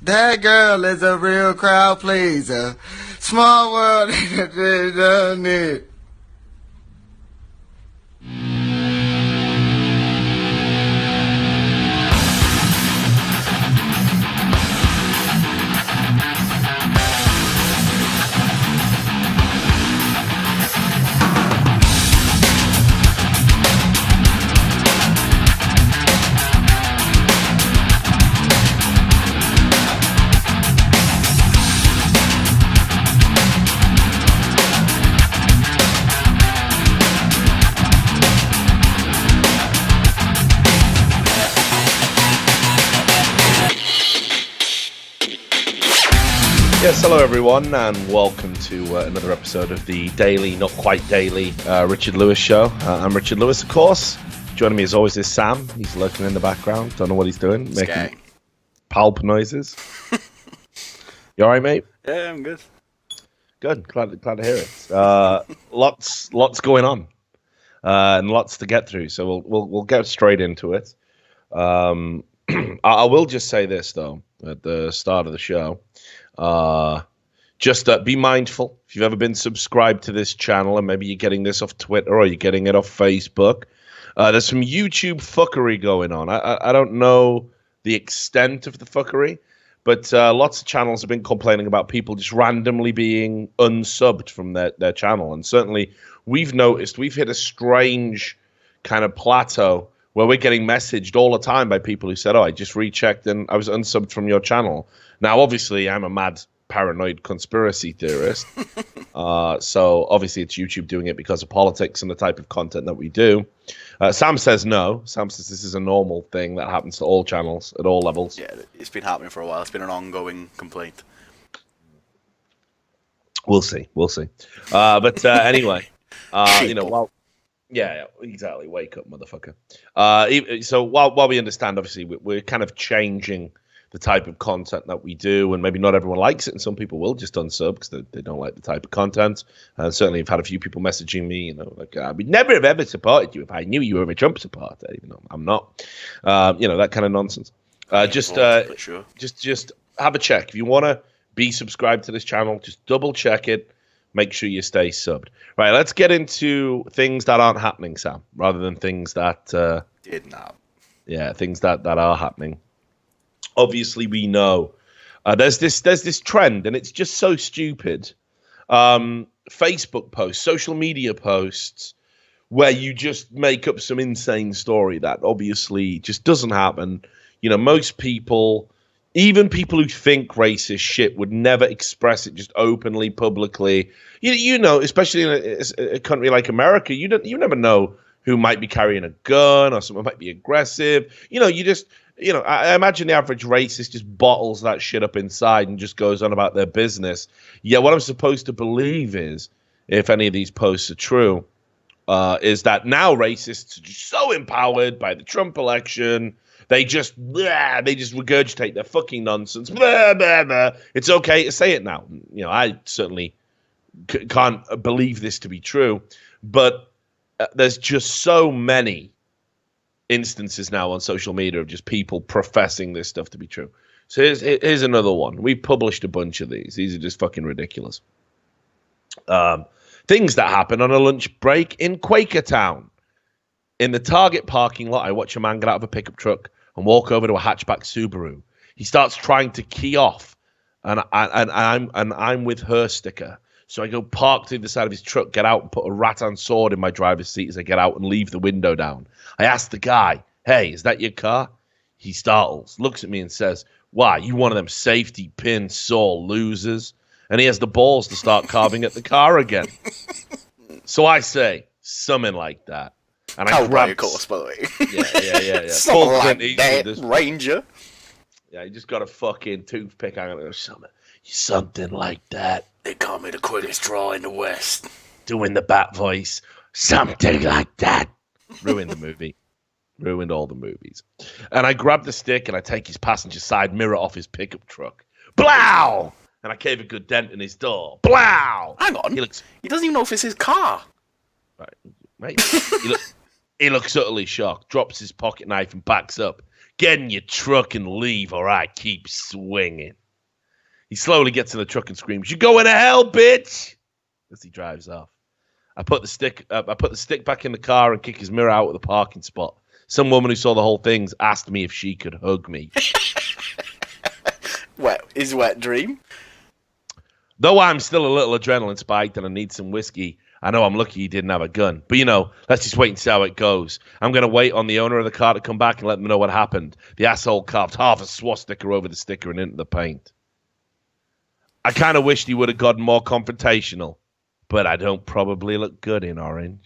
That girl is a real crowd pleaser. Small world, doesn't it? Yes, hello everyone, and welcome to another episode of the daily, not quite daily, Richard Lewis show. I'm Richard Lewis, of course. Joining me as always is Sam. He's lurking in the background. Don't know what he's doing. Making palp noises. You all right, mate? Yeah, I'm good. Good. Glad to hear it. Lots going on, and lots to get through. So we'll get straight into it. I will just say this though at the start of the show. Just be mindful if you've ever been subscribed to this channel and maybe you're getting this off Twitter or you're getting it off Facebook. There's some YouTube fuckery going on. I don't know the extent of the fuckery, but lots of channels have been complaining about people just randomly being unsubbed from their channel. And certainly we've noticed we've hit a strange kind of plateau where we're getting messaged all the time by people who said, "Oh, I just rechecked and I was unsubbed from your channel." Now, obviously, I'm a mad, paranoid conspiracy theorist. So obviously it's YouTube doing it because of politics and the type of content that we do. Sam says no. Sam says this is a normal thing that happens to all channels at all levels. Yeah, it's been happening for a while. It's been an ongoing complaint. We'll see. But anyway, yeah, exactly. Wake up, motherfucker. So while we understand, obviously, we're kind of changing the type of content that we do, and maybe not everyone likes it, and some people will just unsub because they don't like the type of content. And certainly, I've had a few people messaging me, like, I would never have ever supported you if I knew you were a Trump supporter, even though I'm not. That kind of nonsense. Just have a check. If you want to be subscribed to this channel, just double check it. Make sure you stay subbed. Right, let's get into things that aren't happening, Sam, rather than things that did not. Yeah, things that are happening. Obviously, we know there's this trend, and it's just so stupid. Facebook posts, social media posts, where you just make up some insane story that obviously just doesn't happen. Most people, even people who think racist shit, would never express it just openly, publicly. Especially in a country like America, you never know who might be carrying a gun or someone might be aggressive. I imagine the average racist just bottles that shit up inside and just goes on about their business. Yeah, what I'm supposed to believe is, if any of these posts are true, is that now racists are just so empowered by the Trump election. They just regurgitate their fucking nonsense. Blah, blah, blah. It's okay to say it now. I certainly can't believe this to be true, but there's just so many instances now on social media of just people professing this stuff to be true. So here's another one. We published a bunch of these. These are just fucking ridiculous. Things that happen on a lunch break in Quakertown. In the Target parking lot, I watch a man get out of a pickup truck and walk over to a hatchback Subaru. He starts trying to key off, and I'm with her sticker. So I go park to the side of his truck, get out, and put a rattan sword in my driver's seat as I get out and leave the window down. I ask the guy, "Hey, is that your car?" He startles, looks at me and says, "Why, you one of them safety pin sore losers?" And he has the balls to start carving at the car again. So I say, something like that. And I grab of course, by the way. Yeah. Something like that, Ranger. Yeah, you just got a fucking toothpick hanging or something like that. They call me the quickest draw in the West. Doing the bat voice. Something like that. Ruined the movie. Ruined all the movies. And I grab the stick and I take his passenger side mirror off his pickup truck. Blow! And I gave a good dent in his door. Blow! Hang on. He doesn't even know if it's his car. Right. He looks utterly shocked, drops his pocket knife and backs up. Get in your truck and leave, or I keep swinging. He slowly gets in the truck and screams, "You going to hell, bitch!" as he drives off. I put the stick back in the car and kick his mirror out of the parking spot. Some woman who saw the whole thing asked me if she could hug me. His wet dream. Though I'm still a little adrenaline spiked and I need some whiskey, I know I'm lucky he didn't have a gun. But, let's just wait and see how it goes. I'm going to wait on the owner of the car to come back and let them know what happened. The asshole carved half a swastika over the sticker and into the paint. I kind of wished he would have gotten more confrontational, but I don't probably look good in orange.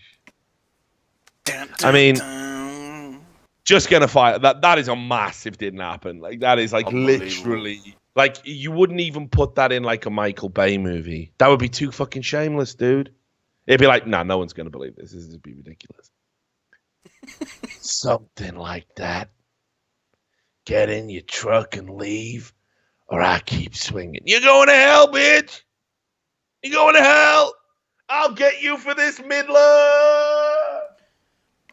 I mean, just going to fight. That is a massive didn't happen. Like, that is like literally, like, you wouldn't even put that in like a Michael Bay movie. That would be too fucking shameless, dude. It'd be like, nah, no one's going to believe this. This would be ridiculous. Something like that. Get in your truck and leave, or I keep swinging. You're going to hell, bitch. You're going to hell. I'll get you for this, Midler.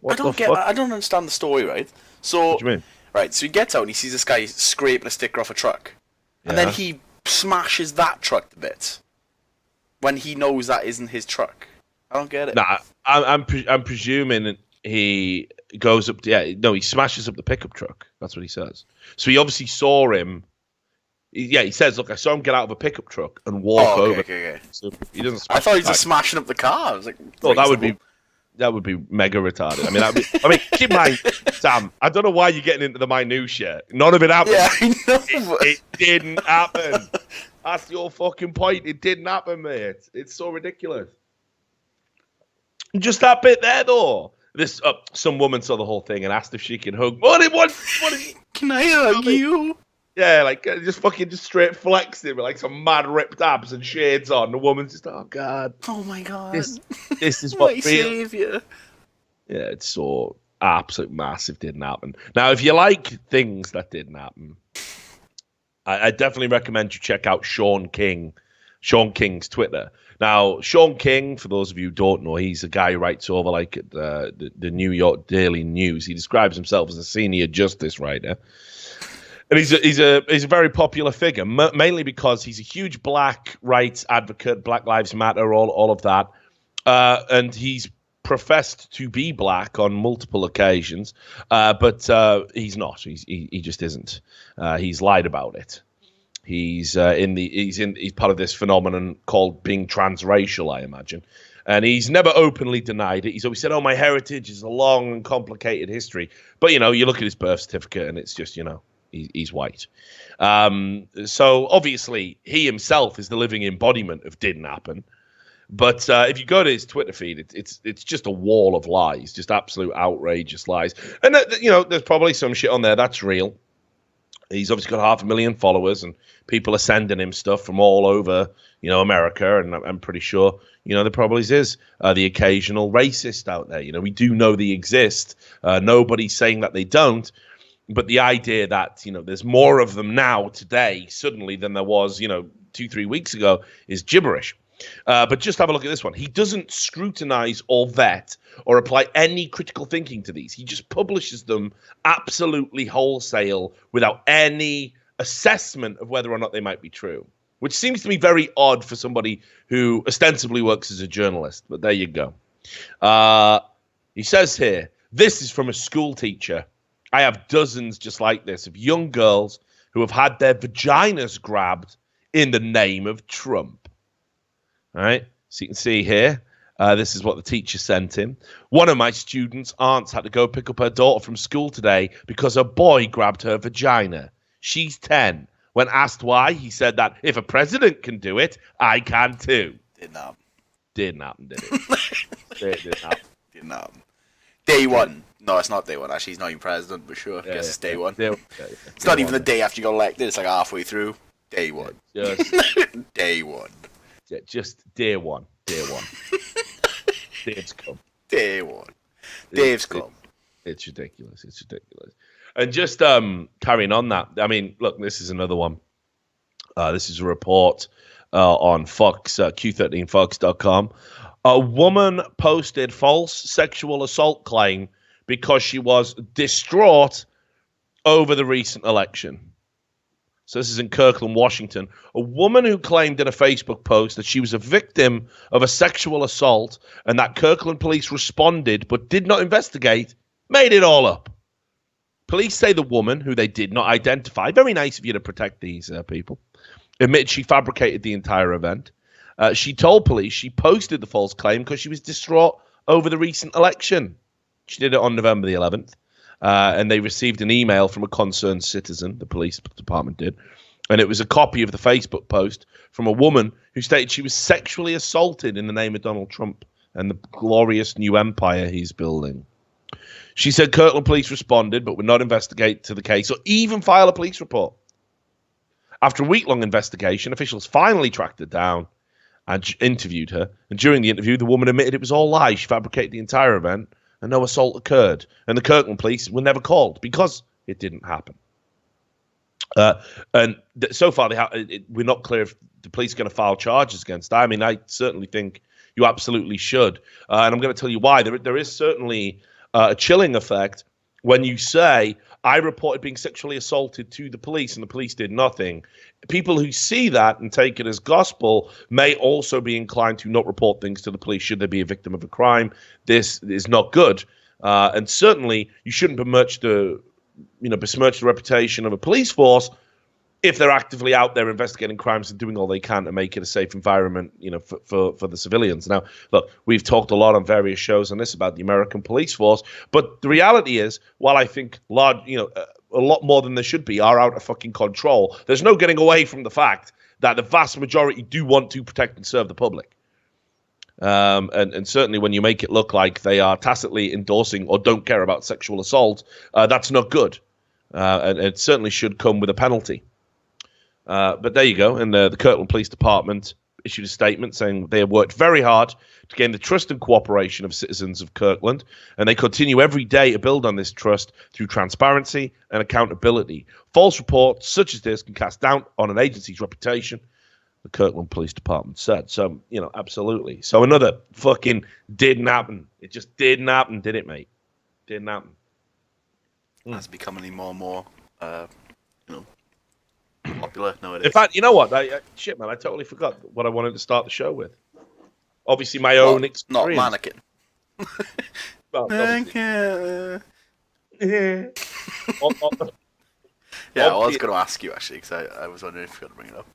I don't understand the story, right? So, what do you mean? Right, so he gets out and he sees this guy scraping a sticker off a truck. Yeah. And then he smashes that truck to bits when he knows that isn't his truck. I don't get it. Nah, I'm presuming he goes up to, he smashes up the pickup truck. That's what he says. So he obviously saw him. He says, look, I saw him get out of a pickup truck and walk over. Okay. So he doesn't. I thought he was just smashing up the car. I was like, oh, that would be mega retarded. I mean, keep in mind, Sam, I don't know why you're getting into the minutiae. None of it happened. Yeah, I know. It didn't happen. That's your fucking point. It didn't happen, mate. It's so ridiculous. Just that bit there, though. This some woman saw the whole thing and asked if she could hug. What? Can I hug you? Yeah, like just straight flexing with like some mad ripped abs and shades on. The woman's just, oh god, oh my god, this is what my savior. Yeah, it's so absolute massive. Didn't happen. Now, if you like things that didn't happen, I definitely recommend you check out Sean King's Twitter. Now, Sean King, for those of you who don't know, he's a guy who writes over like the New York Daily News. He describes himself as a senior justice writer. And he's a very popular figure, mainly because he's a huge black rights advocate, Black Lives Matter, all of that. And he's professed to be black on multiple occasions, but he's not. He just isn't. He's lied about it. He's part of this phenomenon called being transracial, I imagine. And he's never openly denied it. He's always said, "Oh, my heritage is a long and complicated history." But you look at his birth certificate, and it's just he's white. So obviously he himself is the living embodiment of didn't happen. But if you go to his Twitter feed, it's just a wall of lies, just absolute outrageous lies. And there's probably some shit on there that's real. He's obviously got 500,000 followers, and people are sending him stuff from all over, America. And I'm pretty sure, there probably is the occasional racist out there. We do know they exist. Nobody's saying that they don't. But the idea that, there's more of them now today, suddenly, than there was, 2-3 weeks ago is gibberish. But just have a look at this one. He doesn't scrutinize or vet or apply any critical thinking to these. He just publishes them absolutely wholesale without any assessment of whether or not they might be true, which seems to me very odd for somebody who ostensibly works as a journalist. But there you go. He says here, this is from a school teacher. I have dozens just like this of young girls who have had their vaginas grabbed in the name of Trump. All right, so you can see here, this is what the teacher sent him. One of my students' aunts had to go pick up her daughter from school today because a boy grabbed her vagina. She's 10. When asked why, he said that if a president can do it, I can too. Didn't happen, did it? Didn't happen. Day one. No, it's not day one. Actually, he's not even president, but sure. I guess it's day one. It's not even the day after you got elected. It's like halfway through. Day one. Day one. Yeah, just day one. Dave's come. Day one. Dave's come. It's ridiculous. And just carrying on that, I mean, look, this is another one. This is a report on Fox, Q13fox.com. A woman posted false sexual assault claim because she was distraught over the recent election. So this is in Kirkland, Washington. A woman who claimed in a Facebook post that she was a victim of a sexual assault and that Kirkland police responded but did not investigate, made it all up. Police say the woman, who they did not identify, very nice of you to protect these people, admitted she fabricated the entire event. She told police she posted the false claim because she was distraught over the recent election. She did it on November the 11th. And they received an email from a concerned citizen, the police department did, and it was a copy of the Facebook post from a woman who stated she was sexually assaulted in the name of Donald Trump and the glorious new empire he's building. She said Kirkland police responded but would not investigate to the case or even file a police report. After a week-long investigation, officials finally tracked her down and interviewed her, and during the interview, the woman admitted it was all lies. She fabricated the entire event, and no assault occurred. And the Kirkland police were never called because it didn't happen. So far, we're not clear if the police are going to file charges against her. I mean, I certainly think you absolutely should. And I'm going to tell you why. There is certainly a chilling effect when you say, I reported being sexually assaulted to the police and the police did nothing. People who see that and take it as gospel may also be inclined to not report things to the police should they be a victim of a crime. This is not good. And certainly you shouldn't besmirch the reputation of a police force if they're actively out there investigating crimes and doing all they can to make it a safe environment, for the civilians. Now, look, we've talked a lot on various shows on this about the American police force, but the reality is, while I think a lot more than there should be are out of fucking control, there's no getting away from the fact that the vast majority do want to protect and serve the public. And certainly when you make it look like they are tacitly endorsing or don't care about sexual assault, that's not good. And it certainly should come with a penalty. But there you go. And the Kirkland Police Department issued a statement saying they have worked very hard to gain the trust and cooperation of citizens of Kirkland, and they continue every day to build on this trust through transparency and accountability. False reports such as this can cast doubt on an agency's reputation, the Kirkland Police Department said. So, absolutely. So another fucking didn't happen. It just didn't happen, did it, mate? Didn't happen. That's becoming more and more, popular nowadays. In fact, you know what? I totally forgot what I wanted to start the show with. Obviously, my own experience. Not mannequin. Well, yeah, I was going to ask you, actually, because I was wondering if you were going to bring it up.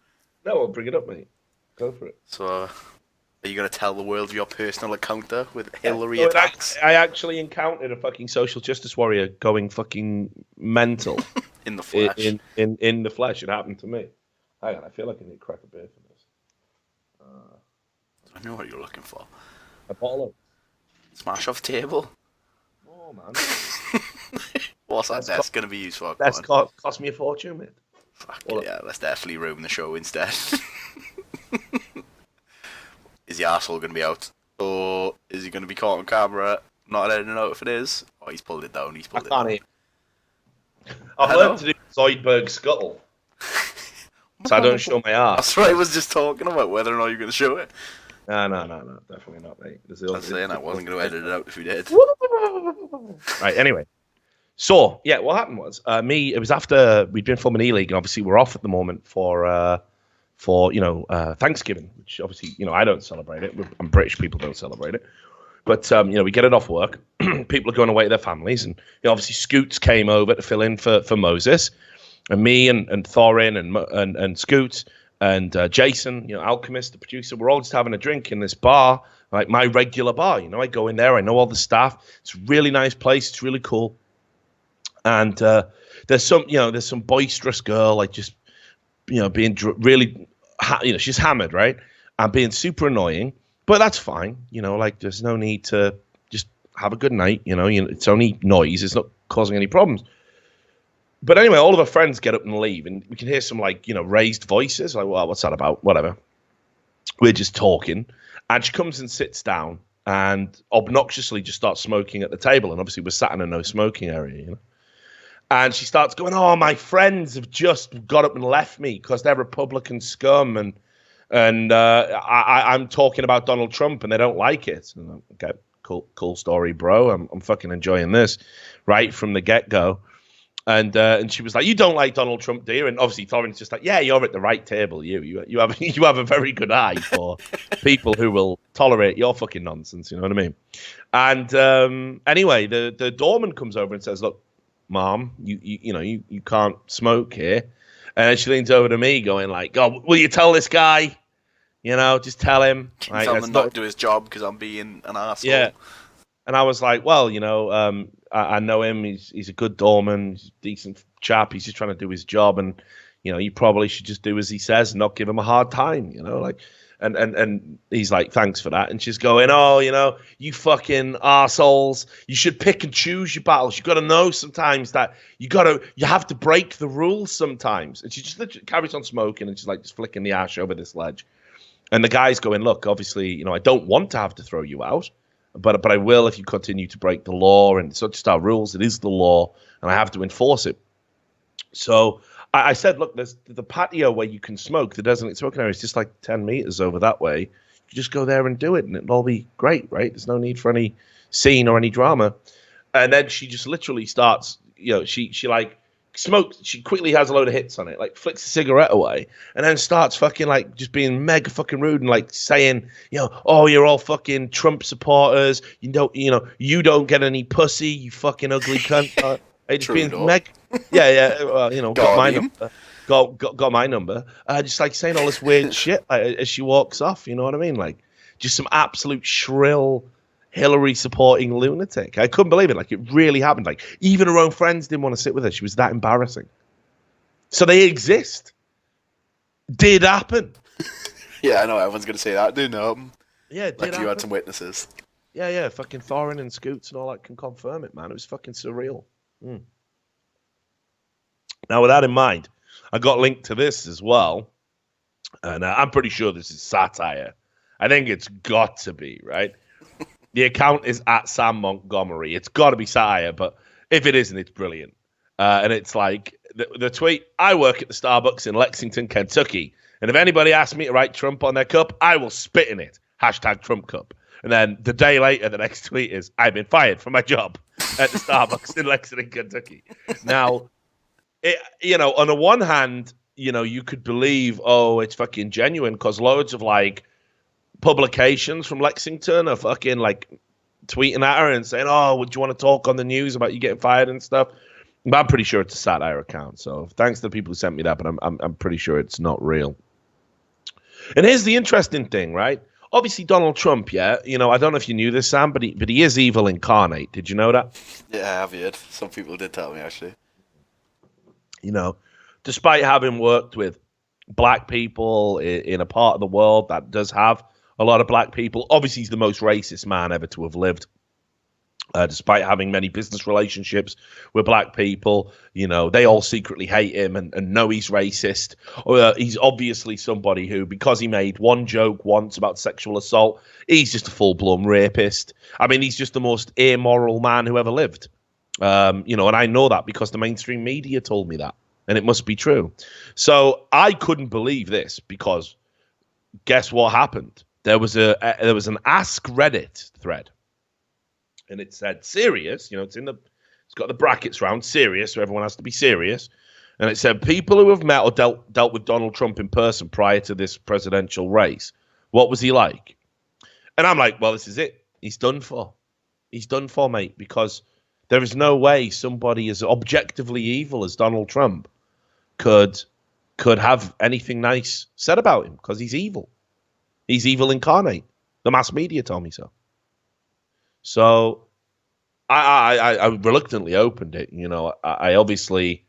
No, I'll bring it up, mate. Go for it. So, are you going to tell the world of your personal encounter with Hillary attacks? I actually encountered a fucking social justice warrior going fucking mental. In the flesh. In the flesh. It happened to me. Hang on, I feel like I need to crack a beer for this. I know what you're looking for. A bottle of... Smash off table. Oh, man. What's that desk going to be used for? That's cost me a fortune, mate. Fuck yeah, let's definitely ruin the show instead. Is the arsehole going to be out? Or is he going to be caught on camera? Not letting it out if it is. Oh, he's pulled it down. I can't hear. I've learned to do Zoidberg scuttle. So I don't show my arse. That's what I was just talking about, whether or not you're going to show it. No, definitely not, mate. I was saying I wasn't going to edit it out if you did. Right, anyway. So, yeah, what happened was, it was after we'd been filming E-League, and obviously we're off at the moment for Thanksgiving, which obviously, I don't celebrate it. I'm British, people don't celebrate it. But, we get it off work. People are going away to their families. And, obviously Scoots came over to fill in for Moses. And me and Thorin and Scoots and Jason, Alchemist, the producer, we're all just having a drink in this bar, like my regular bar. I go in there. I know all the staff. It's a really nice place. It's really cool. And there's some boisterous girl, like just, being really, she's hammered, right? And being super annoying. But that's fine, there's no need to just have a good night, it's only noise, it's not causing any problems. But anyway, all of our friends get up and leave, and we can hear some, raised voices, like, well, what's that about? Whatever. We're just talking, and she comes and sits down and obnoxiously just starts smoking at the table, and obviously we're sat in a no smoking area, And she starts going, oh, my friends have just got up and left me because they're Republican scum, and I'm talking about Donald Trump and they don't like it. And okay, cool story, bro. I'm fucking enjoying this right from the get-go. And she was like, you don't like Donald Trump, do you? And obviously Thorin's just like, yeah, you're at the right table. You have a very good eye for people who will tolerate your fucking nonsense. You know what I mean? And anyway, the doorman comes over and says, look, Mom, you can't smoke here. And she leans over to me going like, oh, will you tell this guy? Just tell him. Like, tell him not to do his job because I'm being an asshole. Yeah. And I was like, well, I know him. He's a good doorman. He's a decent chap. He's just trying to do his job. And, you probably should just do as he says and not give him a hard time, And he's like, thanks for that. And she's going, oh, you fucking arseholes. You should pick and choose your battles. You got to know sometimes that you have to break the rules sometimes. And she just literally carries on smoking and she's like just flicking the ash over this ledge. And the guy's going, look, obviously, I don't want to have to throw you out, but I will if you continue to break the law. And it's not just our rules, it is the law, and I have to enforce it. So I said, look, there's the patio where you can smoke, the designated smoking area is just like 10 meters over that way. You just go there and do it, and it'll all be great, right? There's no need for any scene or any drama. And then she just literally starts, she like smokes, she quickly has a load of hits on it, like flicks a cigarette away, and then starts fucking like just being mega fucking rude and like saying, oh, you're all fucking Trump supporters. You don't get any pussy, you fucking ugly cunt. It's being mega. Yeah. Well, got my number. Got my number. Just like saying all this weird shit as she walks off. You know what I mean? Like just some absolute shrill Hillary supporting lunatic. I couldn't believe it. Like it really happened. Like even her own friends didn't want to sit with her. She was that embarrassing. So they exist. Did happen. Yeah, I know everyone's gonna say that. Didn't happen. Yeah, it did happen. You had some witnesses. Yeah. Fucking Thorin and Scoots and all that can confirm it, man. It was fucking surreal. Now, with that in mind, I got linked to this as well, and I'm pretty sure this is satire. I think it's got to be, right? The account is at Sam Montgomery. It's got to be satire, but if it isn't, it's brilliant. And it's like the tweet, I work at the Starbucks in Lexington, Kentucky, and if anybody asks me to write Trump on their cup, I will spit in it. #Trump cup. And then the day later, the next tweet is, I've been fired from my job at the Starbucks in Lexington, Kentucky. Now, on the one hand, you could believe, oh, it's fucking genuine because loads of like publications from Lexington are fucking like tweeting at her and saying, oh, would you want to talk on the news about you getting fired and stuff? But I'm pretty sure it's a satire account. So thanks to the people who sent me that, but I'm pretty sure it's not real. And here's the interesting thing, right? Obviously, Donald Trump, yeah. I don't know if you knew this, Sam, but he is evil incarnate. Did you know that? Yeah, I have heard. Some people did tell me, actually. Despite having worked with black people in a part of the world that does have a lot of black people, obviously he's the most racist man ever to have lived. Despite having many business relationships with black people, they all secretly hate him and know he's racist. He's obviously somebody who, because he made one joke once about sexual assault, he's just a full-blown rapist. I mean, he's just the most immoral man who ever lived. And I know that because the mainstream media told me that, and it must be true. So I couldn't believe this because guess what happened? There was an Ask Reddit thread. And it said serious, it's got the brackets round serious, so everyone has to be serious. And it said people who have met or dealt with Donald Trump in person prior to this presidential race, what was he like? And I'm like, well, this is it. He's done for. He's done for, mate, because there is no way somebody as objectively evil as Donald Trump could have anything nice said about him because he's evil. He's evil incarnate. The mass media told me so. So I reluctantly opened it. I obviously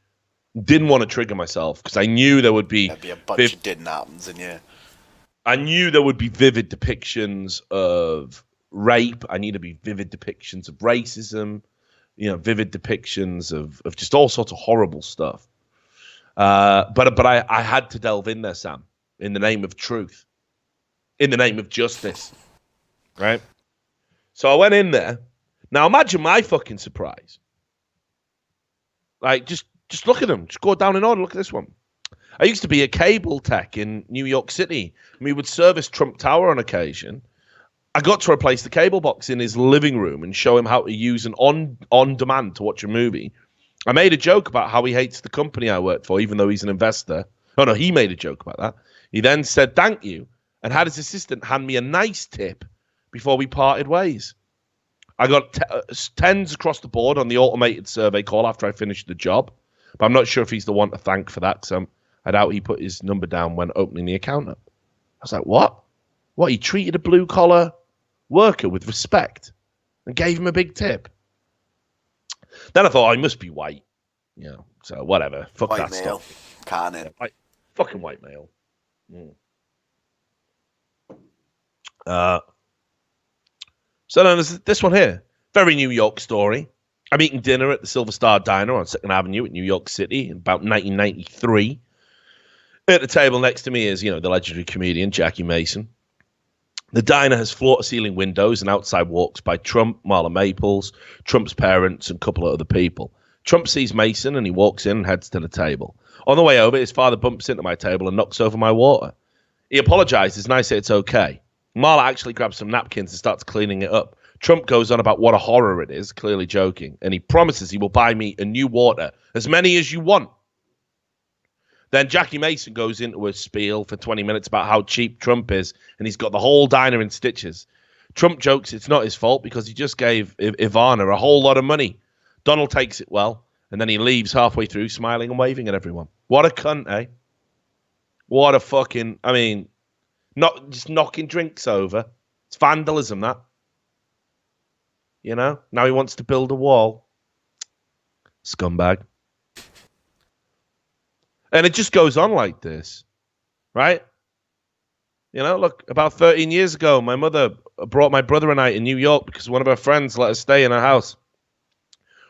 didn't want to trigger myself because I knew there would be... There'd be a bunch of didn't happens in you. I knew there would be vivid depictions of rape. I knew there'd be vivid depictions of racism, vivid depictions of just all sorts of horrible stuff. But I had to delve in there, Sam, in the name of truth, in the name of justice, right? So I went in there. Now imagine my fucking surprise. Like, just look at them. Just go down in order. Look at this one. I used to be a cable tech in New York City. We would service Trump Tower on occasion. I got to replace the cable box in his living room and show him how to use an on-demand to watch a movie. I made a joke about how he hates the company I work for, even though he's an investor. Oh, no, he made a joke about that. He then said, thank you, and had his assistant hand me a nice tip before we parted ways. I got tens across the board on the automated survey call after I finished the job, but I'm not sure if he's the one to thank for that, because I doubt he put his number down when opening the account up. I was like, what? What, he treated a blue-collar worker with respect and gave him a big tip? Then I thought, he must be white. You know, so whatever. Fuck white that male. stuff. Can't it? Fucking white male. So then there's this one here. Very New York story. I'm eating dinner at the Silver Star Diner on 2nd Avenue in New York City in about 1993. At the table next to me is, the legendary comedian Jackie Mason. The diner has floor-to-ceiling windows and outside walks by Trump, Marla Maples, Trump's parents, and a couple of other people. Trump sees Mason and he walks in and heads to the table. On the way over, his father bumps into my table and knocks over my water. He apologizes and I say it's okay. Marla actually grabs some napkins and starts cleaning it up. Trump goes on about what a horror it is, clearly joking, and he promises he will buy me a new water, as many as you want. Then Jackie Mason goes into a spiel for 20 minutes about how cheap Trump is, and he's got the whole diner in stitches. Trump jokes it's not his fault because he just gave Ivana a whole lot of money. Donald takes it well, and then he leaves halfway through smiling and waving at everyone. What a cunt, eh? What a fucking, not just knocking drinks over. It's vandalism, that. Now he wants to build a wall. Scumbag. And it just goes on like this, right? Look, about 13 years ago, my mother brought my brother and I to New York because one of her friends let us stay in her house.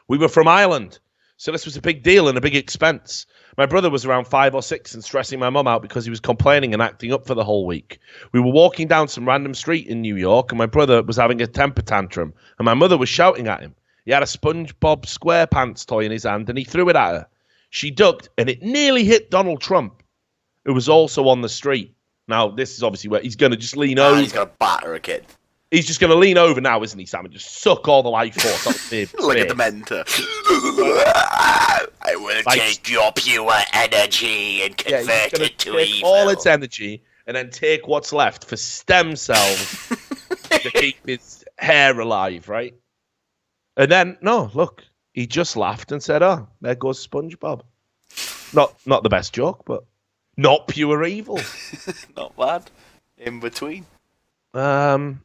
We were from Ireland, so this was a big deal and a big expense. My brother was around 5 or 6 and stressing my mum out because he was complaining and acting up for the whole week. We were walking down some random street in New York, and my brother was having a temper tantrum, and my mother was shouting at him. He had a SpongeBob SquarePants toy in his hand, and he threw it at her. She ducked, and it nearly hit Donald Trump, who was also on the street. Now, this is obviously where he's going to just lean over. He's going to batter a kid. He's just going to lean over now, isn't he, Sam, and just suck all the life force out of the Like a Dementor. I will take your pure energy and convert it to evil. All its energy, and then take what's left for stem cells to keep his hair alive, right? And then, no, look. He just laughed and said, oh, there goes SpongeBob. Not the best joke, but not pure evil. Not bad. In between. And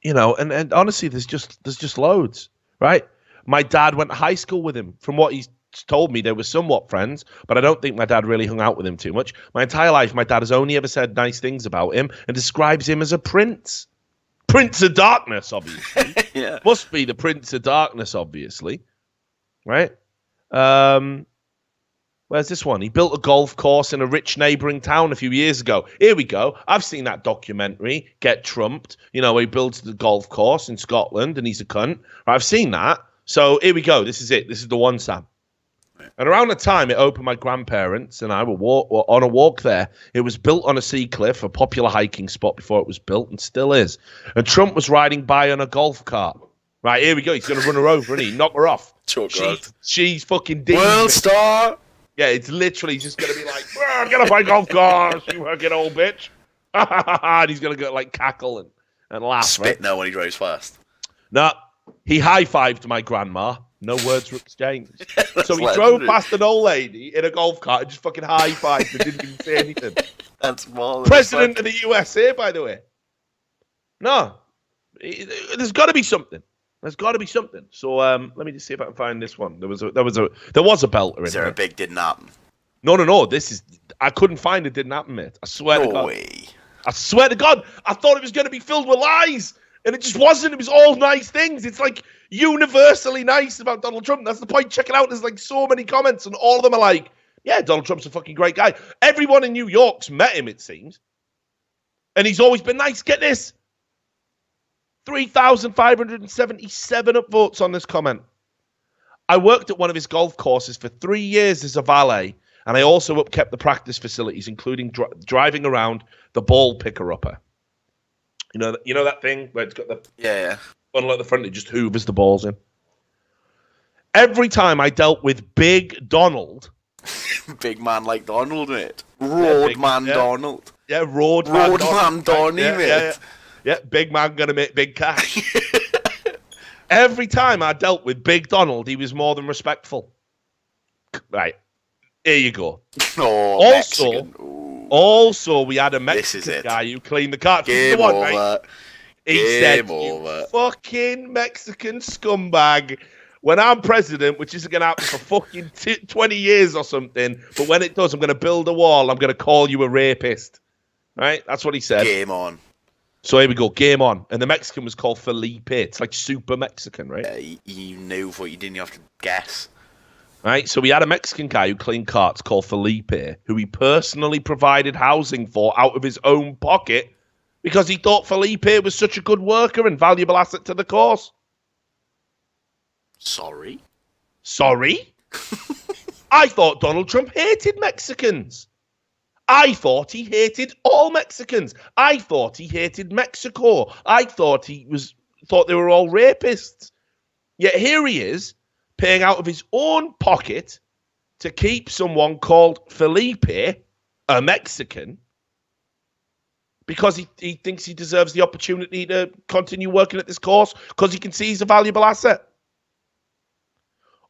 honestly, there's just loads, right? My dad went to high school with him. From what he's told me, they were somewhat friends, but I don't think my dad really hung out with him too much. My entire life, my dad has only ever said nice things about him and describes him as a prince. Prince of Darkness, obviously. Yeah. Must be the Prince of Darkness, obviously. Right? Where's this one? He built a golf course in a rich neighboring town a few years ago. Here we go. I've seen that documentary, Get Trumped. Where he builds the golf course in Scotland and he's a cunt. I've seen that. So here we go. This is it. This is the one, Sam. And around the time it opened, my grandparents and I were on a walk there. It was built on a sea cliff, a popular hiking spot before it was built, and still is. And Trump was riding by on a golf cart. Right, here we go. He's going to run her over, isn't he? Knock her off. She's fucking deep. World star. Yeah, it's literally just going to be like, get off my golf cart, you fucking old bitch. And he's going to go like cackle and laugh. Spit now when he drives fast. No, he high-fived my grandma. No words were exchanged. So he drove past an old lady in a golf cart and just fucking high-fived and didn't even say anything. That's more President of the USA, by the way. No. There's got to be something. There's got to be something. So let me just see if I can find this one. There was a belter in Is there a big didn't happen? No. I couldn't find it. Didn't happen, mate. I swear to God. No way. I swear to God. I thought it was going to be filled with lies. And it just wasn't. It was all nice things. It's like universally nice about Donald Trump. That's the point. Check it out. There's like so many comments, and all of them are like, yeah, Donald Trump's a fucking great guy. Everyone in New York's met him, it seems. And he's always been nice. Get this. 3,577 upvotes on this comment. I worked at one of his golf courses for 3 years as a valet, and I also upkept the practice facilities, including driving around the ball picker-upper. You know that thing where it's got the yeah. funnel at the front, it just hoovers the balls in. Every time I dealt with Big Donald, big man like Donald, mate. Roadman Donald. Yeah, Roadman Donny, mate. Yeah, big man gonna make big cash. Every time I dealt with Big Donald, he was more than respectful. Right, here you go. Also, we had a Mexican guy who cleaned the car. Game over. Right? He said, "You fucking Mexican scumbag. When I'm president, which isn't going to happen for fucking 20 years or something, but when it does, I'm going to build a wall. I'm going to call you a rapist." Right? That's what he said. Game on. So here we go. Game on. And the Mexican was called Felipe. It's like super Mexican, right? Yeah, you knew what you didn't have to guess. Right? So we had a Mexican guy who cleaned carts called Felipe, who he personally provided housing for out of his own pocket because he thought Felipe was such a good worker and valuable asset to the cause. Sorry? I thought Donald Trump hated Mexicans. I thought he hated all Mexicans. I thought he hated Mexico. I thought thought they were all rapists. Yet here he is, paying out of his own pocket to keep someone called Felipe, a Mexican, because he thinks he deserves the opportunity to continue working at this course because he can see he's a valuable asset.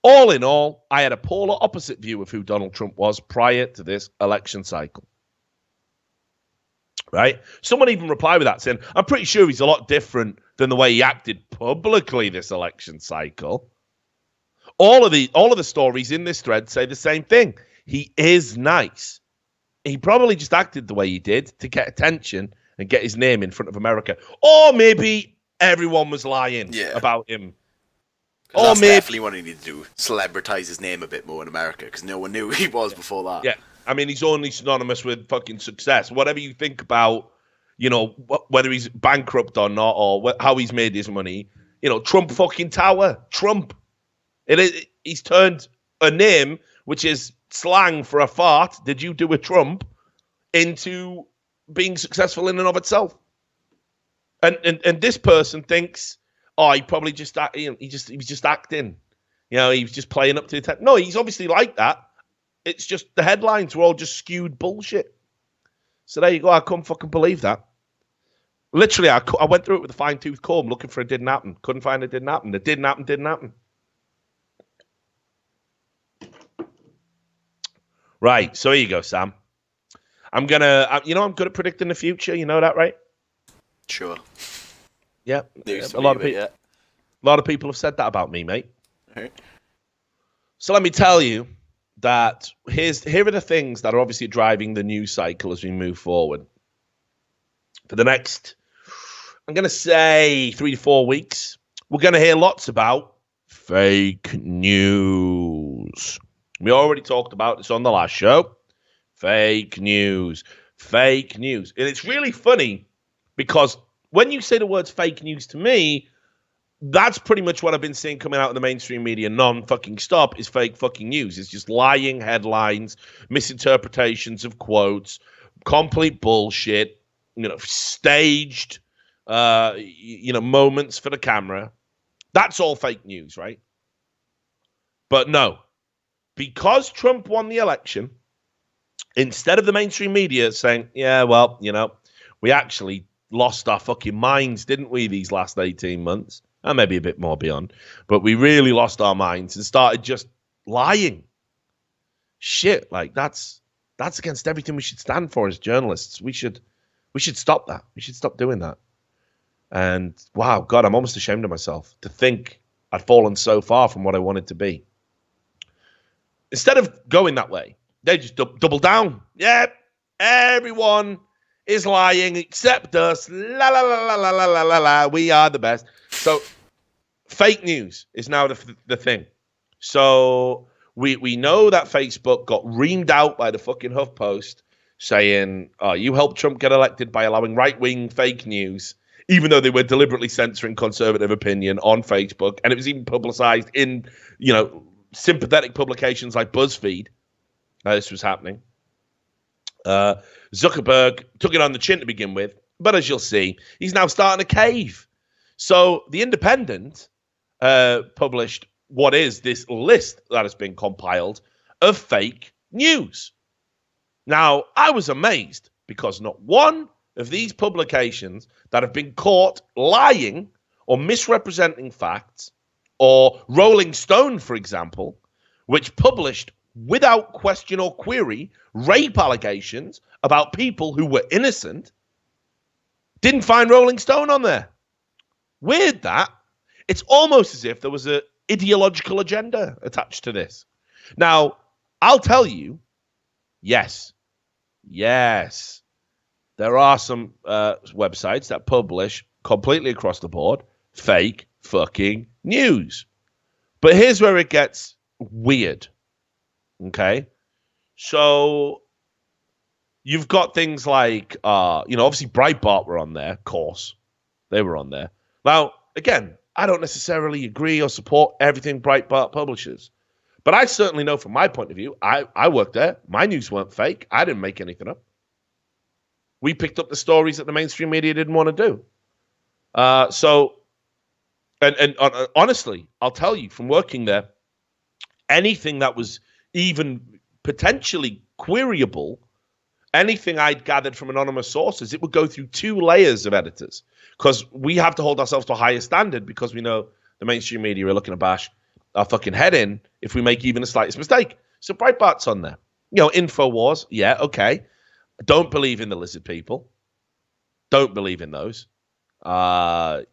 All in all, I had a polar opposite view of who Donald Trump was prior to this election cycle. Right? Someone even replied with that saying, I'm pretty sure he's a lot different than the way he acted publicly this election cycle. All of the stories in this thread say the same thing. He is nice. He probably just acted the way he did to get attention and get his name in front of America. Or maybe everyone was lying about him. That's definitely what he needed to do. Celebritize his name a bit more in America, because no one knew who he was before that. Yeah. I mean, he's only synonymous with fucking success. Whatever you think about, whether he's bankrupt or not, or how he's made his money, Trump fucking Tower. Trump. He's turned a name, which is slang for a fart, did you do a Trump, into being successful in and of itself. And this person thinks, he probably just, he was just acting. He was just playing up to the No, he's obviously like that. It's just the headlines were all just skewed bullshit. So there you go. I couldn't fucking believe that. Literally, I went through it with a fine-tooth comb looking for it didn't happen. Couldn't find it didn't happen. It didn't happen. Right. So here you go, Sam. I'm good at predicting the future. You know that, right? Sure. Yeah. A lot of people have said that about me, mate. Right. So let me tell you that here are the things that are obviously driving the news cycle as we move forward. For the next, I'm going to say 3 to 4 weeks, we're going to hear lots about fake news. We already talked about this on the last show. Fake news. And it's really funny because when you say the words fake news to me, that's pretty much what I've been seeing coming out of the mainstream media non-fucking stop is fake fucking news. It's just lying headlines, misinterpretations of quotes, complete bullshit, staged, moments for the camera. That's all fake news, right? But no, because Trump won the election, instead of the mainstream media saying, yeah, well, we actually lost our fucking minds, didn't we, these last 18 months? And maybe a bit more beyond. But we really lost our minds and started just lying. Shit, like that's against everything we should stand for as journalists. We should stop that. We should stop doing that. And wow, God, I'm almost ashamed of myself to think I'd fallen so far from what I wanted to be. Instead of going that way, they just double down. Yeah, everyone is lying except us. La la la la la la la la. We are the best. So fake news is now the thing. So we know that Facebook got reamed out by the fucking HuffPost saying, you helped Trump get elected by allowing right-wing fake news, even though they were deliberately censoring conservative opinion on Facebook. And it was even publicized in, sympathetic publications like BuzzFeed. This was happening. Zuckerberg took it on the chin to begin with, But as you'll see, he's now starting a cave. So The Independent published what is this list that has been compiled of fake news. Now, I was amazed because not one of these publications that have been caught lying or misrepresenting facts, or Rolling Stone, for example, which published without question or query rape allegations about people who were innocent, didn't find Rolling Stone on there. Weird that. It's almost as if there was an ideological agenda attached to this. Now, I'll tell you, yes, there are some websites that publish completely across the board fake fucking news. But here's where it gets weird. Okay? So you've got things like, obviously Breitbart were on there, of course. They were on there. Now, again, I don't necessarily agree or support everything Breitbart publishes. But I certainly know from my point of view, I worked there. My news weren't fake. I didn't make anything up. We picked up the stories that the mainstream media didn't want to do. And honestly, I'll tell you, from working there, anything that was even potentially queryable, anything I'd gathered from anonymous sources, it would go through 2 layers of editors, because we have to hold ourselves to a higher standard, because we know the mainstream media are looking to bash our fucking head in if we make even the slightest mistake. So Breitbart's on there. InfoWars, yeah, okay. Don't believe in the lizard people. Don't believe in those. But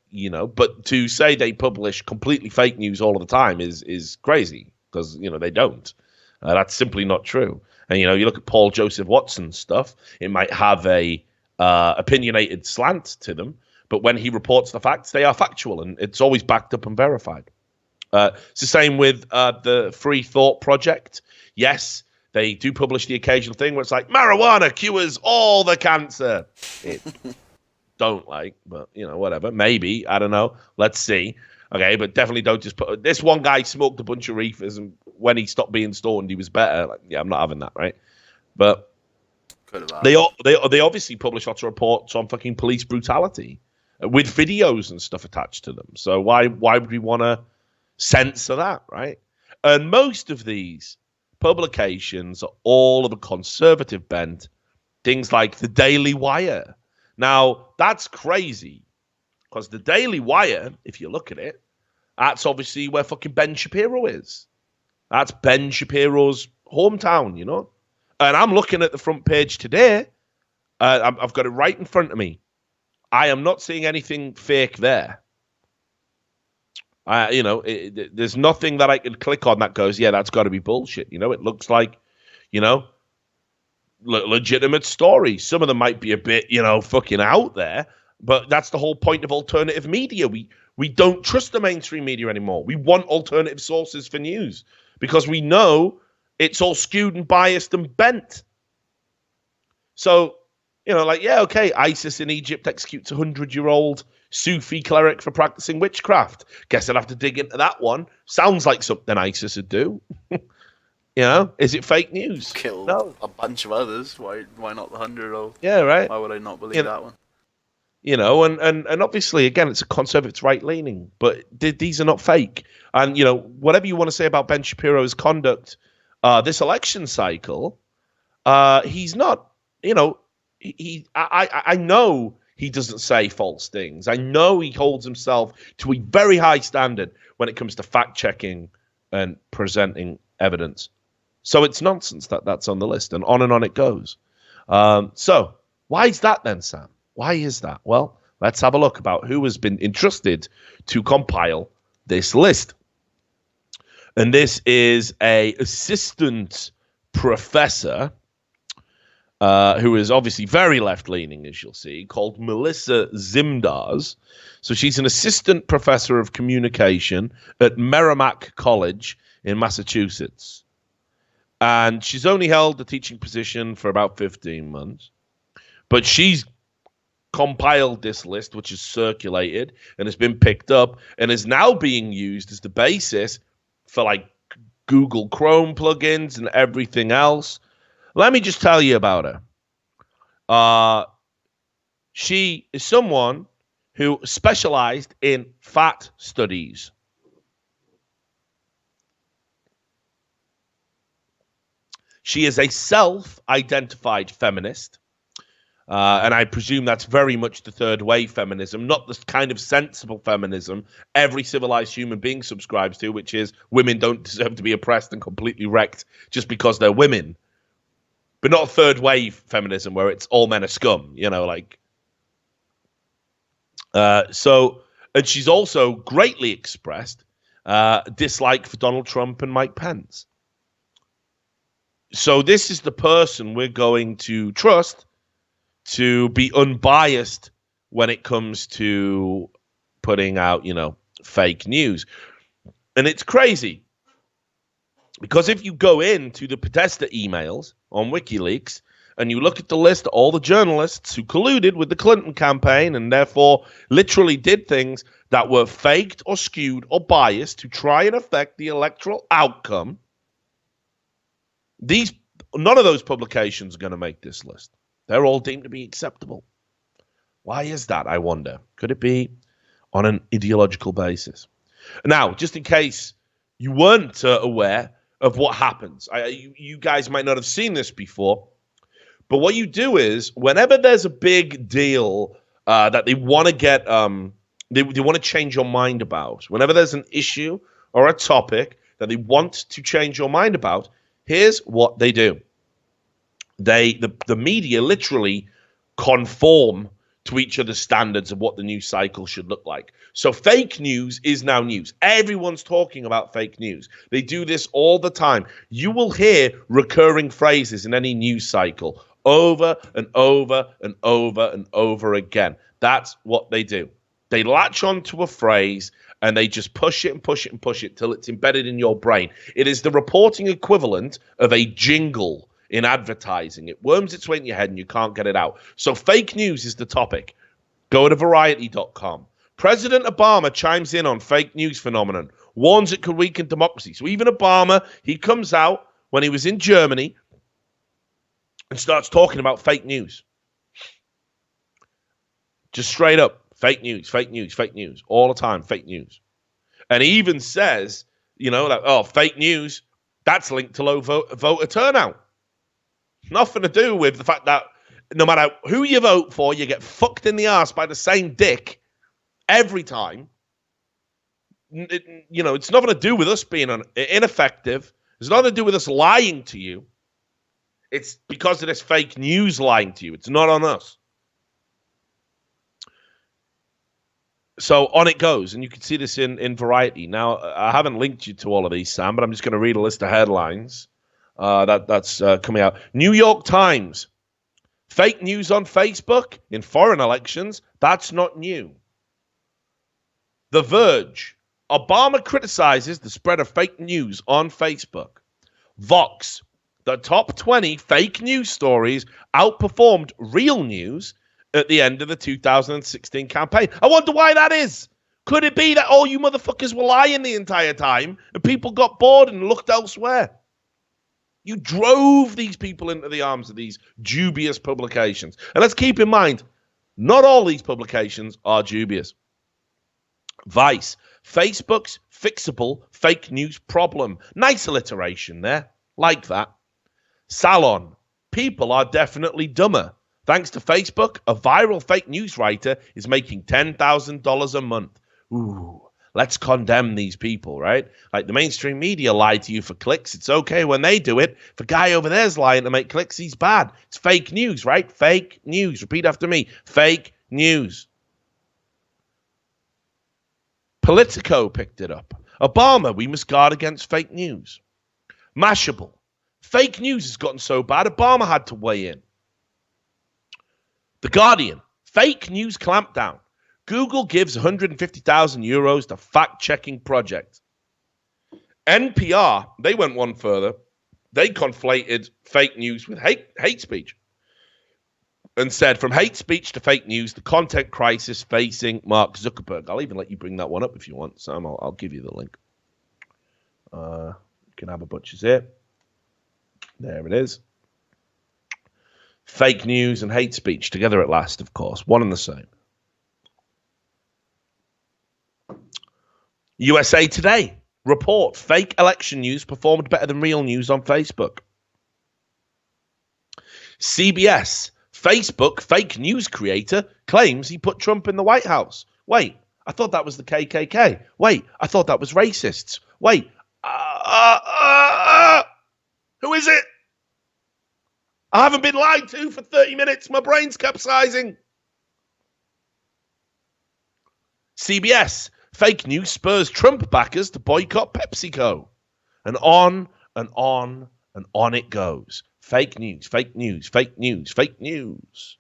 to say they publish completely fake news all of the time is crazy, because, they don't. That's simply not true. And, you look at Paul Joseph Watson's stuff, it might have a opinionated slant to them, but when he reports the facts, they are factual, and it's always backed up and verified. It's the same with the Free Thought Project. Yes, they do publish the occasional thing where it's like, marijuana cures all the cancer. Don't like, but, whatever. Maybe. I don't know. Let's see. Okay, but definitely don't just put... This one guy smoked a bunch of reefers, and when he stopped being stoned, he was better. Like, yeah, I'm not having that, right? But they obviously publish lots of reports on fucking police brutality with videos and stuff attached to them. So why would we want to censor that, right? And most of these publications are all of a conservative bent. Things like the Daily Wire. Now, that's crazy, because the Daily Wire, if you look at it, that's obviously where fucking Ben Shapiro is. That's Ben Shapiro's hometown, And I'm looking at the front page today. I've got it right in front of me. I am not seeing anything fake there. There's nothing that I can click on that goes, yeah, that's got to be bullshit. It looks like, legitimate stories. Some of them might be a bit, fucking out there, but that's the whole point of alternative media. We don't trust the mainstream media anymore. We want alternative sources for news because we know it's all skewed and biased and bent. So, okay, ISIS in Egypt executes a 100-year-old Sufi cleric for practicing witchcraft. Guess I'd have to dig into that one. Sounds like something ISIS would do. Is it fake news? Killed a bunch of others. Why not the 100-year-old? Yeah, right. Why would I not believe that one? And obviously, again, it's a conservative, it's right-leaning, but these are not fake. And, whatever you want to say about Ben Shapiro's conduct this election cycle, he's not, I know he doesn't say false things. I know he holds himself to a very high standard when it comes to fact-checking and presenting evidence. So it's nonsense that that's on the list, and on it goes. So why is that then, Sam? Why is that? Well, let's have a look about who has been entrusted to compile this list. And this is a assistant professor who is obviously very left-leaning, as you'll see, called Melissa Zimdars. So she's an assistant professor of communication at Merrimack College in Massachusetts. And she's only held the teaching position for about 15 months. But she's compiled this list, which is circulated and has been picked up and is now being used as the basis for like Google Chrome plugins and everything else. Let me just tell you about her. She is someone who specialized in fat studies. She is a self-identified feminist. And I presume that's very much the third wave feminism, not the kind of sensible feminism every civilized human being subscribes to, which is women don't deserve to be oppressed and completely wrecked just because they're women. But not third wave feminism where it's all men are scum, like. And she's also greatly expressed dislike for Donald Trump and Mike Pence. So this is the person we're going to trust to be unbiased when it comes to putting out, fake news. And it's crazy because if you go into the Podesta emails on WikiLeaks and you look at the list of all the journalists who colluded with the Clinton campaign and therefore literally did things that were faked or skewed or biased to try and affect the electoral outcome, none of those publications are going to make this list. They're all deemed to be acceptable. Why is that, I wonder? Could it be on an ideological basis? Now, just in case you weren't aware of what happens, you guys might not have seen this before, but what you do is whenever there's a big deal that they want to get, they want to change your mind about, whenever there's an issue or a topic that they want to change your mind about, here's what they do. The media literally conform to each other's standards of what the news cycle should look like. So fake news is now news. Everyone's talking about fake news. They do this all the time. You will hear recurring phrases in any news cycle over and over and over and over again. That's what they do. They latch onto a phrase and they just push it and push it and push it till it's embedded in your brain. It is the reporting equivalent of a jingle in advertising. It worms its way in your head and you can't get it out. So fake news is the topic. Go to variety.com. President Obama chimes in on fake news phenomenon, warns it could weaken democracy. So even Obama, he comes out when he was in Germany and starts talking about fake news. Just straight up, fake news, fake news, fake news. All the time, fake news. And he even says, fake news, that's linked to low voter turnout. Nothing to do with the fact that no matter who you vote for, you get fucked in the ass by the same dick every time. It's nothing to do with us being ineffective. It's nothing to do with us lying to you. It's because of this fake news lying to you. It's not on us. So on it goes, and you can see this in Variety. Now, I haven't linked you to all of these, Sam, but I'm just going to read a list of headlines. That's coming out. New York Times. Fake news on Facebook in foreign elections. That's not new. The Verge. Obama criticizes the spread of fake news on Facebook. Vox. The top 20 fake news stories outperformed real news at the end of the 2016 campaign. I wonder why that is. Could it be that all you motherfuckers were lying the entire time and people got bored and looked elsewhere? You drove these people into the arms of these dubious publications. And let's keep in mind, not all these publications are dubious. Vice, Facebook's fixable fake news problem. Nice alliteration there. Like that. Salon, people are definitely dumber. Thanks to Facebook, a viral fake news writer is making $10,000 a month. Ooh. Let's condemn these people, right? Like the mainstream media lied to you for clicks. It's okay when they do it. If a guy over there's lying to make clicks, he's bad. It's fake news, right? Fake news. Repeat after me. Fake news. Politico picked it up. Obama, we must guard against fake news. Mashable. Fake news has gotten so bad, Obama had to weigh in. The Guardian. Fake news clampdown. Google gives 150,000 euros to fact-checking project. NPR, they went one further. They conflated fake news with hate speech and said, from hate speech to fake news, the content crisis facing Mark Zuckerberg. I'll even let you bring that one up if you want, Sam. I'll give you the link. You can have a butcher's here. There it is. Fake news and hate speech together at last, of course. One and the same. USA Today report fake election news performed better than real news on Facebook. CBS, Facebook fake news creator claims he put Trump in the White House. Wait, I thought that was the KKK. Wait, I thought that was racists. Wait, who is it? I haven't been lied to for 30 minutes. My brain's capsizing. CBS, fake news spurs Trump backers to boycott PepsiCo. And on and on and on it goes. Fake news, fake news, fake news, fake news,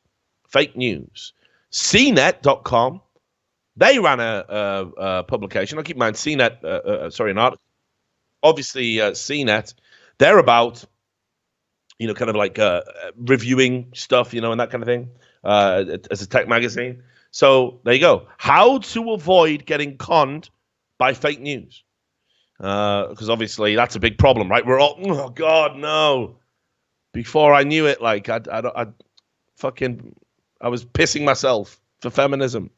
fake news. CNET.com, they ran a publication. I'll keep in mind, CNET, an article. Obviously, CNET, they're about, kind of like reviewing stuff, and that kind of thing, as a tech magazine. So there you go. How to avoid getting conned by fake news. Because obviously that's a big problem, right? We're all, oh God, no. Before I knew it, like I was pissing myself for feminism.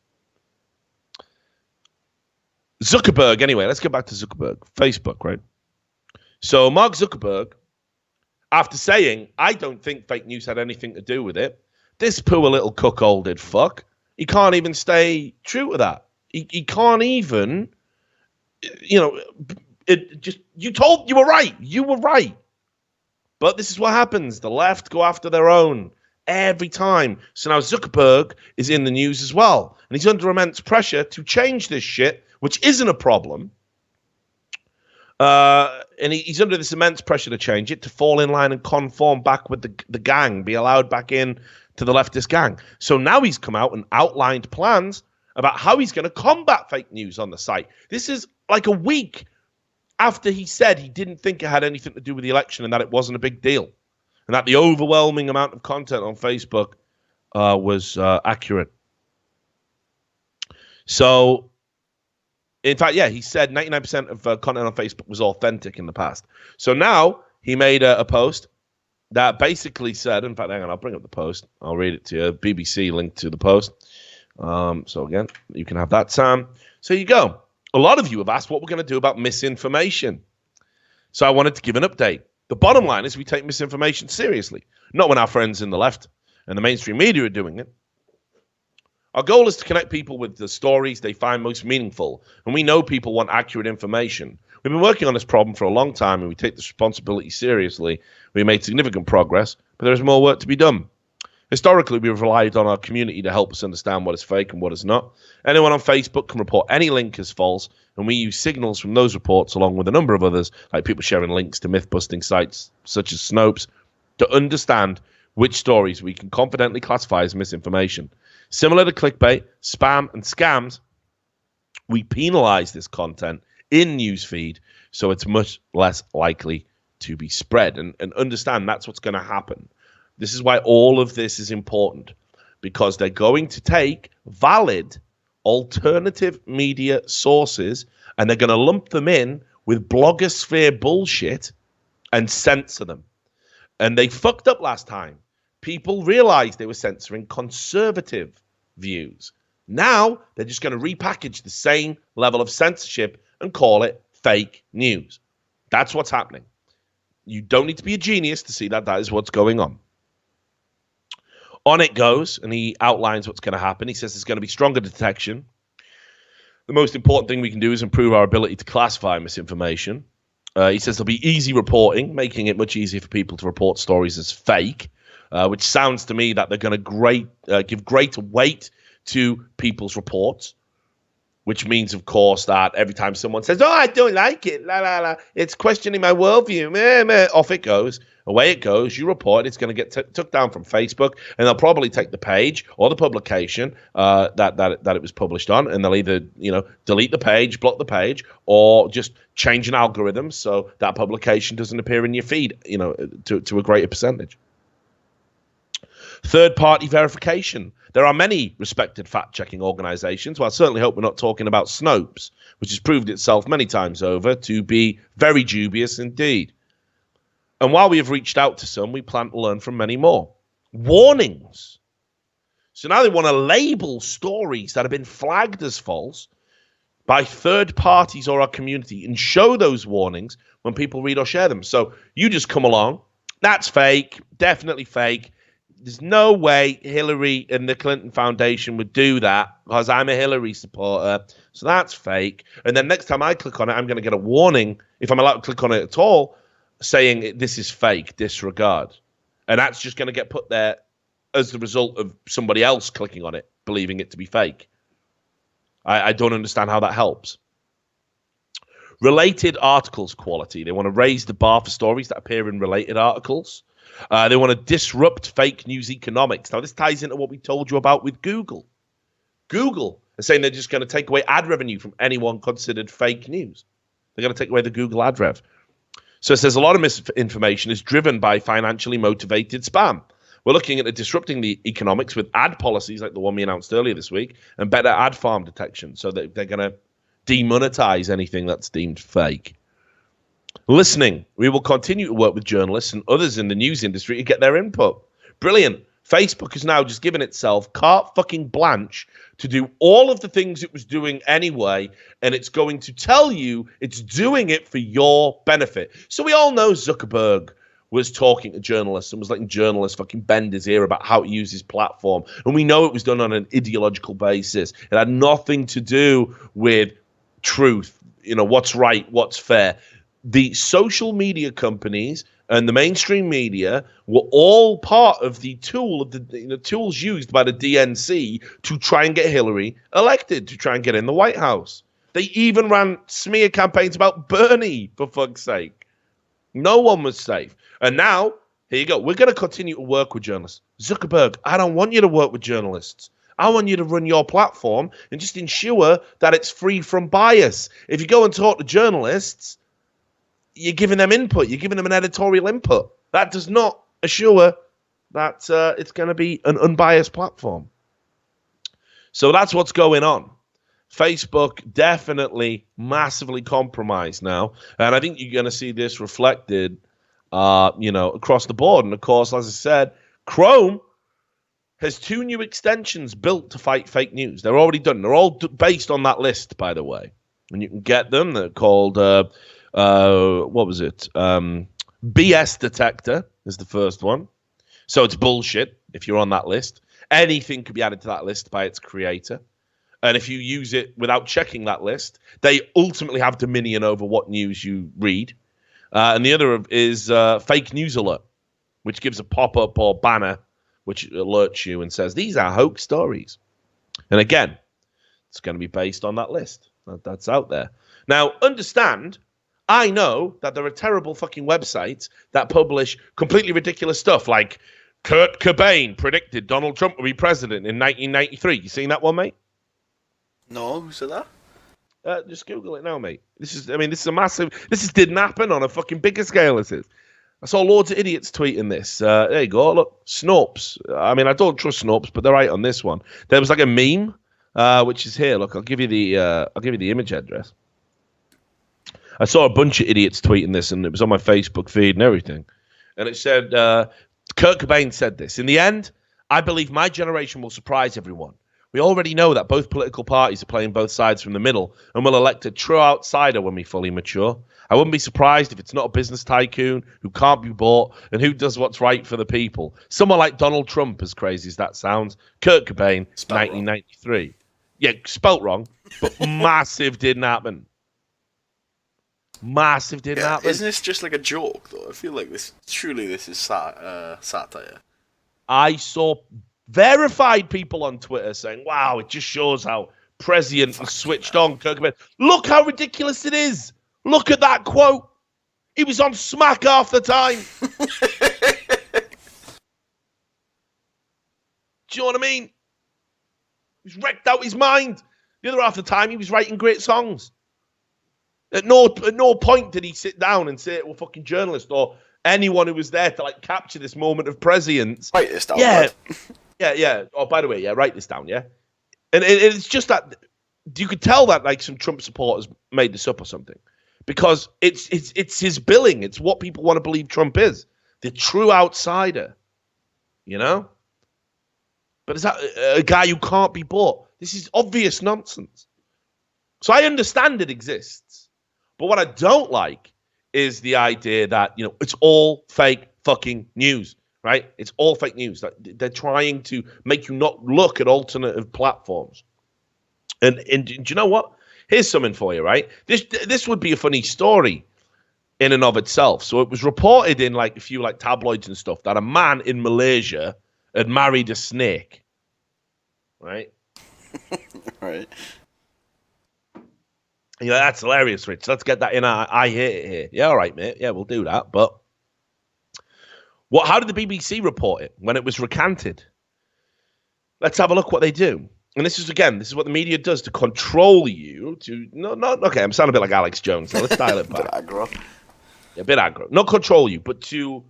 Zuckerberg, anyway, let's get back to Zuckerberg. Facebook, right? So Mark Zuckerberg, after saying, I don't think fake news had anything to do with it, this poor little cuckolded fuck, he can't even stay true to that. He can't even, you were right. You were right. But this is what happens. The left go after their own every time. So now Zuckerberg is in the news as well. And he's under immense pressure to change this shit, which isn't a problem. And he's under this immense pressure to change it, to fall in line and conform back with the gang, be allowed back in to the leftist gang. So now he's come out and outlined plans about how he's going to combat fake news on the site. This is like a week after he said he didn't think it had anything to do with the election and that it wasn't a big deal. And that the overwhelming amount of content on Facebook was accurate. So, in fact, yeah, he said 99% of content on Facebook was authentic in the past. So now he made a post that basically said, in fact, hang on, I'll bring up the post. I'll read it to you. BBC linked to the post. So again, you can have that, Sam. So you go. A lot of you have asked what we're going to do about misinformation. So I wanted to give an update. The bottom line is we take misinformation seriously, not when our friends in the left and the mainstream media are doing it. Our goal is to connect people with the stories they find most meaningful, and we know people want accurate information. We've been working on this problem for a long time, and we take this responsibility seriously. We made significant progress, but there is more work to be done. Historically, we've relied on our community to help us understand what is fake and what is not. Anyone on Facebook can report any link as false, and we use signals from those reports along with a number of others, like people sharing links to myth-busting sites such as Snopes, to understand which stories we can confidently classify as misinformation. Similar to clickbait, spam, and scams, we penalize this content in newsfeed so it's much less likely to be spread. And understand that's what's going to happen. This is why all of this is important, because they're going to take valid alternative media sources and they're going to lump them in with blogosphere bullshit and censor them. And they fucked up last time. People realized they were censoring conservative views. Now they're just going to repackage the same level of censorship and call it fake news. That's what's happening. You don't need to be a genius to see that that is what's going on. On it goes, and he outlines what's going to happen. He says there's going to be stronger detection. The most important thing we can do is improve our ability to classify misinformation. He says there'll be easy reporting, making it much easier for people to report stories as fake, which sounds to me that they're going to give greater weight to people's reports, which means, of course, that every time someone says, oh, I don't like it, la, la, la, it's questioning my worldview, meh, meh, off it goes. Away it goes. You report it's going to get took down from Facebook, and they'll probably take the page or the publication that it was published on, and they'll either delete the page, block the page, or just change an algorithm so that publication doesn't appear in your feed, to a greater percentage. Third-party verification. There are many respected fact-checking organizations. Well, I certainly hope we're not talking about Snopes, which has proved itself many times over to be very dubious indeed. And while we have reached out to some, we plan to learn from many more. warnings. So now they want to label stories that have been flagged as false by third parties or our community and show those warnings when people read or share them. So you just come along. That's fake. Definitely fake. There's no way Hillary and the Clinton Foundation would do that because I'm a Hillary supporter. So that's fake. And then next time I click on it, I'm going to get a warning, if I'm allowed to click on it at all, saying this is fake, disregard. And that's just going to get put there as the result of somebody else clicking on it, believing it to be fake. I don't understand how that helps. Related articles quality. They want to raise the bar for stories that appear in related articles. They want to disrupt fake news economics. Now, this ties into what we told you about with Google. Google is saying they're just going to take away ad revenue from anyone considered fake news. They're going to take away the Google ad rev. So it says a lot of misinformation is driven by financially motivated spam. We're looking at disrupting the economics with ad policies like the one we announced earlier this week and better ad farm detection so that they're going to demonetize anything that's deemed fake. Listening. We will continue to work with journalists and others in the news industry to get their input. Brilliant. Facebook has now just given itself carte fucking blanche to do all of the things it was doing anyway, and it's going to tell you it's doing it for your benefit. So we all know Zuckerberg was talking to journalists and was letting journalists fucking bend his ear about how to use his platform. And we know it was done on an ideological basis. It had nothing to do with truth, what's right, what's fair. The social media companies and the mainstream media were all part of the tool of the tools used by the DNC to try and get Hillary elected, to try and get in the White House. They even ran smear campaigns about Bernie, for fuck's sake. No one was safe. And now, here you go. We're going to continue to work with journalists. Zuckerberg, I don't want you to work with journalists. I want you to run your platform and just ensure that it's free from bias. If you go and talk to journalists, you're giving them input. You're giving them an editorial input. That does not assure that it's going to be an unbiased platform. So that's what's going on. Facebook definitely massively compromised now. And I think you're going to see this reflected, across the board. And of course, as I said, Chrome has 2 new extensions built to fight fake news. They're already done. They're all based on that list, by the way. And you can get them. They're called, BS Detector is the first one. So it's bullshit if you're on that list. Anything could be added to that list by its creator. And if you use it without checking that list, they ultimately have dominion over what news you read. And the other is Fake News Alert, which gives a pop-up or banner which alerts you and says, these are hoax stories. And again, it's going to be based on that list. That's out there. Now, understand, I know that there are terrible fucking websites that publish completely ridiculous stuff like Kurt Cobain predicted Donald Trump would be president in 1993. You seen that one, mate? No, who said that? Just Google it now, mate. This is didn't happen on a fucking bigger scale, this is. I saw loads of idiots tweeting this. There you go. Look, Snopes. I mean, I don't trust Snopes, but they're right on this one. There was like a meme, which is here. Look, I'll give you the image address. I saw a bunch of idiots tweeting this, and it was on my Facebook feed and everything. And it said, Kurt Cobain said this. In the end, I believe my generation will surprise everyone. We already know that both political parties are playing both sides from the middle and will elect a true outsider when we fully mature. I wouldn't be surprised if it's not a business tycoon who can't be bought and who does what's right for the people. Someone like Donald Trump, as crazy as that sounds. Kurt Cobain, 1993. Wrong. Yeah, spelt wrong, but massive didn't happen. Massive didn't happen. Isn't this just like a joke, though? I feel like this is satire. I saw verified people on Twitter saying, wow, it just shows how prescient and switched on Kurt Cobain. Look how ridiculous it is. Look at that quote. He was on smack half the time. Do you know what I mean? He's wrecked out his mind. The other half of the time, he was writing great songs. At no point did he sit down and say to a fucking journalist or anyone who was there to like capture this moment of prescience. Write this down. Yeah. Yeah. Oh, by the way, write this down, yeah? And it's just that you could tell that like some Trump supporters made this up or something. Because it's his billing. It's what people want to believe Trump is. The true outsider. you know? But is that a guy who can't be bought? This is obvious nonsense. So I understand it exists. But what I don't like is the idea that, it's all fake fucking news, right? It's all fake news. They're trying to make you not look at alternative platforms. And do you know what? Here's something for you, right? This would be a funny story in and of itself. So it was reported in a few tabloids and stuff that a man in Malaysia had married a snake. Right? Right. That's hilarious, Rich. Let's get that in. I hate it here. Yeah, all right, mate. Yeah, we'll do that. But how did the BBC report it when it was recanted? Let's have a look what they do. And this is what the media does to control you. Okay, I'm sounding a bit like Alex Jones. So let's dial it back. A bit aggro. Yeah, a bit aggro. Not control you, but to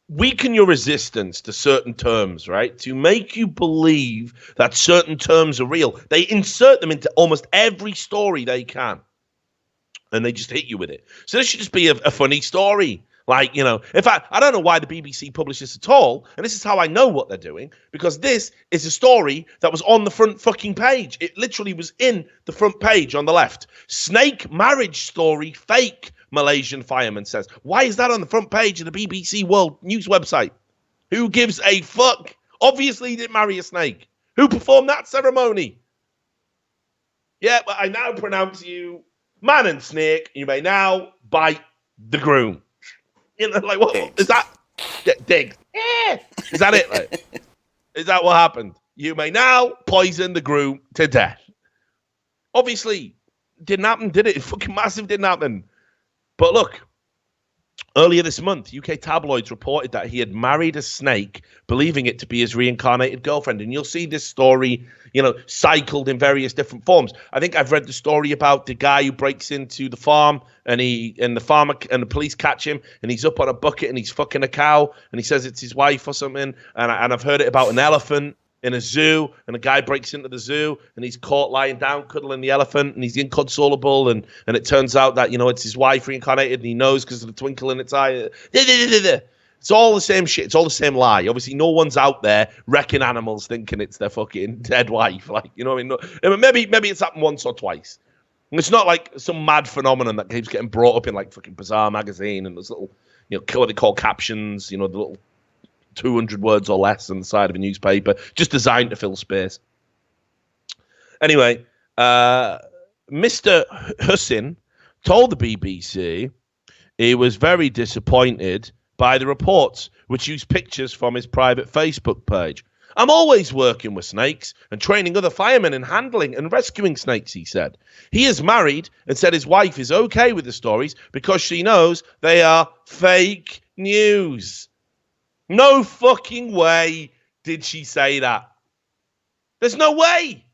weaken your resistance to certain terms, right? To make you believe that certain terms are real. They insert them into almost every story they can. And they just hit you with it. So this should just be a funny story. In fact, I don't know why the BBC published this at all. And this is how I know what they're doing. Because this is a story that was on the front fucking page. It literally was in the front page on the left. Snake marriage story fake, Malaysian fireman says. Why is that on the front page of the BBC World News website? Who gives a fuck? Obviously he didn't marry a snake. Who performed that ceremony? Yeah, but I now pronounce you man and snake. You may now bite the groom. What is that? Diggs. Is that it? Is that what happened? You may now poison the groom to death. Obviously, didn't happen, did it? It fucking massive didn't happen. But look, earlier this month, UK tabloids reported that he had married a snake, believing it to be his reincarnated girlfriend. And you'll see this story, cycled in various different forms. I think I've read the story about the guy who breaks into the farm and the farmer and the police catch him and he's up on a bucket and he's fucking a cow and he says it's his wife or something. And I've heard it about an elephant in a zoo, and a guy breaks into the zoo and he's caught lying down cuddling the elephant and he's inconsolable and it turns out that it's his wife reincarnated and he knows because of the twinkle in its eye. It's all the same shit. It's all the same lie. Obviously, no one's out there wrecking animals thinking it's their fucking dead wife. You know what I mean? No, maybe it's happened once or twice. And it's not like some mad phenomenon that keeps getting brought up in fucking Bazaar magazine and those little, what they call captions, the little 200 words or less on the side of a newspaper, just designed to fill space. Anyway, Mr. Hussin told the BBC he was very disappointed by the reports, which used pictures from his private Facebook page. I'm always working with snakes and training other firemen in handling and rescuing snakes, he said. He is married and said his wife is okay with the stories because she knows they are fake news. No fucking way did she say that. There's no way.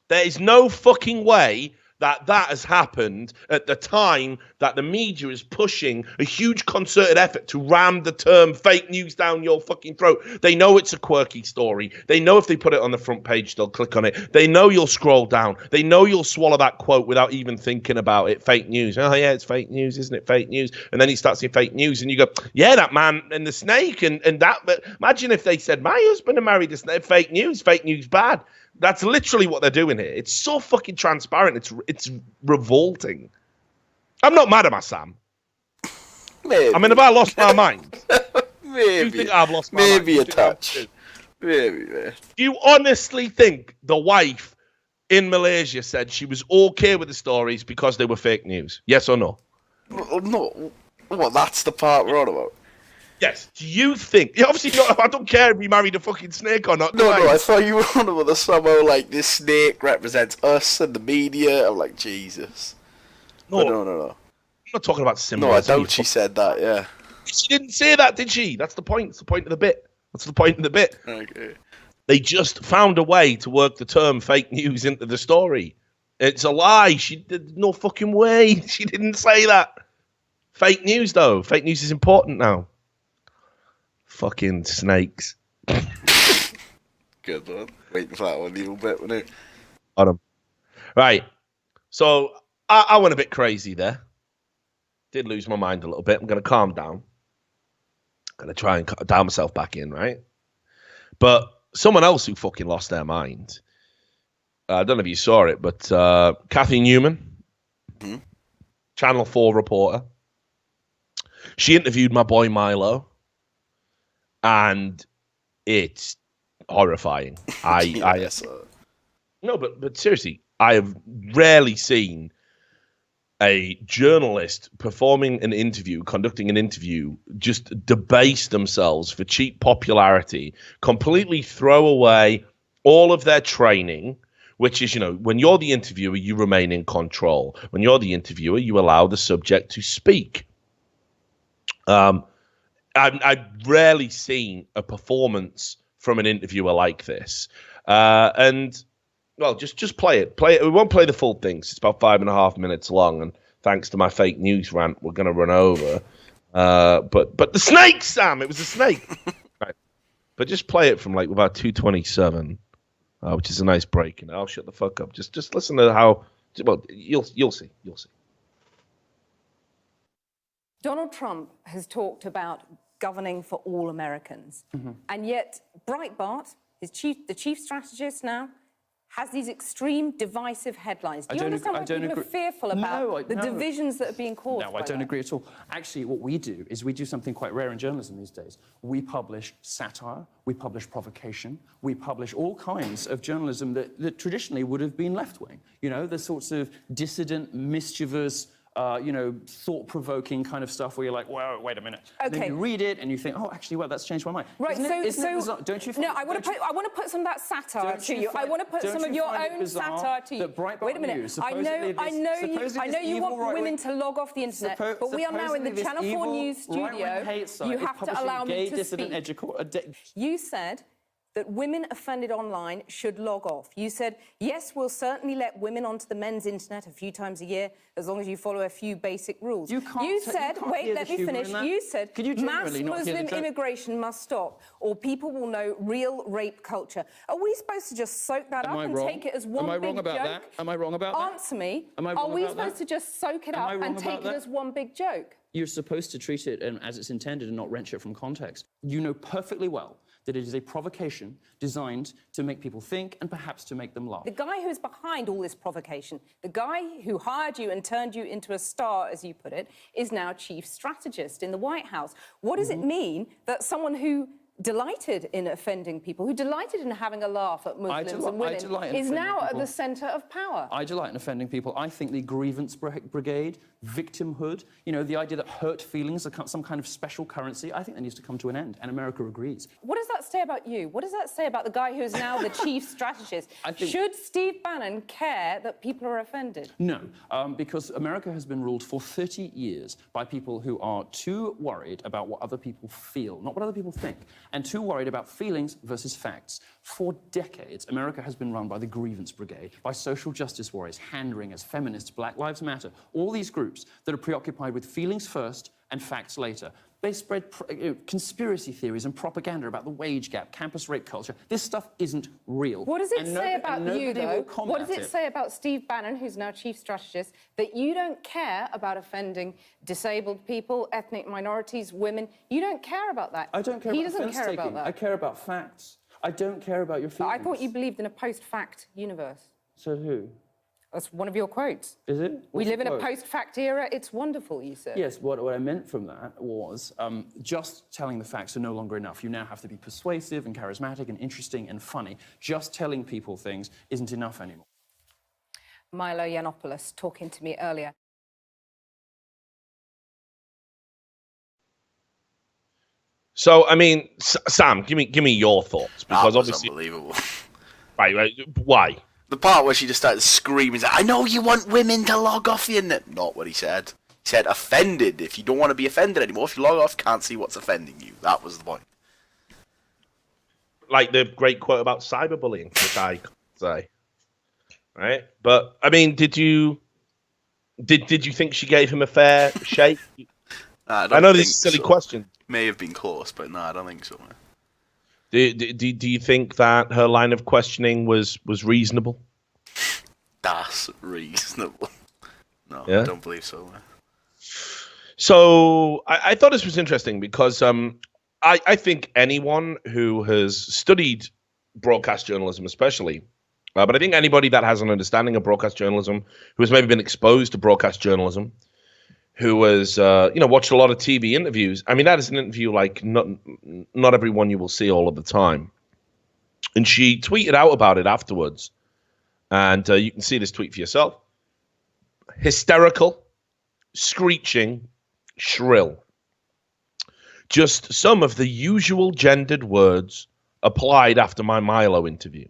There is no fucking way that has happened at the time that the media is pushing a huge concerted effort to ram the term fake news down your fucking throat. They know it's a quirky story. They know if they put it on the front page, they'll click on it. They know you'll scroll down. They know you'll swallow that quote without even thinking about it. Fake news. Oh, yeah, it's fake news, isn't it? Fake news. And then he starts saying fake news, and you go, yeah, that man and the snake and that. But imagine if they said, my husband married a snake. Fake news bad. That's literally what they're doing here. It's so fucking transparent. It's revolting. I'm not mad at my Sam. Maybe. I mean, have I lost my mind? Maybe. You think I've lost my mind? Maybe a touch. Maybe. Do you honestly think the wife in Malaysia said she was okay with the stories because they were fake news? Yes or no? No. Well, that's the part we're on about. Yes. Do you think? Obviously, not. I don't care if he married a fucking snake or not. No, I thought you were on about the somehow like this snake represents us and the media. I'm like, Jesus. No. I'm not talking about symbolism. No, I doubt she said that. Yeah. She didn't say that, did she? That's the point. It's the point of the bit. That's the point of the bit. Okay. They just found a way to work the term fake news into the story. It's a lie. She did no fucking way. She didn't say that. Fake news, though. Fake news is important now. Fucking snakes. Good one. Waiting for that one a little bit, wasn't it? On them. Right. So I went a bit crazy there. Did lose my mind a little bit. I'm going to calm down. Gonna try and dial myself back in, right? But someone else who fucking lost their mind. I don't know if you saw it, but Kathy Newman, Channel 4 reporter, she interviewed my boy Milo, and it's horrifying. No, but seriously, I have rarely seen a journalist performing an interview, conducting an interview, just debase themselves for cheap popularity, completely throw away all of their training, which is, when you're the interviewer, you remain in control. When you're the interviewer, you allow the subject to speak. I've rarely seen a performance from an interviewer like this. Well, just play it. We won't play the full thing. It's about 5.5 minutes long, and thanks to my fake news rant, we're going to run over. But the snake, Sam! It was a snake! Right. But just play it from about 2:27, which is a nice break. And I'll shut the fuck up. Just listen to how... Well, you'll see. You'll see. Donald Trump has talked about governing for all Americans. And yet Breitbart, the chief strategist now, has these extreme divisive headlines. Do you understand why people are fearful about the divisions that are being caused? No, I don't agree at all. Actually, what we do is we do something quite rare in journalism these days. We publish satire, we publish provocation, we publish all kinds of journalism that traditionally would have been left-wing. The sorts of dissident, mischievous, thought-provoking kind of stuff where you're like, whoa, wait a minute. Okay. And then you read it and you think, oh, actually, well, that's changed my mind. Right, Isn't it bizarre? Don't you find, no, I want to put some of that satire to you. I want to put some of your own satire to you. Wait a minute. I know you want women to log off the internet, but we are now in the Channel 4 News studio. You have to allow me to speak. You said that women offended online should log off. You said, yes, we'll certainly let women onto the men's internet a few times a year, as long as you follow a few basic rules. You said, wait, let me finish. You said, mass Muslim immigration must stop, or people will know real rape culture. Are we supposed to just soak that up and take it as one big joke? Am I wrong about that? Am I wrong about that? Answer me. Are we supposed to just soak it up and take it as one big joke? You're supposed to treat it as it's intended and not wrench it from context. You know perfectly well that it is a provocation designed to make people think and perhaps to make them laugh. The guy who's behind all this provocation, the guy who hired you and turned you into a star, as you put it, is now chief strategist in the White House. What does it mean that someone who delighted in offending people, who delighted in having a laugh at Muslims and women, is now at the centre of power? I delight in offending people. I think the grievance brigade, victimhood, the idea that hurt feelings are some kind of special currency, I think that needs to come to an end, and America agrees. What does that say about you? What does that say about the guy who's now the chief strategist? Should Steve Bannon care that people are offended? No, because America has been ruled for 30 years by people who are too worried about what other people feel, not what other people think, and too worried about feelings versus facts. For decades, America has been run by the grievance brigade, by social justice warriors, hand-wringers, feminists, Black Lives Matter, all these groups that are preoccupied with feelings first and facts later. They spread conspiracy theories and propaganda about the wage gap, campus rape culture. This stuff isn't real. What does it say about you, though? What does it say about Steve Bannon, who's now chief strategist, that you don't care about offending disabled people, ethnic minorities, women? You don't care about that. I don't care about offense taking. About that. I care about facts. I don't care about your feelings. I thought you believed in a post-fact universe. So who? That's one of your quotes. Is it? We live in a post-fact era. It's wonderful, you said. Yes, what I meant from that was just telling the facts are no longer enough. You now have to be persuasive and charismatic and interesting and funny. Just telling people things isn't enough anymore. Milo Yiannopoulos talking to me earlier. So, I mean, Sam, give me your thoughts, because obviously, unbelievable. Right? Why? The part where she just started screaming, I know you want women to log off the internet. Not what he said. He said offended. If you don't want to be offended anymore, if you log off, can't see what's offending you. That was the point. Like the great quote about cyberbullying, which I can't say. Right? But, I mean, did you think she gave him a fair shake? I know this is a silly question. May have been close, but no, I don't think so. Do you think that her line of questioning was reasonable? That's reasonable. No, yeah? I don't believe so. So I thought this was interesting because I think anyone who has studied broadcast journalism, especially, but I think anybody that has an understanding of broadcast journalism, who has maybe been exposed to broadcast journalism, who has watched a lot of TV interviews. I mean, that is an interview like not everyone you will see all of the time. And she tweeted out about it afterwards, and you can see this tweet for yourself. Hysterical, screeching, shrill. Just some of the usual gendered words applied after my Milo interview.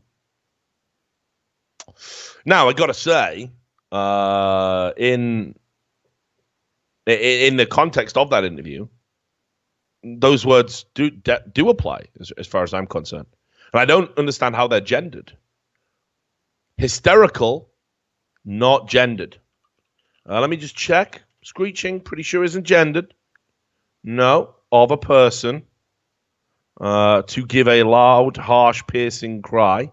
Now, I got to say, in the context of that interview, those words do apply as far as I'm concerned. And I don't understand how they're gendered. Hysterical, not gendered. Let me just check. Screeching, pretty sure isn't gendered. No, of a person. To give a loud, harsh, piercing cry.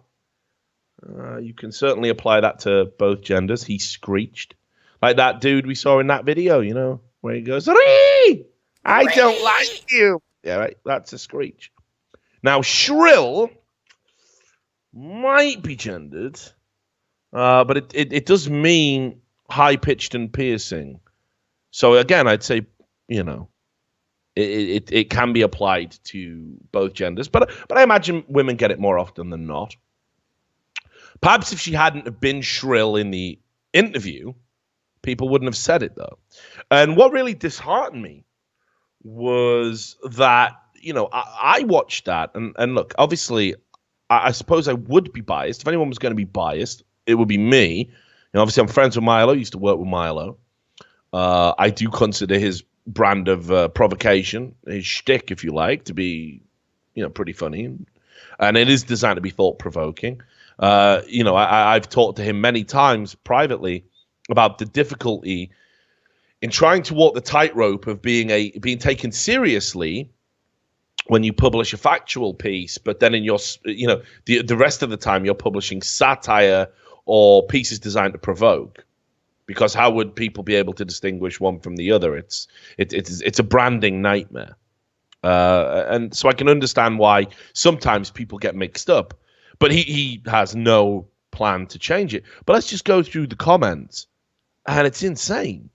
You can certainly apply that to both genders. He screeched. Like that dude we saw in that video, where he goes, Ree! I don't like you. Yeah, right. That's a screech. Now, shrill might be gendered, but it does mean high-pitched and piercing. So, again, I'd say, it can be applied to both genders. But I imagine women get it more often than not. Perhaps if she hadn't have been shrill in the interview, people wouldn't have said it, though. And what really disheartened me was that, I watched that. And look, obviously, I suppose I would be biased. If anyone was going to be biased, it would be me. Obviously, I'm friends with Milo. I used to work with Milo. I do consider his brand of provocation, his shtick, if you like, to be, pretty funny. And it is designed to be thought-provoking. I've talked to him many times privately about the difficulty in trying to walk the tightrope of being taken seriously when you publish a factual piece, but then in your, the rest of the time you're publishing satire or pieces designed to provoke. Because how would people be able to distinguish one from the other? It's a branding nightmare, and so I can understand why sometimes people get mixed up. But he has no plan to change it. But let's just go through the comments, and it's insane.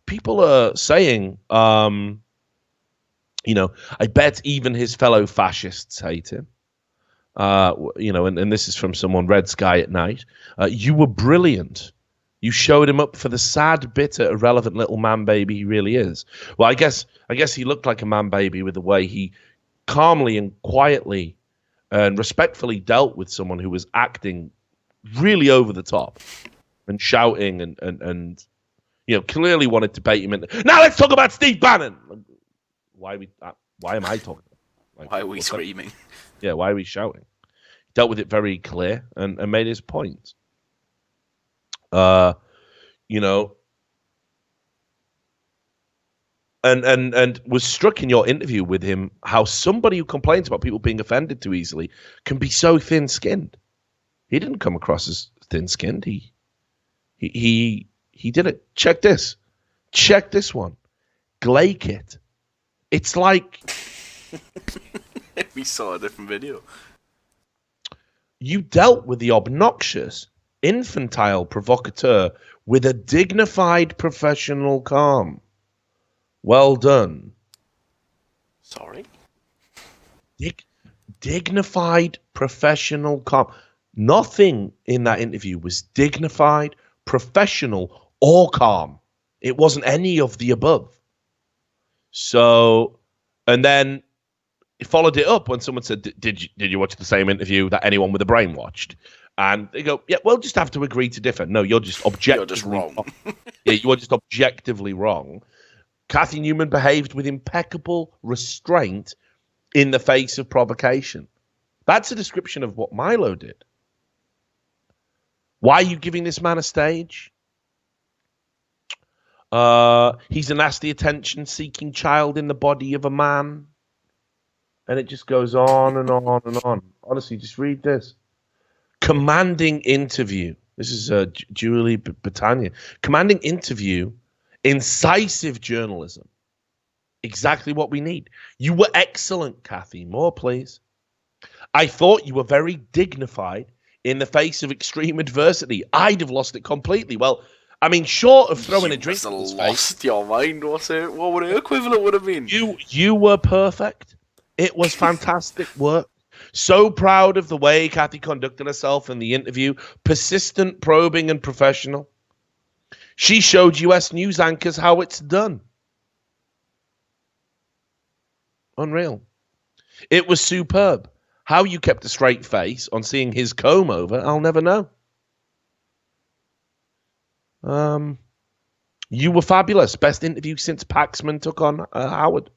People are saying, I bet even his fellow fascists hate him. And this is from someone, Red Sky at Night. You were brilliant. You showed him up for the sad, bitter, irrelevant little man baby he really is. Well, I guess he looked like a man baby with the way he calmly and quietly and respectfully dealt with someone who was acting really over the top and shouting and clearly wanted to bait him in. Now let's talk about Steve Bannon. Why am I talking? Why are we screaming? Yeah, why are we shouting? Dealt with it very clear and made his point. And was struck in your interview with him how somebody who complains about people being offended too easily can be so thin-skinned. He didn't come across as thin-skinned. He did it. Check this. Check this one. Glaykit. It's like we saw a different video. You dealt with the obnoxious, infantile provocateur with a dignified professional calm. Well done. Sorry? Dignified professional calm. Nothing in that interview was dignified, professional, or calm. It wasn't any of the above. So, and then he followed it up when someone said, did you watch the same interview that anyone with a brain watched? And they go, yeah, we'll just have to agree to differ. No, you're just objectively wrong. Yeah, you are just objectively wrong. Cathy Newman behaved with impeccable restraint in the face of provocation. That's a description of what Milo did. Why are you giving this man a stage? He's a nasty attention-seeking child in the body of a man. And it just goes on and on and on. Honestly, just read this. Commanding interview. This is Julie Britannia. Commanding interview, incisive journalism. Exactly what we need. You were excellent, Kathy. More, please. I thought you were very dignified in the face of extreme adversity. I'd have lost it completely. Well, I mean, short of throwing a drink in his face. Lost your mind. What would the equivalent would have been? You were perfect. It was fantastic work. So proud of the way Kathy conducted herself in the interview. Persistent, probing, and professional. She showed US news anchors how it's done. Unreal. It was superb. How you kept a straight face on seeing his comb over, I'll never know. You were fabulous. Best interview since Paxman took on Howard.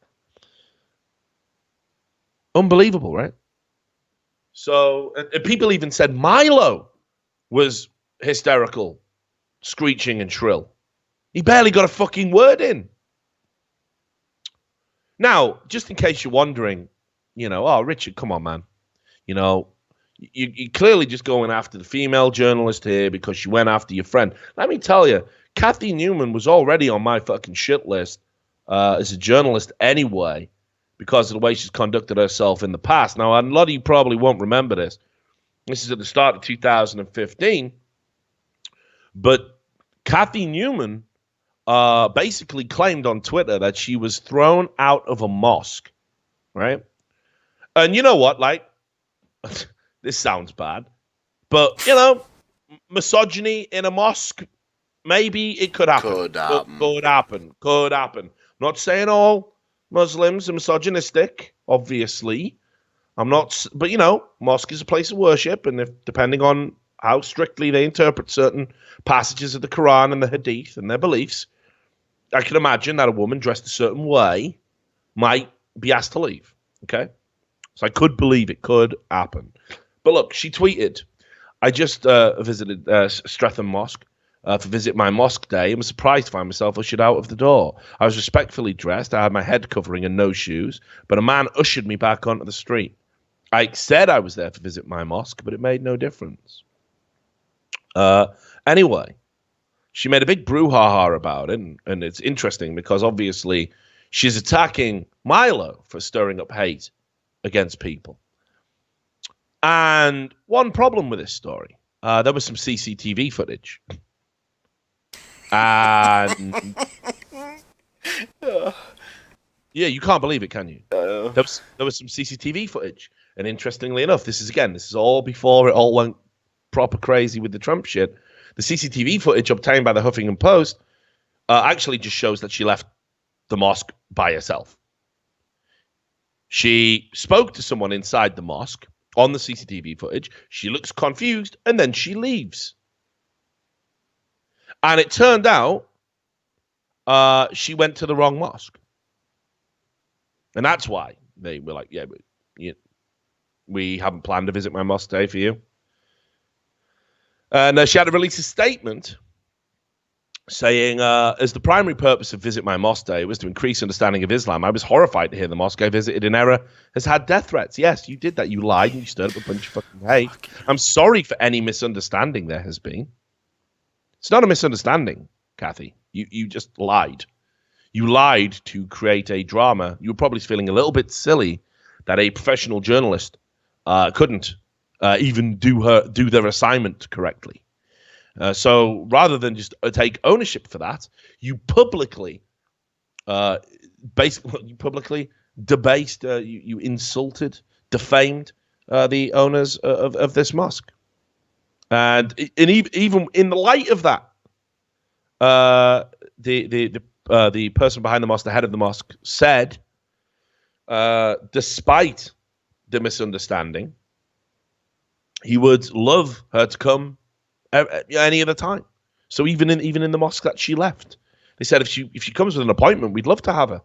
Unbelievable, right? So, and people even said Milo was hysterical, screeching and shrill. He barely got a fucking word in. Now, just in case you're wondering, oh, Richard, come on, man. You're clearly just going after the female journalist here because you went after your friend. Let me tell you, Kathy Newman was already on my fucking shit list as a journalist anyway because of the way she's conducted herself in the past. Now, a lot of you probably won't remember this. This is at the start of 2015. But Kathy Newman basically claimed on Twitter that she was thrown out of a mosque, right? And you know what? Like, this sounds bad, but, misogyny in a mosque, maybe it could happen. Could happen. I'm not saying all Muslims are misogynistic, obviously. I'm not, but, mosque is a place of worship, and depending on how strictly they interpret certain passages of the Quran and the Hadith and their beliefs, I can imagine that a woman dressed a certain way might be asked to leave, okay? So I could believe it could happen. But look, she tweeted, I just visited Streatham Mosque for Visit My Mosque Day and was surprised to find myself ushered out of the door. I was respectfully dressed. I had my head covering and no shoes, but a man ushered me back onto the street. I said I was there to visit my mosque, but it made no difference. Anyway, she made a big brouhaha about it, and it's interesting because obviously she's attacking Milo for stirring up hate against people. And one problem with this story, there was some CCTV footage. And yeah, you can't believe it, can you? There was some CCTV footage. And interestingly enough, this is all before it all went proper crazy with the Trump shit. The CCTV footage obtained by the Huffington Post actually just shows that she left the mosque by herself. She spoke to someone inside the mosque on the CCTV footage. She looks confused, and then she leaves. And it turned out she went to the wrong mosque. And that's why they were like, we haven't planned to visit my mosque day for you. And she had to release a statement saying, as the primary purpose of Visit My Mosque Day was to increase understanding of Islam, I was horrified to hear the mosque I visited in error has had death threats. Yes, you did that. You lied and you stirred up a bunch of fucking hate. I'm sorry for any misunderstanding there has been. It's not a misunderstanding, Kathy. You just lied. You lied to create a drama. You were probably feeling a little bit silly that a professional journalist couldn't even do their assignment correctly. So rather than just take ownership for that, you publicly, debased, you insulted, defamed the owners of this mosque, and even in the light of that, the person behind the mosque, the head of the mosque, said, despite the misunderstanding, he would love her to come any other time. So even in the mosque that she left, they said if she comes with an appointment, we'd love to have her.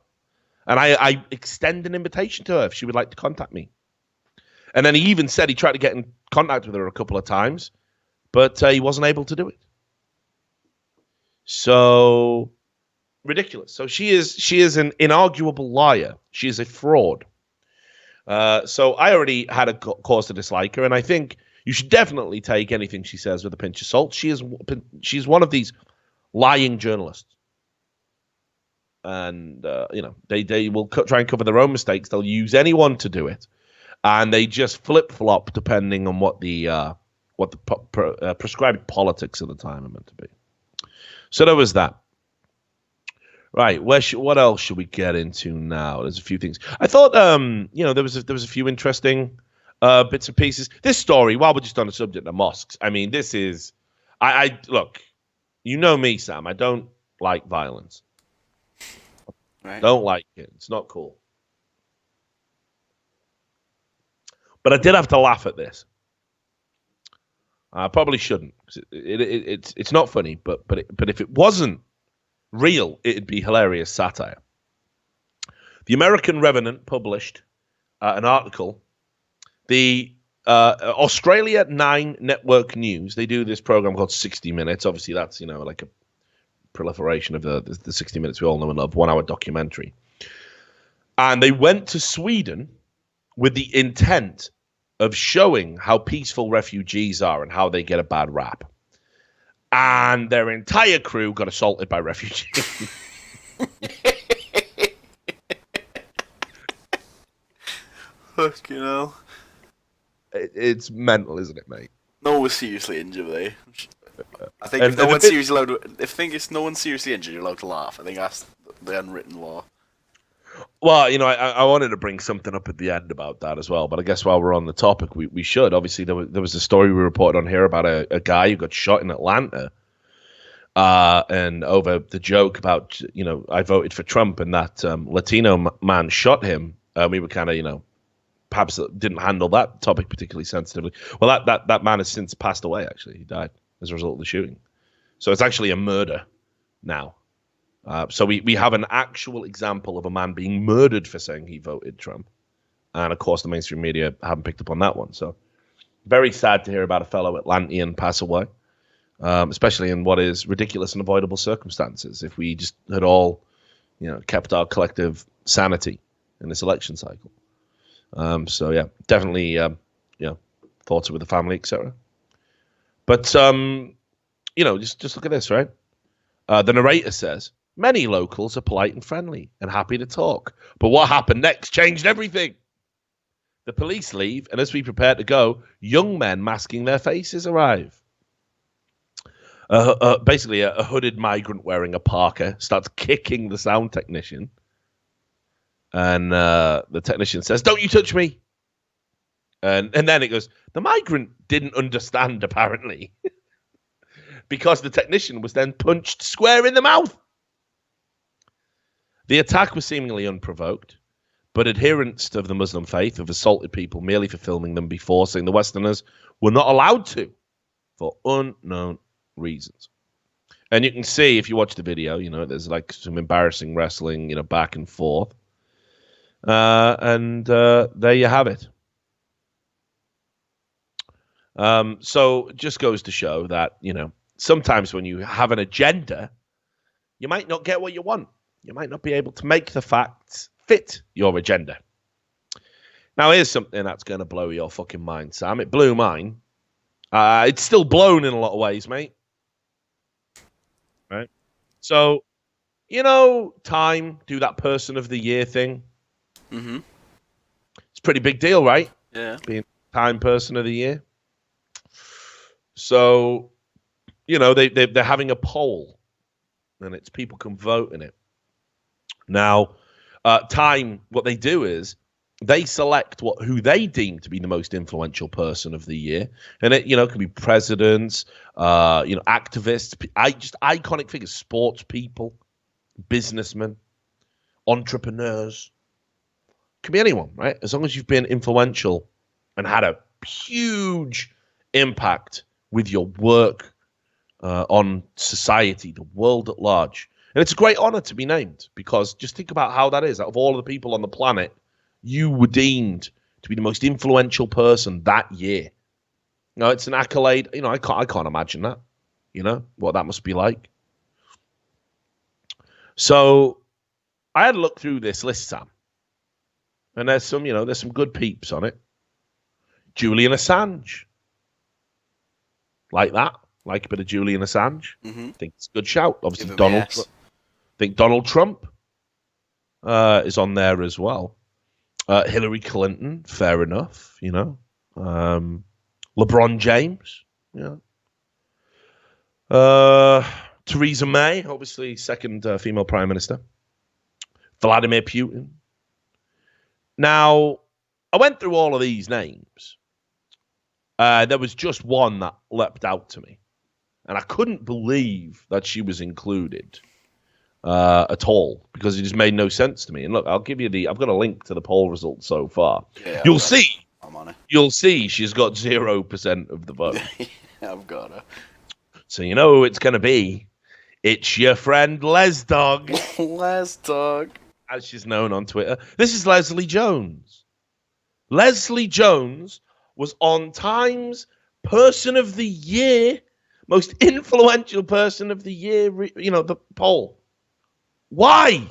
And I extend an invitation to her if she would like to contact me. And then he even said he tried to get in contact with her a couple of times, but he wasn't able to do it. So ridiculous. So she is an inarguable liar. She is a fraud. So I already had a cause to dislike her, and I think you should definitely take anything she says with a pinch of salt. She's one of these lying journalists. and they will try and cover their own mistakes. They'll use anyone to do it, and they just flip flop depending on what the prescribed politics of the time are meant to be. So there was that. Right, what else should we get into now? There's a few things. I thought, there was a few interesting bits and pieces. This story, while we're just on the subject of mosques, I mean, this is, I look, you know me, Sam. I don't like violence. Right. Don't like it. It's not cool. But I did have to laugh at this. I probably shouldn't. It's not funny, but if it wasn't real, it'd be hilarious satire. The American Revenant published an article. The Australia 9 Network News, they do this program called 60 Minutes. Obviously, that's, like a proliferation of the 60 Minutes we all know and love, 1 hour documentary. And they went to Sweden with the intent of showing how peaceful refugees are and how they get a bad rap. And their entire crew got assaulted by refugees. Fucking hell. It's mental, isn't it, mate? No one was seriously injured, they. I think if no one's seriously injured, you're allowed to laugh. I think that's the unwritten law. Well, I wanted to bring something up at the end about that as well, but I guess while we're on the topic, we should. Obviously, there was a story we reported on here about a guy who got shot in Atlanta, and over the joke about, I voted for Trump, and that Latino man shot him. We were kind of, perhaps didn't handle that topic particularly sensitively. Well, that man has since passed away, actually. He died as a result of the shooting. So it's actually a murder now. So we have an actual example of a man being murdered for saying he voted Trump. And, of course, the mainstream media haven't picked up on that one. So very sad to hear about a fellow Atlantean pass away, especially in what is ridiculous and avoidable circumstances. If we just had all, kept our collective sanity in this election cycle. So, yeah, definitely, thoughts with the family, etc. But, just look at this, right? The narrator says, many locals are polite and friendly and happy to talk. But what happened next changed everything. The police leave, and as we prepare to go, young men masking their faces arrive. Basically, a hooded migrant wearing a parka starts kicking the sound technician. And the technician says, "Don't you touch me." And then it goes, the migrant didn't understand, apparently. Because the technician was then punched square in the mouth. The attack was seemingly unprovoked, but adherents of the Muslim faith have assaulted people merely for filming them before, saying the Westerners were not allowed to for unknown reasons. And you can see, if you watch the video, there's like some embarrassing wrestling, back and forth. And there you have it. So it just goes to show that, sometimes when you have an agenda, you might not get what you want. You might not be able to make the facts fit your agenda. Now, here's something that's going to blow your fucking mind, Sam. It blew mine. It's still blown in a lot of ways, mate. Right? So, Time do that Person of the Year thing. Mm-hmm. It's a pretty big deal, right? Yeah. Being Time Person of the Year. So, they're having a poll, and it's people can vote in it. Now, Time, what they do is they select who they deem to be the most influential person of the year, and it can be presidents, activists, just iconic figures, sports people, businessmen, entrepreneurs. Can be anyone, right? As long as you've been influential and had a huge impact with your work on society, the world at large. And it's a great honor to be named, because just think about how that is. Out of all of the people on the planet, you were deemed to be the most influential person that year. It's an accolade. I can't imagine that, what that must be like. So I had to look through this list, Sam. And there's some good peeps on it. Julian Assange. Like that. Like a bit of Julian Assange. Mm-hmm. I think it's a good shout. Obviously, Donald Trump. is on there as well. Hillary Clinton, fair enough, you know. LeBron James, you know. Theresa May, obviously second female prime minister. Vladimir Putin. Now, I went through all of these names. There was just one that leapt out to me. And I couldn't believe that she was included at all, because it just made no sense to me. And look, I'll give you I've got a link to the poll results so far. Yeah, You'll see. I'm on it. You'll see she's got 0% of the vote. I've got her. So you know who it's going to be. It's your friend Les Dog. Les Dog. As she's known on Twitter. This is Leslie Jones. Leslie Jones was on Time's Person of the Year, most influential person of the year, you know, the poll. Why?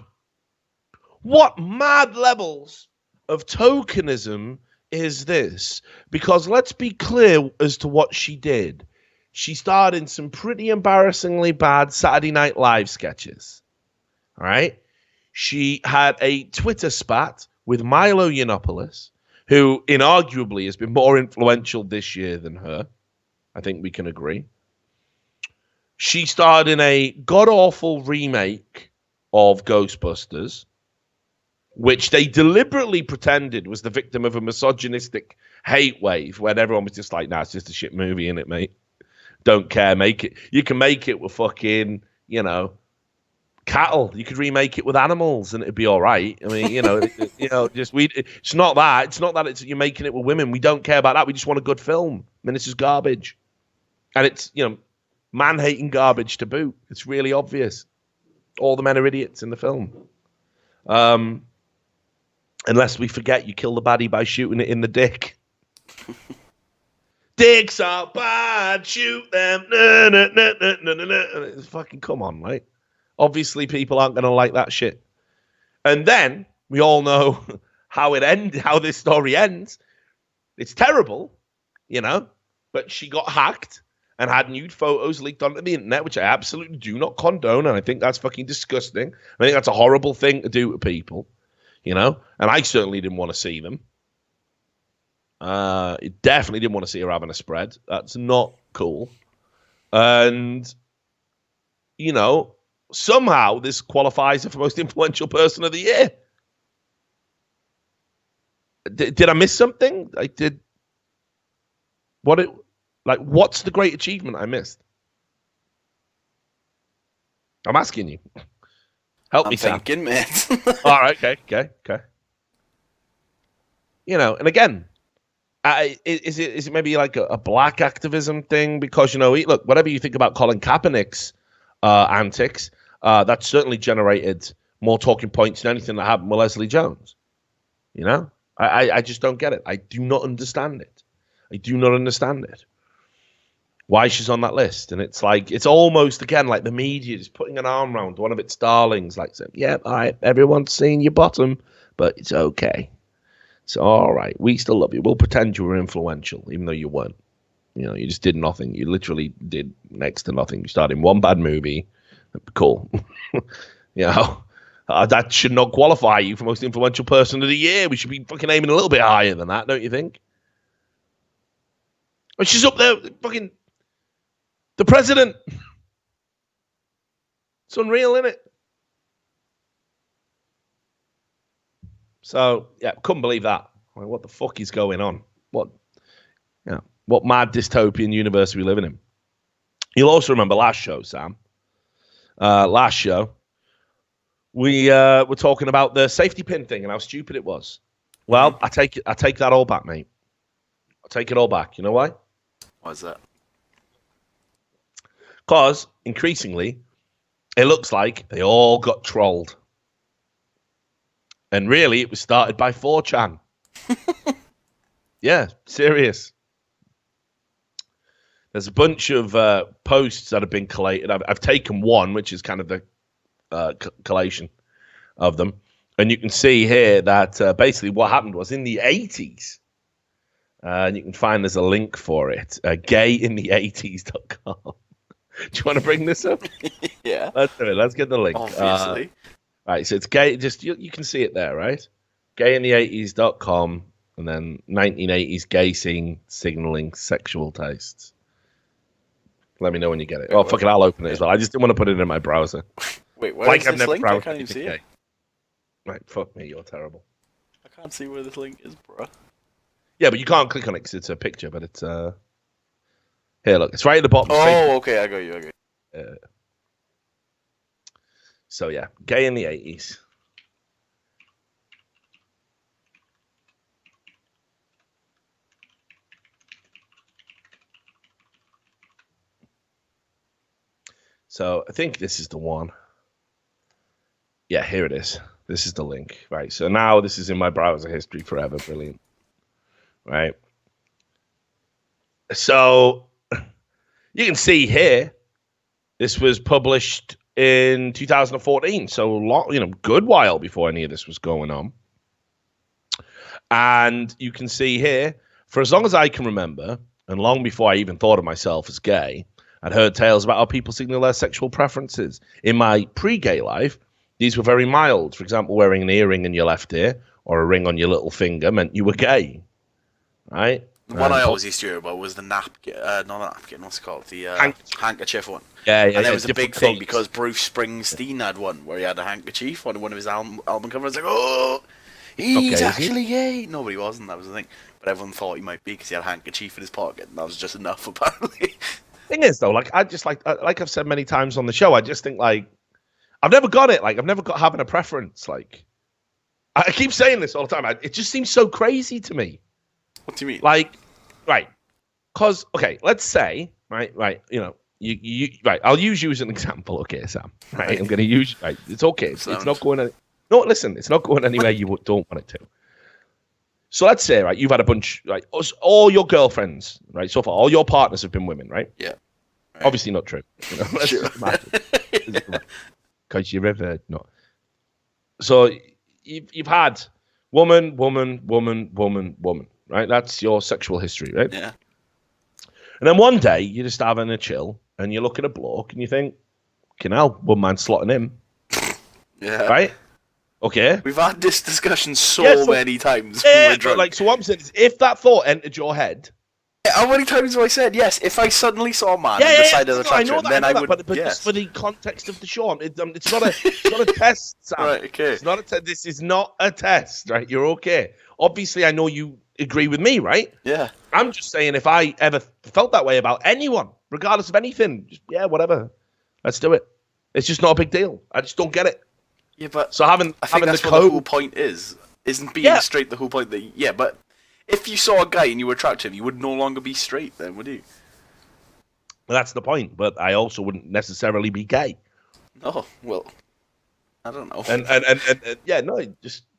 What mad levels of tokenism is this? Because let's be clear as to what she did. She starred in some pretty embarrassingly bad Saturday Night Live sketches. All right? She had a Twitter spat with Milo Yiannopoulos, who inarguably has been more influential this year than her. I think we can agree. She starred in a god-awful remake of Ghostbusters, which they deliberately pretended was the victim of a misogynistic hate wave, when everyone was just like, nah, it's just a shit movie, innit, mate? Don't care, make it. You can make it with fucking, you know, cattle. You could remake it with animals and it'd be all right. I mean, you know, it's not that. It's not that you're making it with women. We don't care about that. We just want a good film. I mean, this is garbage. And it's, you know, man-hating garbage to boot. It's really obvious. All the men are idiots in the film. Unless we forget you kill the baddie by shooting it in the dick. Dicks are bad, shoot them. It's fucking, come on, right? Obviously, people aren't going to like that shit. And then we all know how this story ends. It's terrible, you know, but she got hacked and had nude photos leaked onto the internet, which I absolutely do not condone, and I think that's fucking disgusting. I think that's a horrible thing to do to people, you know, and I certainly didn't want to see them. Definitely didn't want to see her having a spread. That's not cool. And, you know, somehow this qualifies her for most influential person of the year. Did I miss something? I did. What's the great achievement I missed? I'm asking you. Help me, Sam. I'm thinking, mate. All right, okay. You know, and again, is it maybe like a black activism thing? Because, you know, look, whatever you think about Colin Kaepernick's antics, that certainly generated more talking points than anything that happened with Leslie Jones. You know, I just don't get it. I do not understand it. Why she's on that list. And it's like, it's almost, again, like the media is putting an arm around one of its darlings, like saying, yeah, all right, everyone's seeing your bottom, but it's okay. It's all right. We still love you. We'll pretend you were influential, even though you weren't. You know, you just did nothing. You literally did next to nothing. You started in one bad movie. Cool. You know, that should not qualify you for most influential person of the year. We should be fucking aiming a little bit higher than that, don't you think? But she's up there, fucking the president. It's unreal, isn't it? So, yeah, couldn't believe that. Like, what the fuck is going on? What mad dystopian universe are we living in? You'll also remember last show, Sam. Last show, we were talking about the safety pin thing and how stupid it was. Well, I take that all back, mate. I take it all back. You know why? Why is that? Because increasingly, it looks like they all got trolled. And really, it was started by 4chan. Yeah, serious. There's a bunch of posts that have been collated. I've taken one, which is kind of the collation of them. And you can see here that basically what happened was in the 80s, and you can find there's a link for it, gayinthe80s.com. Do you want to bring this up? Yeah. Let's do it. Let's get the link. Obviously. Right, so it's gay. Just you can see it there, right? Gayinthe80s.com, and then 1980s gay scene signaling sexual tastes. Let me know when you get it. Oh, fuck it, I'll open it as well. I just didn't want to put it in my browser. Wait, where is this link? I can't even see it. Right, fuck me, you're terrible. I can't see where this link is, bro. Yeah, but you can't click on it because it's a picture, but it's here, look, it's right at the bottom. Oh, okay, I got you. So yeah, gay in the 80s. So I think this is the one. Yeah, here it is. This is the link, right? So now this is in my browser history forever. Brilliant, right? So you can see here, this was published in 2014, so good while before any of this was going on. And you can see here, for as long as I can remember, and long before I even thought of myself as gay, I'd heard tales about how people signal their sexual preferences. In my pre-gay life, these were very mild. For example, wearing an earring in your left ear or a ring on your little finger meant you were gay, right? The one I always used to hear about was the napkin, not napkin, what's it called? The handkerchief one. Yeah. And it was a big thing because Bruce Springsteen had one where he had a handkerchief on one of his album covers. Like, oh, he's actually gay. Nobody wasn't, that was the thing. But everyone thought he might be because he had a handkerchief in his pocket, and that was just enough, apparently. Thing is, though, like I've said many times on the show, I just think, like, I've never got it. Like, I've never got having a preference. Like, I keep saying this all the time. It just seems so crazy to me. What do you mean? Like, right. Because, okay, let's say, right, you right, I'll use you as an example, okay, Sam. Right, I'm going to use, right, it's okay. It's not going to, no, listen, it's not going anywhere you don't want it to. So let's say, right, you've had a bunch, right, all your girlfriends, right, so far, all your partners have been women, right? Yeah. Right. Obviously not true. Sure. Because you're ever not. So you've had woman, right? That's your sexual history, right? Yeah. And then one day you're just having a chill and you look at a bloke and you think, one man slotting him. Yeah. Right? Okay. We've had this discussion many times. Yeah, but so what I'm saying is, if that thought entered your head. Yeah, how many times have I said, yes, if I suddenly saw a man on the side of the tractor, then I would, but yes. just for the context of the show, it's not a test, Sam. Right, okay. It's not a test. This is not a test, right? You're okay. Obviously, I know you agree with me, right? Yeah. I'm just saying, if I ever felt that way about anyone, regardless of anything, just, whatever. Let's do it. It's just not a big deal. I just don't get it. Yeah, but so I think that's what the whole point is. Isn't being straight the whole point? But if you saw a guy and you were attracted to him, you would no longer be straight then, would you? Well, that's the point. But I also wouldn't necessarily be gay. Oh, well, I don't know.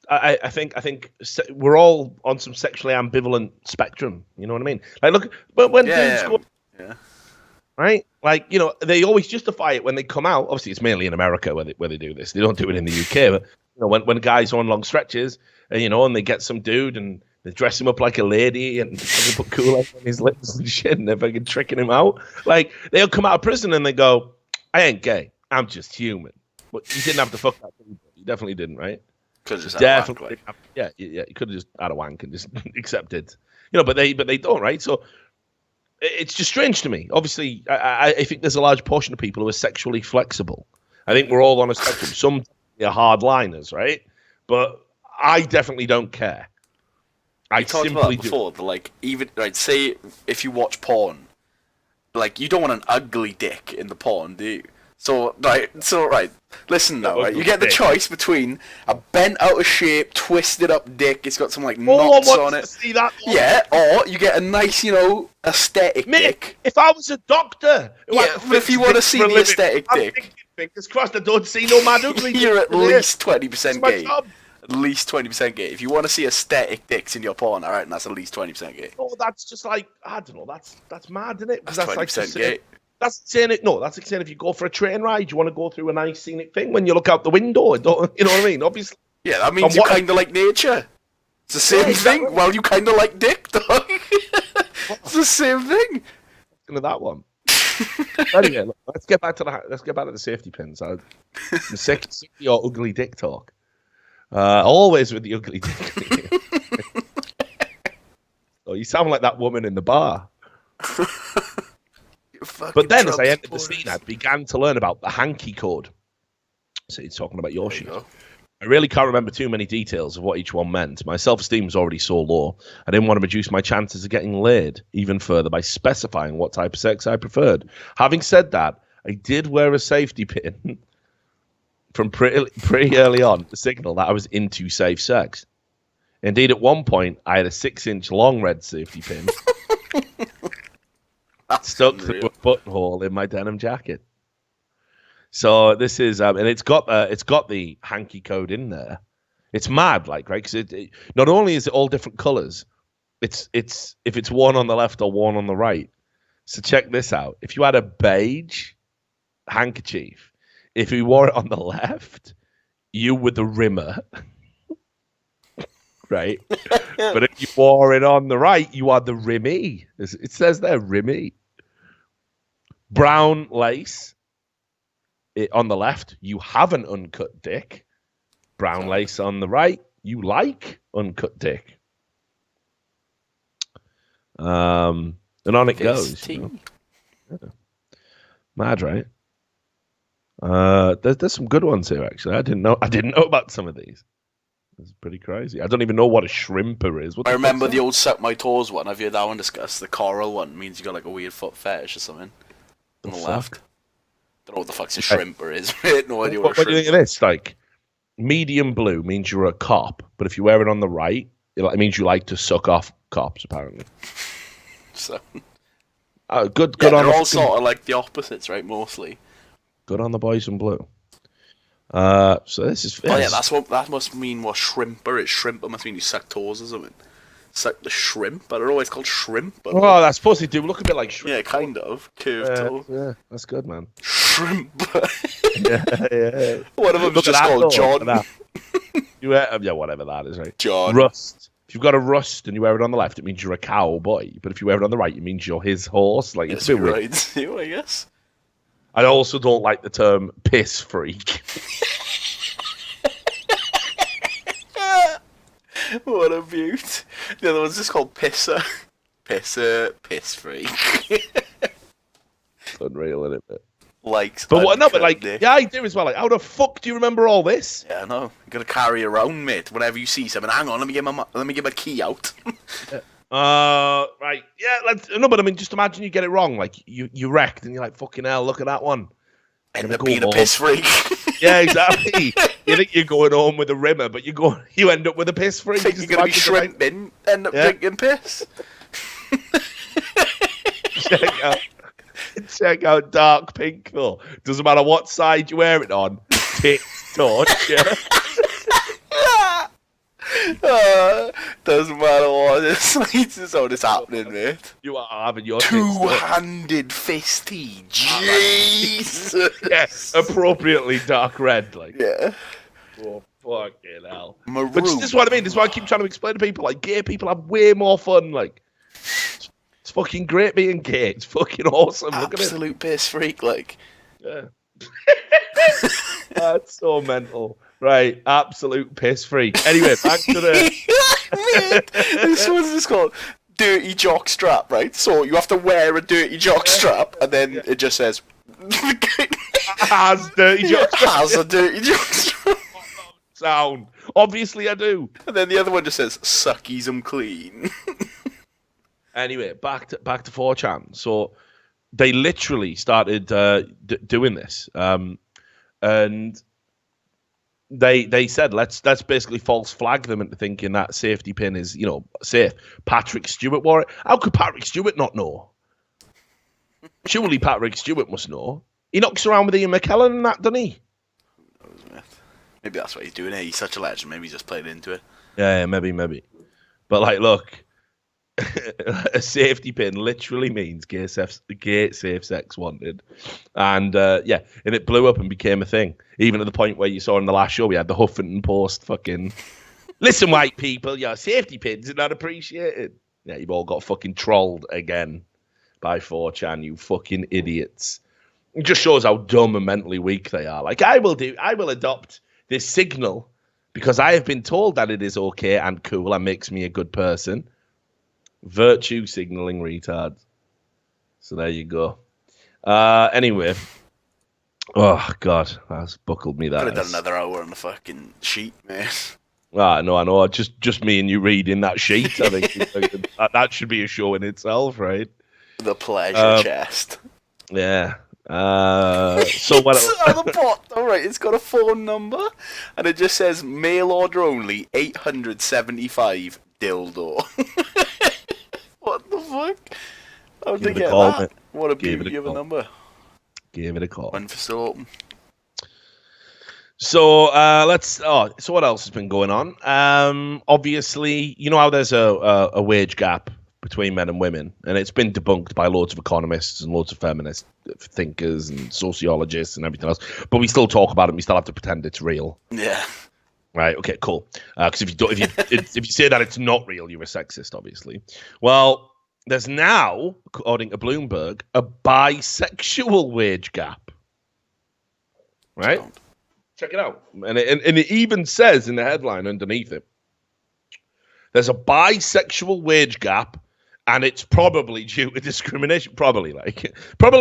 I think we're all on some sexually ambivalent spectrum. You know what I mean? Like, look, but when dudes go, right? Like, they always justify it when they come out. Obviously, it's mainly in America where they do this. They don't do it in the UK. But when guys are on long stretches, and they get some dude and they dress him up like a lady and they put Kool-Aid on his lips and shit, and they're fucking tricking him out. Like, they'll come out of prison and they go, "I ain't gay. I'm just human." But you didn't have to fuck that. You definitely didn't, right? Definitely. You could have just had a wank and just accepted. But they don't, right? So it's just strange to me. Obviously, I think there's a large portion of people who are sexually flexible. I think we're all on a spectrum. Some are hardliners, right? But I definitely don't care. I talked about that before. Say if you watch porn, like, you don't want an ugly dick in the porn, do you? So listen now, right? You get the choice between a bent out of shape, twisted up dick. It's got some knots on it. See that? Yeah, or you get a nice, aesthetic dick. If I was a doctor, if you want to see the aesthetic dick, fingers crossed, I don't see no mad ugly. You're at least 20% gay. At least 20% gay. If you want to see aesthetic dicks in your porn, alright, and that's at least 20% gay. Oh, that's just like, I don't know. That's mad, isn't it? That's 20% gay. That's saying it. No, that's like saying if you go for a train ride, you want to go through a nice scenic thing when you look out the window. You know what I mean? Obviously. Yeah, that means you kind of like nature. It's the same thing. You kind of like dick, dog. It's the same thing. Into that one. Anyway, look, let's get back to the safety pins. I'm sick of your ugly dick talk. Always with the ugly dick. Oh, you sound like that woman in the bar. But then, as I entered the scene, I began to learn about the hanky code. So you're talking about your sheet. I really can't remember too many details of what each one meant. My self-esteem was already so low, I didn't want to reduce my chances of getting laid even further by specifying what type of sex I preferred. Having said that, I did wear a safety pin from pretty early on to signal that I was into safe sex. Indeed, at one point, I had a 6-inch long red safety pin stuck through a buttonhole in my denim jacket. So this is, and it's got the hanky code in there. It's mad, like, right? Because it not only is it all different colors, it's if it's one on the left or one on the right. So check this out: if you had a beige handkerchief, if you wore it on the left, you were the rimmer, right? But if you wore it on the right, you are the rimmy. It says there, rimmy. Brown lace. On the left, you have an uncut dick. Brown lace on the right, you like uncut dick. And on it goes. You know. Yeah. Mad, right? There's some good ones here, actually. I didn't know about some of these. It's pretty crazy. I don't even know what a shrimper is. I remember the old suck my toes one. Have you heard that one discussed? The coral one means you got like a weird foot fetish or something. On the left. Don't know what the fuck's a shrimper is. No idea what a shrimper is. What do you think of this? Like, medium blue means you're a cop, but if you wear it on the right, it means you like to suck off cops, apparently. So, good yeah, on they're all sort of like the opposites, right? Mostly. Good on the boys in blue. So this is. Oh yeah, that must mean what shrimper is. Shrimper must mean you suck toes or something. Suck the shrimp. I don't know why it's called shrimp. But oh, that's supposed to do look a bit like shrimp. Yeah, kind of curved toe. Yeah, that's good, man. Shrimp. yeah. One of them's just called John. You yeah, whatever that is, right? John. Rust. If you've got a rust and you wear it on the left, it means you're a cowboy. But if you wear it on the right, it means you're his horse. Like, it's a bit weird. Too, I guess. I also don't like the term piss freak. What a beaut. The other one's just called pisser. Pisser, piss freak. It's unreal, isn't it? Likes. But what? No, but like, yeah, I do as well. Like, how the fuck do you remember all this? Yeah, I know. You gotta carry around, mate. Whenever you see something, hang on, let me get my key out. Right. Yeah, no, but I mean, just imagine you get it wrong. Like, you wrecked, and you're like, fucking hell, look at that one. End up being a piss freak. Yeah, exactly. You think you're going home with a rimmer, but you end up with a piss freak. Think you're gonna be shrimping, end up drinking piss. Check out dark pink though. Doesn't matter what side you wear it on. Tits torch. Yeah. Doesn't matter what it's all this happening, mate. You are having your two-handed fisty. Jesus. Yes, appropriately dark red, like. Yeah. Oh, fucking hell. Maroon. But this is what I mean. This is why I keep trying to explain to people. Like, gay people have way more fun. Like, it's fucking great being gay. It's fucking awesome. Look at it. Absolute piss freak, like. Yeah. That's so mental. Right, absolute piss freak. Anyway, back to the... This one's just called dirty jock strap, right? So you have to wear a dirty jock strap, and then it just says... Has dirty jock strap. Has a dirty jock strap. Sound. Obviously I do. And then the other one just says, suckies them clean. Anyway, back to 4chan. So they literally started doing this. And... They said let's basically false flag them into thinking that safety pin is, you know, safe. Patrick Stewart wore it. How could Patrick Stewart not know? Surely Patrick Stewart must know. He knocks around with Ian McKellen and that, doesn't he? Maybe that's what he's doing. He's such a legend. Maybe he's just played into it. Yeah, maybe. But like, look, a safety pin literally means gay safe sex wanted, and and it blew up and became a thing. Even at the point where you saw in the last show, we had the Huffington Post fucking listen, white people, your safety pins are not appreciated. Yeah, you've all got fucking trolled again by 4chan, you fucking idiots. It just shows how dumb and mentally weak they are. Like, I will adopt this signal because I have been told that it is okay and cool and makes me a good person. Virtue signaling retards. So there you go. Anyway. Oh, God. That's buckled me, that. Could have done another hour on the fucking sheet, man. I know. Just me and you reading that sheet. I think that should be a show in itself, right? The pleasure chest. Yeah. So what? The bot. All right, it's got a phone number, and it just says mail order only 875 dildo. What the fuck? How did they get that? Mate. What a beauty of a number. Give it a call. One for still open. So so what else has been going on? Obviously, you know how there's a wage gap between men and women, and it's been debunked by loads of economists and loads of feminist thinkers and sociologists and everything else. But we still talk about it. And we still have to pretend it's real. Yeah. Right. Okay. Cool. Because if you say that it's not real, you're a sexist, obviously. Well, there's now, according to Bloomberg, a bisexual wage gap. Right. Check it out. And it even says in the headline underneath it, there's a bisexual wage gap, and it's probably due to discrimination. Probably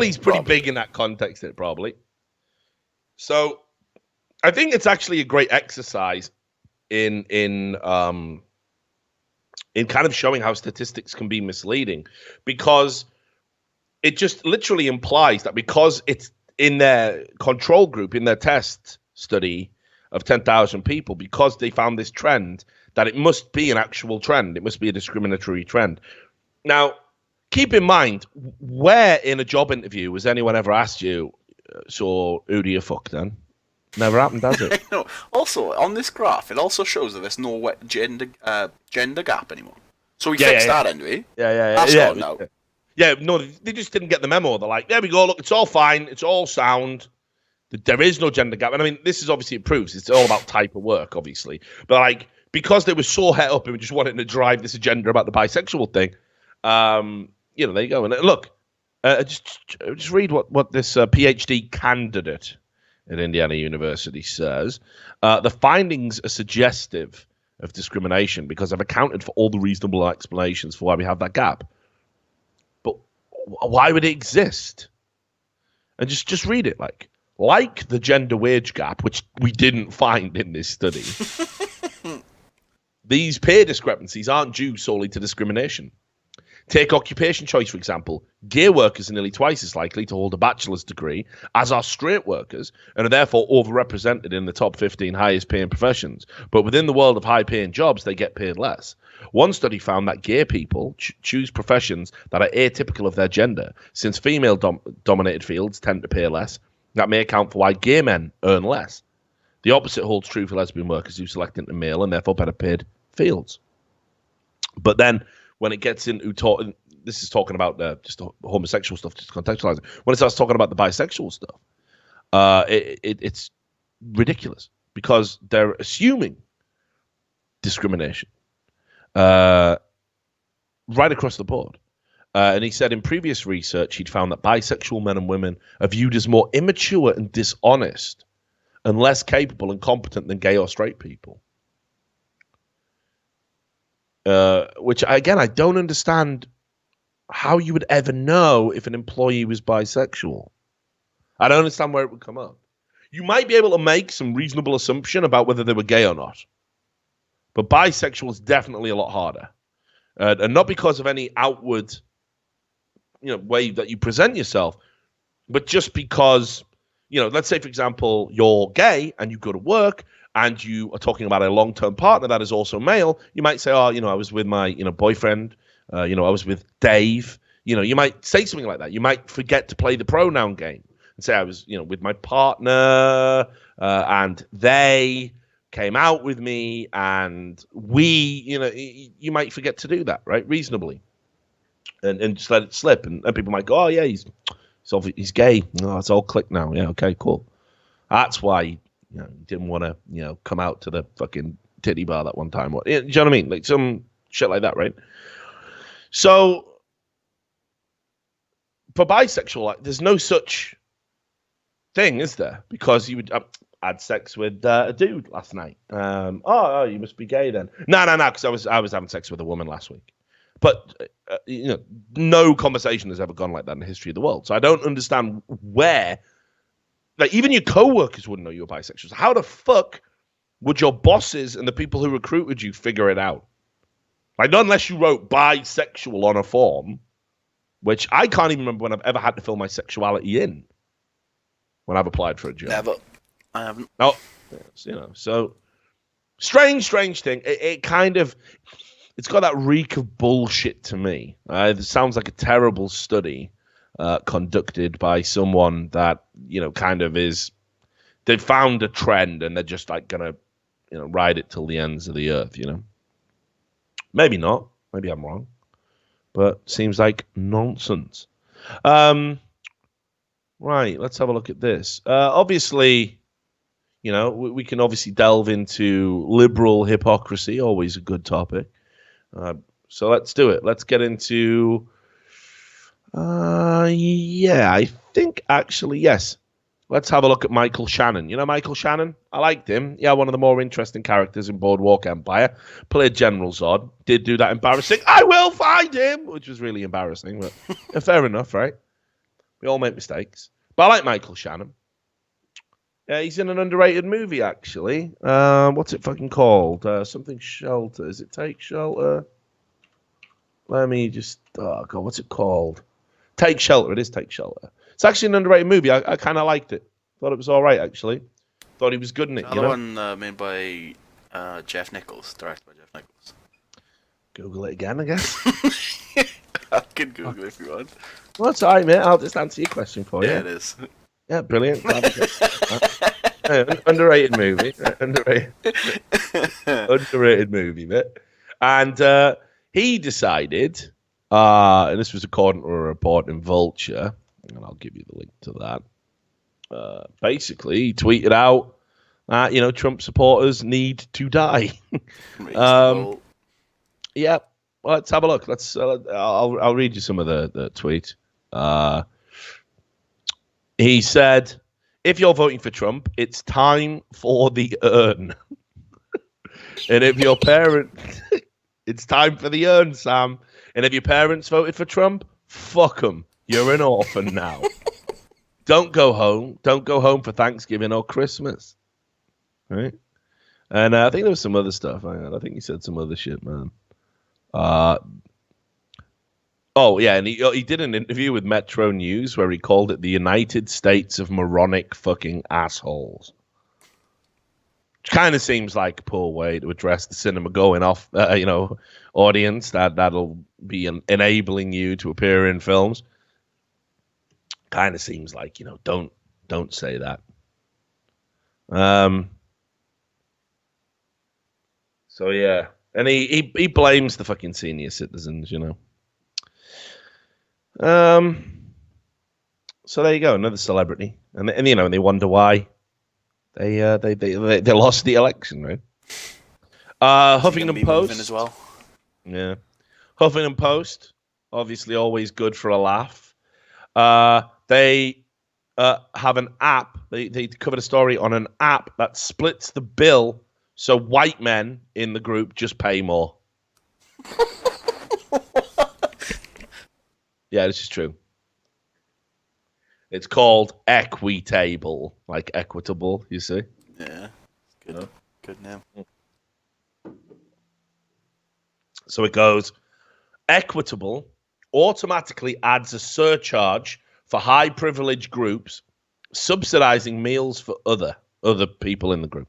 is pretty big in that context, probably. So I think it's actually a great exercise in kind of showing how statistics can be misleading, because it just literally implies that because it's in their control group, in their test study of 10,000 people, because they found this trend, that it must be an actual trend. It must be a discriminatory trend. Now, keep in mind, where in a job interview has anyone ever asked you, so who do you fuck then? Never happened, does it? No. Also, on this graph, it also shows that there's no gender gap anymore. So we fixed that anyway. Yeah. That's gone now. Yeah, no, they just didn't get the memo. They're like, there we go, look, it's all fine, it's all sound. There is no gender gap. And I mean, this is obviously, it proves it's all about type of work, obviously. But like, because they were so het up and just wanted to drive this agenda about the bisexual thing, there you go. And look, just read what this PhD candidate at Indiana University says. The findings are suggestive of discrimination because I've accounted for all the reasonable explanations for why we have that gap. But why would it exist? And just read it like the gender wage gap, which we didn't find in this study. These pay discrepancies aren't due solely to discrimination. Take occupation choice, for example. Gay workers are nearly twice as likely to hold a bachelor's degree as are straight workers, and are therefore overrepresented in the top 15 highest paying professions. But within the world of high paying jobs, they get paid less. One study found that gay people choose professions that are atypical of their gender. Since female dominated fields tend to pay less, that may account for why gay men earn less. The opposite holds true for lesbian workers who select into male and therefore better paid fields. But then when it gets into this is talking about just homosexual stuff, just contextualizing. When it starts talking about the bisexual stuff, it's ridiculous because they're assuming discrimination right across the board. And he said in previous research, he'd found that bisexual men and women are viewed as more immature and dishonest and less capable and competent than gay or straight people. Which, again, I don't understand how you would ever know if an employee was bisexual. I don't understand where it would come up. You might be able to make some reasonable assumption about whether they were gay or not. But bisexual is definitely a lot harder. And not because of any outward way that you present yourself, but just because, let's say, for example, you're gay and you go to work and you are talking about a long-term partner that is also male, you might say, I was with my, boyfriend, I was with Dave. You might say something like that. You might forget to play the pronoun game and say I was, with my partner and they came out with me and we, you might forget to do that, right? Reasonably. And just let it slip. And people might go, oh, yeah, he's gay. Oh, it's all clicked now. Yeah, okay, cool. That's why he didn't want to, come out to the fucking titty bar that one time. Do you know what I mean? Like some shit like that, right? So for bisexual, like, there's no such thing, is there? Because you would had sex with a dude last night. Oh, you must be gay then. No, because I was having sex with a woman last week. But no conversation has ever gone like that in the history of the world. So I don't understand where, like, even your co-workers wouldn't know you were bisexual. So how the fuck would your bosses and the people who recruited you figure it out? Like, not unless you wrote bisexual on a form, which I can't even remember when I've ever had to fill my sexuality in when I've applied for a job. Never. I haven't. No, so strange thing. It kind of, it's got that reek of bullshit to me. It sounds like a terrible study conducted by someone that, kind of is, they found a trend and they're just like gonna, ride it till the ends of the earth, Maybe not. Maybe I'm wrong. But seems like nonsense. Right, let's have a look at this. Obviously, we can obviously delve into liberal hypocrisy, always a good topic. So let's do it. Let's get into... I think actually, yes. Let's have a look at Michael Shannon. You know Michael Shannon? I liked him. Yeah, one of the more interesting characters in Boardwalk Empire. Played General Zod. Did do that embarrassing, I will find him, which was really embarrassing. But fair enough, right? We all make mistakes. But I like Michael Shannon. Yeah, he's in an underrated movie, actually. What's it fucking called? Something Shelter. Is it Take Shelter? Let me just... Oh, God, what's it called? Take Shelter. It is Take Shelter. It's actually an underrated movie. I kind of liked it. Thought it was all right, actually. Thought he was good in it. Another one made by Jeff Nichols, directed by Jeff Nichols. Google it again, I guess. I can Google it if you want. Well, it's all right, mate. I'll just answer your question for you. Yeah, it is. Yeah, brilliant. Underrated movie. Underrated movie, mate. And he decided, and this was according to a report in Vulture, and I'll give you the link to that. Basically, he tweeted out that, Trump supporters need to die. Yeah. Well, let's have a look. I'll read you some of the tweet. He said, if you're voting for Trump, it's time for the urn. And if your parents... It's time for the urn, Sam. And if your parents voted for Trump, fuck them. You're an orphan now. Don't go home. Don't go home for Thanksgiving or Christmas. Right? And I think there was some other stuff. I think he said some other shit, man. Oh, yeah, and he did an interview with Metro News where he called it the United States of moronic fucking assholes. Which kind of seems like a poor way to address the cinema going off, audience that'll be enabling you to appear in films. Kind of seems like, don't say that. So yeah, and he blames the fucking senior citizens, So there you go, another celebrity, and they wonder why they lost the election, right? Huffington Post as well. Yeah, Huffington Post, obviously always good for a laugh. They have an app. They covered a story on an app that splits the bill so white men in the group just pay more. Yeah, this is true. It's called Equitable, like equitable, you see? Yeah, good. Good name. So it goes, Equitable automatically adds a surcharge for high privilege groups, subsidizing meals for other people in the group.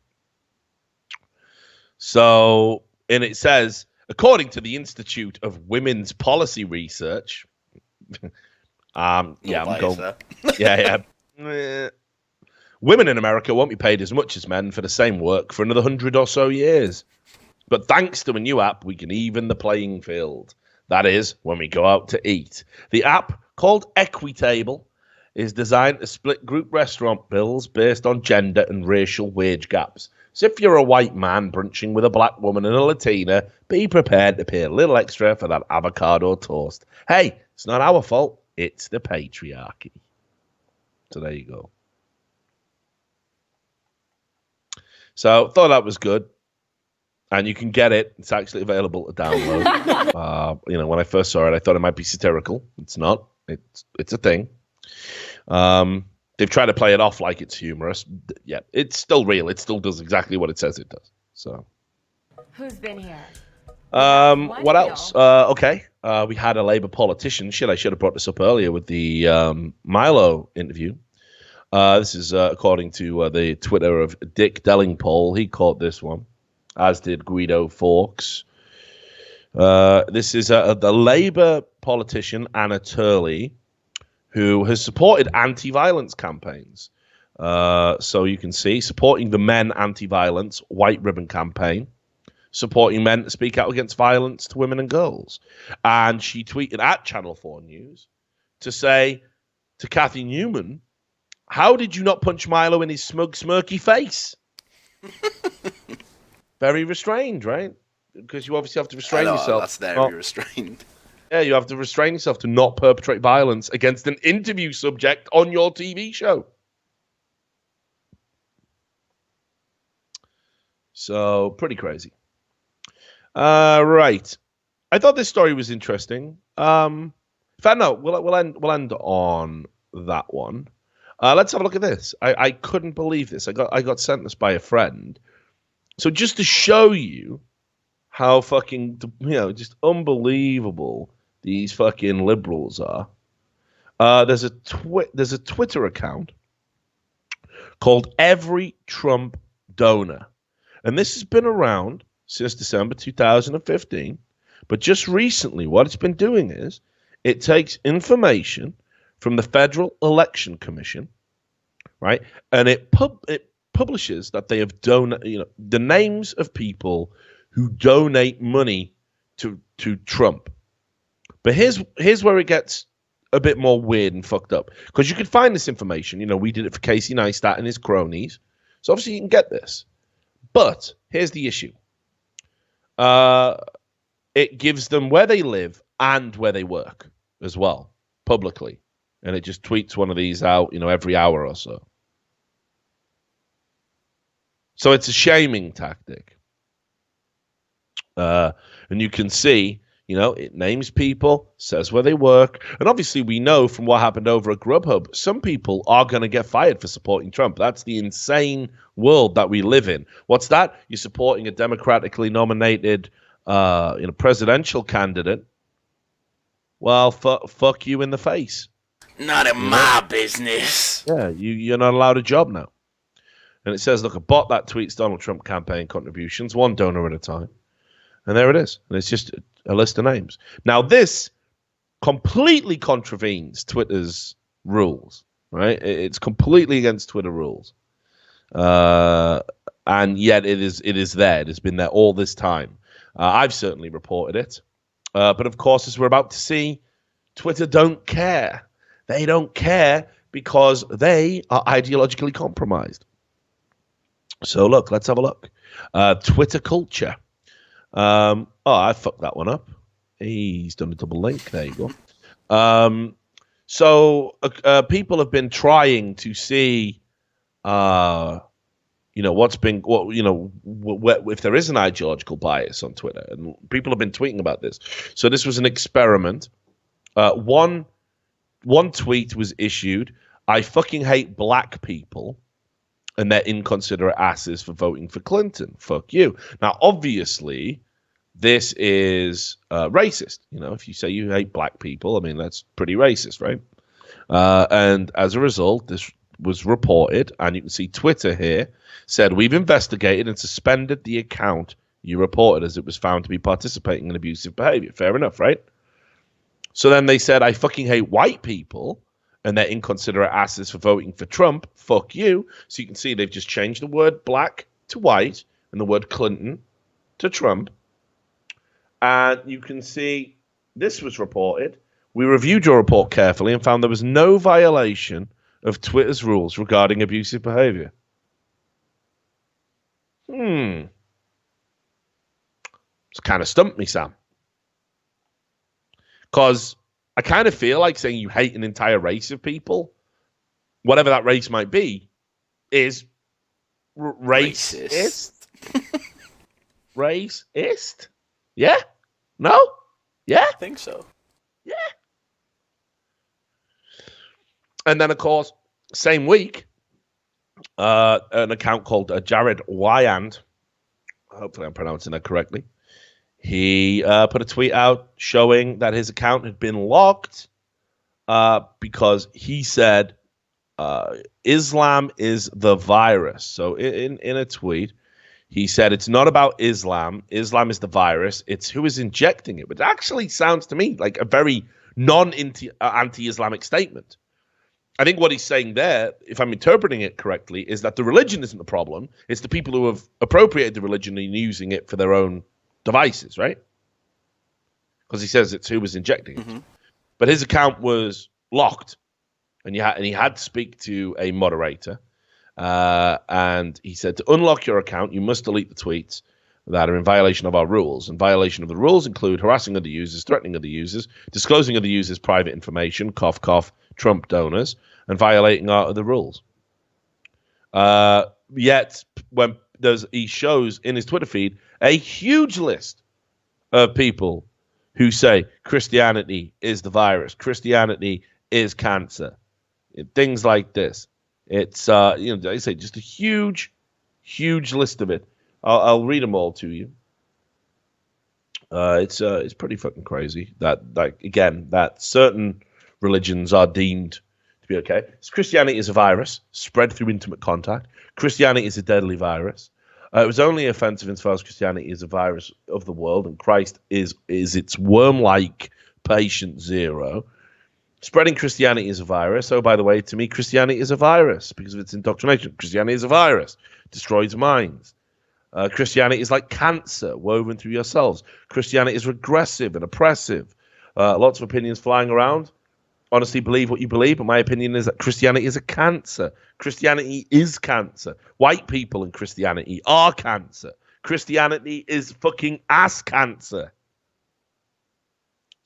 So, and it says, according to the Institute of Women's Policy Research, I'm going. Yeah. Women in America won't be paid as much as men for the same work for another 100 or so years. But thanks to a new app, we can even the playing field. That is, when we go out to eat. The app, called Equitable, is designed to split group restaurant bills based on gender and racial wage gaps. So if you're a white man brunching with a black woman and a Latina, be prepared to pay a little extra for that avocado toast. Hey, it's not our fault. It's the patriarchy. So there you go. So thought that was good. And you can get it. It's actually available to download. When I first saw it, I thought it might be satirical. It's not. It's a thing. They've tried to play it off like it's humorous. Yeah, it's still real. It still does exactly what it says it does. So, who's been here? What else? Okay. We had a Labour politician. I should have brought this up earlier with the Milo interview. This is according to the Twitter of Dick Dellingpole. He caught this one, as did Guido Fawkes. This is the Labour politician, Anna Turley, who has supported anti-violence campaigns. So you can see, supporting the Men Anti-Violence White Ribbon Campaign, supporting men to speak out against violence to women and girls. And she tweeted at Channel 4 News to say to Cathy Newman, how did you not punch Milo in his smug, smirky face? Very restrained, right? Because you obviously have to restrain yourself. That's very restrained. Yeah, you have to restrain yourself to not perpetrate violence against an interview subject on your TV show. So, pretty crazy. Right. I thought this story was interesting. In fact, no, we'll end on that one. Let's have a look at this. I couldn't believe this. I got sent this by a friend. So just to show you how fucking, just unbelievable these fucking liberals are. There's a Twitter account called Every Trump Donor. And this has been around since December 2015. But just recently, what it's been doing is it takes information from the Federal Election Commission, right? And it publishes that they have donated, the names of people who donate money to Trump. But here's where it gets a bit more weird and fucked up, because you can find this information. We did it for Casey Neistat and his cronies, so obviously you can get this. But here's the issue: it gives them where they live and where they work as well, publicly, and it just tweets one of these out, every hour or so. So it's a shaming tactic. And you can see, it names people, says where they work. And obviously we know from what happened over at Grubhub, some people are going to get fired for supporting Trump. That's the insane world that we live in. What's that? You're supporting a democratically nominated presidential candidate. Well, fuck you in the face. Not in my business. Yeah, you're not allowed a job now. And it says, look, a bot that tweets Donald Trump campaign contributions, one donor at a time. And there it is. And it's just a list of names. Now, this completely contravenes Twitter's rules, right? It's completely against Twitter rules. And yet it is there. It has been there all this time. I've certainly reported it. But of course, as we're about to see, Twitter don't care. They don't care because they are ideologically compromised. So look, let's have a look. Twitter culture. I fucked that one up. He's done a double link. There you go. So people have been trying to see, what's been, if there is an ideological bias on Twitter, and people have been tweeting about this. So this was an experiment. One tweet was issued: I fucking hate black people, and they're inconsiderate asses for voting for Clinton. Fuck you. Now, obviously, this is racist. If you say you hate black people, I mean, that's pretty racist, right? And as a result, this was reported, and you can see Twitter here said, we've investigated and suspended the account you reported as it was found to be participating in abusive behavior. Fair enough, right? So then they said, I fucking hate white people, and they're inconsiderate asses for voting for Trump. Fuck you. So you can see they've just changed the word black to white and the word Clinton to Trump. And you can see this was reported. We reviewed your report carefully and found there was no violation of Twitter's rules regarding abusive behavior. It's kind of stumped me, Sam. Because I kind of feel like saying you hate an entire race of people, whatever that race might be, is racist. Racist? Yeah? No? Yeah? I think so. Yeah. And then, of course, same week, an account called Jared Wyand, hopefully I'm pronouncing that correctly, he put a tweet out showing that his account had been locked because he said Islam is the virus. So in a tweet, he said it's not about Islam. Islam is the virus. It's who is injecting it. But it actually sounds to me like a very anti-Islamic statement. I think what he's saying there, if I'm interpreting it correctly, is that the religion isn't the problem. It's the people who have appropriated the religion and using it for their own devices, right? Because he says it's who was injecting it. But his account was locked, and he had to speak to a moderator. And he said, to unlock your account, you must delete the tweets that are in violation of our rules. And violation of the rules include harassing other users, threatening other users, disclosing other users' private information, cough, cough, Trump donors, and violating our other rules. Yet, when he shows in his Twitter feed a huge list of people who say Christianity is the virus, Christianity is cancer, things like this. It's I say just a huge list of it. I'll read them all to you. It's pretty fucking crazy that certain religions are deemed to be okay. Christianity is a virus spread through intimate contact. Christianity is a deadly virus. It was only offensive insofar as Christianity is a virus of the world, and Christ is its worm-like patient zero. Spreading Christianity is a virus. Oh, by the way, to me, Christianity is a virus because of its indoctrination. Christianity is a virus. Destroys minds. Christianity is like cancer woven through yourselves. Christianity is regressive and oppressive. Lots of opinions flying around. Honestly, believe what you believe, but my opinion is that Christianity is a cancer. Christianity is cancer. White people in Christianity are cancer. Christianity is fucking ass cancer.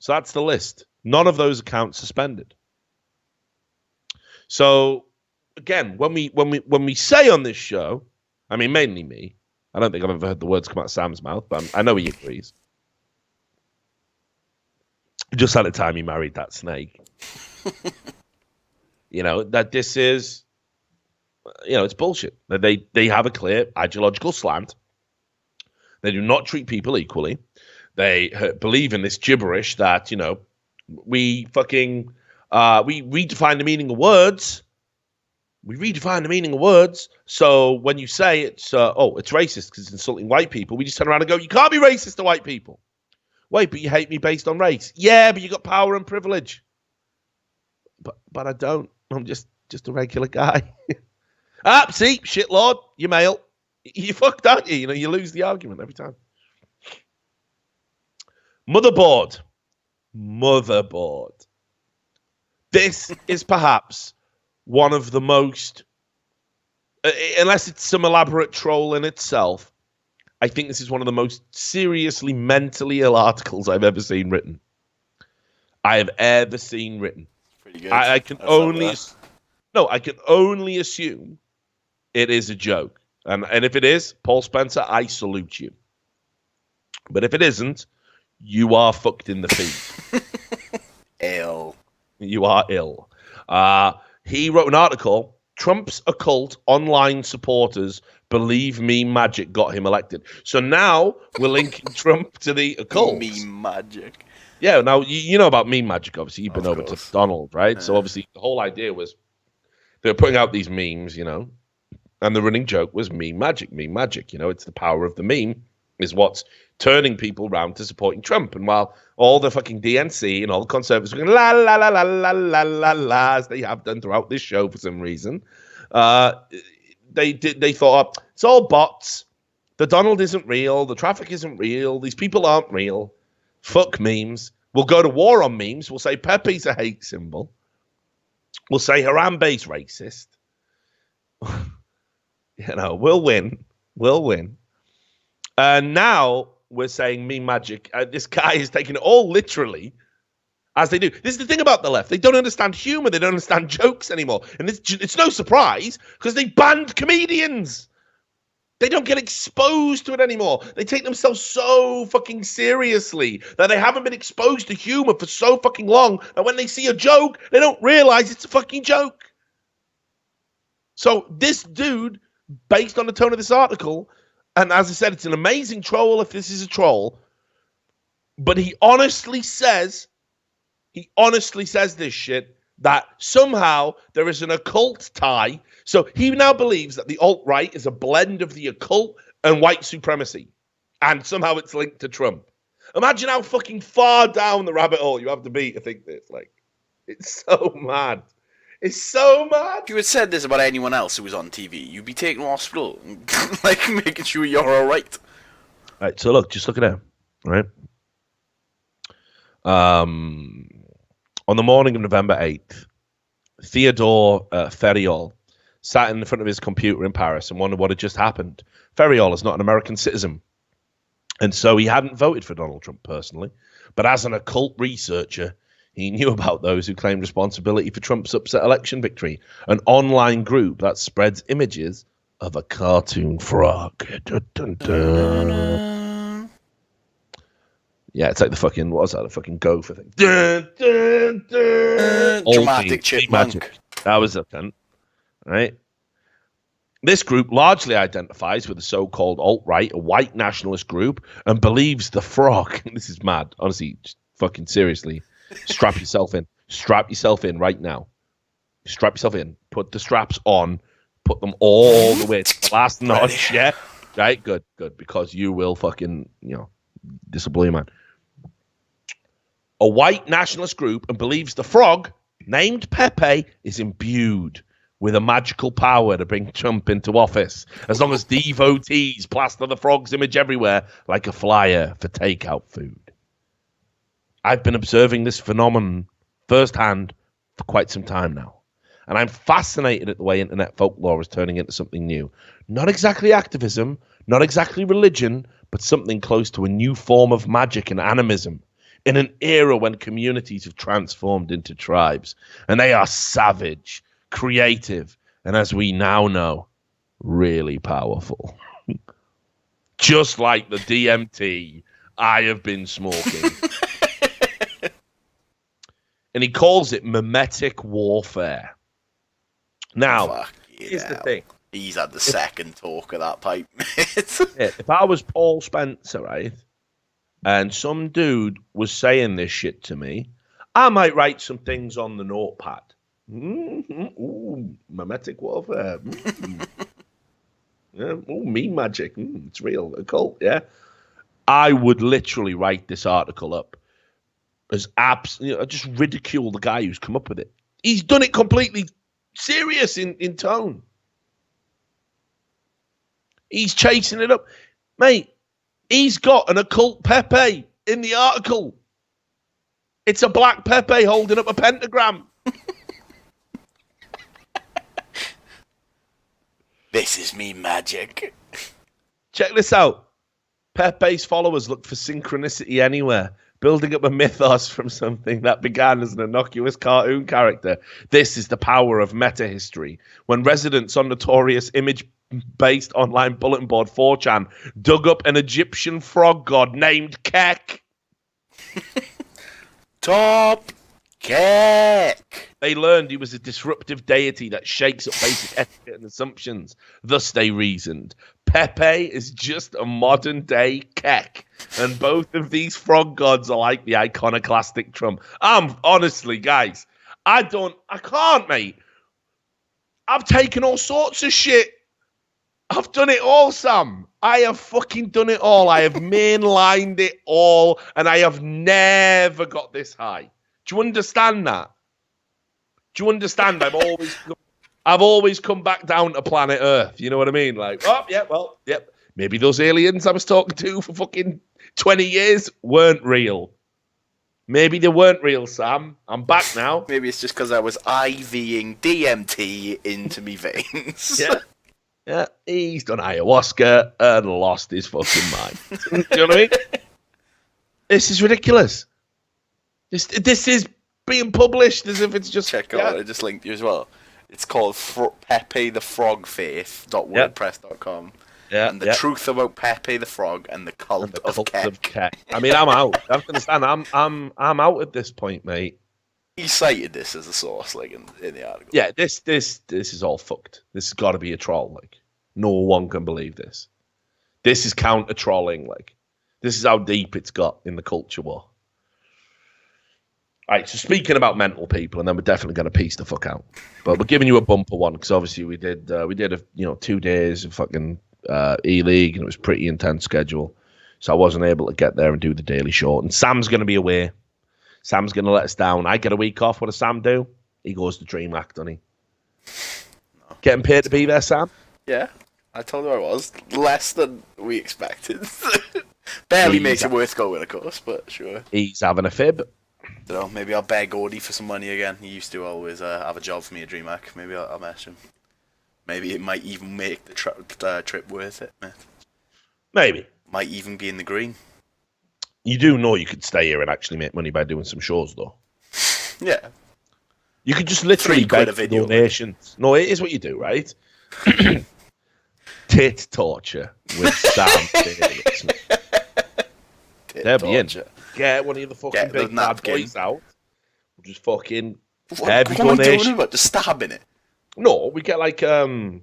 So that's the list. None of those accounts suspended. So again, when we say on this show, I mean mainly me, I don't think I've ever heard the words come out of Sam's mouth, but I know he agrees. Just at the time he married that snake. That this is, it's bullshit. That they have a clear ideological slant. They do not treat people equally. They believe in this gibberish that, we fucking, we redefine the meaning of words. We redefine the meaning of words. So when you say it's racist because it's insulting white people, we just turn around and go, you can't be racist to white people. Wait, but you hate me based on race. Yeah, but you got power and privilege. But I don't. I'm just a regular guy. See, shitlord, you're male. You fucked, aren't you? You lose the argument every time. Motherboard. This is perhaps one of the most, unless it's some elaborate troll in itself, I think this is one of the most seriously mentally ill articles I've ever seen written. Pretty good. I can only assume it is a joke. And if it is, Paul Spencer, I salute you. But if it isn't, you are fucked in the feet. Ill. You are ill. He wrote an article, Trump's occult online supporters believe meme magic got him elected. So now we're linking Trump to the occult. Meme magic. Yeah, now you know about meme magic, obviously. You've been over to Donald, right? So obviously the whole idea was they were putting out these memes, and the running joke was meme magic. It's the power of the meme is what's turning people around to supporting Trump. And while all the fucking DNC and all the conservatives were going la la la la la la la la as they have done throughout this show for some reason, they thought it's all bots. The Donald isn't real. The traffic isn't real. These people aren't real. Fuck memes. We'll go to war on memes. We'll say Pepe's a hate symbol. We'll say Harambe's racist. We'll win. And now we're saying meme magic. This guy is taking it all literally as they do. This is the thing about the left. They don't understand humor. They don't understand jokes anymore. And it's no surprise because they banned comedians. They don't get exposed to it anymore. They take themselves so fucking seriously that they haven't been exposed to humor for so fucking long that when they see a joke, they don't realize it's a fucking joke. So this dude, based on the tone of this article, and as I said, it's an amazing troll if this is a troll, but he honestly says this shit, that somehow there is an occult tie. So he now believes that the alt-right is a blend of the occult and white supremacy. And somehow it's linked to Trump. Imagine how fucking far down the rabbit hole you have to be to think this. Like, it's so mad. It's so mad. If you had said this about anyone else who was on TV, you'd be taken to hospital. Like, making sure you're alright. Right, so look, just look at him, right? On the morning of November 8th, Theodore Ferriol sat in front of his computer in Paris and wondered what had just happened. Ferriol is not an American citizen, and so he hadn't voted for Donald Trump personally, but as an occult researcher, he knew about those who claimed responsibility for Trump's upset election victory, an online group that spreads images of a cartoon frog. Dun, dun, dun. Yeah, it's like the fucking, what was that, the fucking gopher thing. Dun, dun, dun. Dramatic chipmunk. That was it then, right? This group largely identifies with the so-called alt-right, a white nationalist group, and believes the frog. This is mad. Honestly, just fucking seriously. Strap yourself in. Strap yourself in right now. Strap yourself in. Put the straps on. Put them all the way to the last notch, yeah? Right? Good. Because you will fucking, this will blow your mind. A white nationalist group and believes the frog, named Pepe, is imbued with a magical power to bring Trump into office, as long as devotees plaster the frog's image everywhere like a flyer for takeout food. I've been observing this phenomenon firsthand for quite some time now, and I'm fascinated at the way internet folklore is turning into something new. Not exactly activism, not exactly religion, but something close to a new form of magic and animism in an era when communities have transformed into tribes, and they are savage, creative, and as we now know, really powerful. Just like the DMT I have been smoking. And he calls it mimetic warfare. Now, here's the thing. He's had the second talk of that pipe. If I was Paul Spencer, right, and some dude was saying this shit to me, I might write some things on the notepad. Ooh, mimetic warfare. Yeah. Ooh, meme magic. It's real. Occult, yeah. I would literally write this article up as just ridicule the guy who's come up with it. He's done it completely serious in tone. He's chasing it up. Mate, he's got an occult Pepe in the article. It's a black Pepe holding up a pentagram. This is me magic. Check this out. Pepe's followers look for synchronicity anywhere, building up a mythos from something that began as an innocuous cartoon character. This is the power of meta history. When residents on notorious image-based online bulletin board 4chan dug up an Egyptian frog god named Kek. Top Kek. They learned he was a disruptive deity that shakes up basic etiquette and assumptions. Thus, they reasoned, Pepe is just a modern-day Kek, and both of these frog gods are like the iconoclastic Trump. Honestly, guys, I can't, mate. I've taken all sorts of shit. I've done it all, Sam. I have fucking done it all. I have mainlined it all, and I have never got this high. Do you understand that? Do you understand? I've always come back down to planet Earth. You know what I mean? Like, maybe those aliens I was talking to for fucking 20 years weren't real. Maybe they weren't real, Sam. I'm back now. Maybe it's just because I was IVing DMT into me veins. Yeah, he's done ayahuasca and lost his fucking mind. Do you know what I mean? This is ridiculous. This is being published as if it's just... Check out, I just linked you as well. It's called PepeTheFrogFaith.wordpress.com. Yeah, and the truth about Pepe the Frog and the cult of Keck. I mean, I'm out. I have to understand. I'm out at this point, mate. He cited this as a source, like in the article. Yeah, this is all fucked. This has got to be a troll. Like, no one can believe this. This is counter trolling. Like, this is how deep it's got in the culture war. All right, so speaking about mental people, and then we're definitely going to piece the fuck out. But we're giving you a bumper one because obviously we did 2 days of fucking E-League, and it was a pretty intense schedule. So I wasn't able to get there and do the Daily Short. And Sam's going to be away. Sam's going to let us down. I get a week off. What does Sam do? He goes to DreamHack, doesn't he? No. Getting paid to be there, Sam? Yeah, I told you I was. Less than we expected. Barely makes it worth going, of course, but sure. He's having a fib. I don't know, maybe I'll beg Gordy for some money again. He used to always have a job for me at DreamHack. Maybe I'll message him. Maybe it might even make the trip worth it, mate. Maybe. Might even be in the green. You do know you could stay here and actually make money by doing some shows, though. Yeah. You could just literally beg for donations. No, it is what you do, right? Tit torture with Sam Davis. There be in. Get one of the fucking big bad boys out. We'll just fucking heavy donation. What, just stabbing it? No, we get like I don't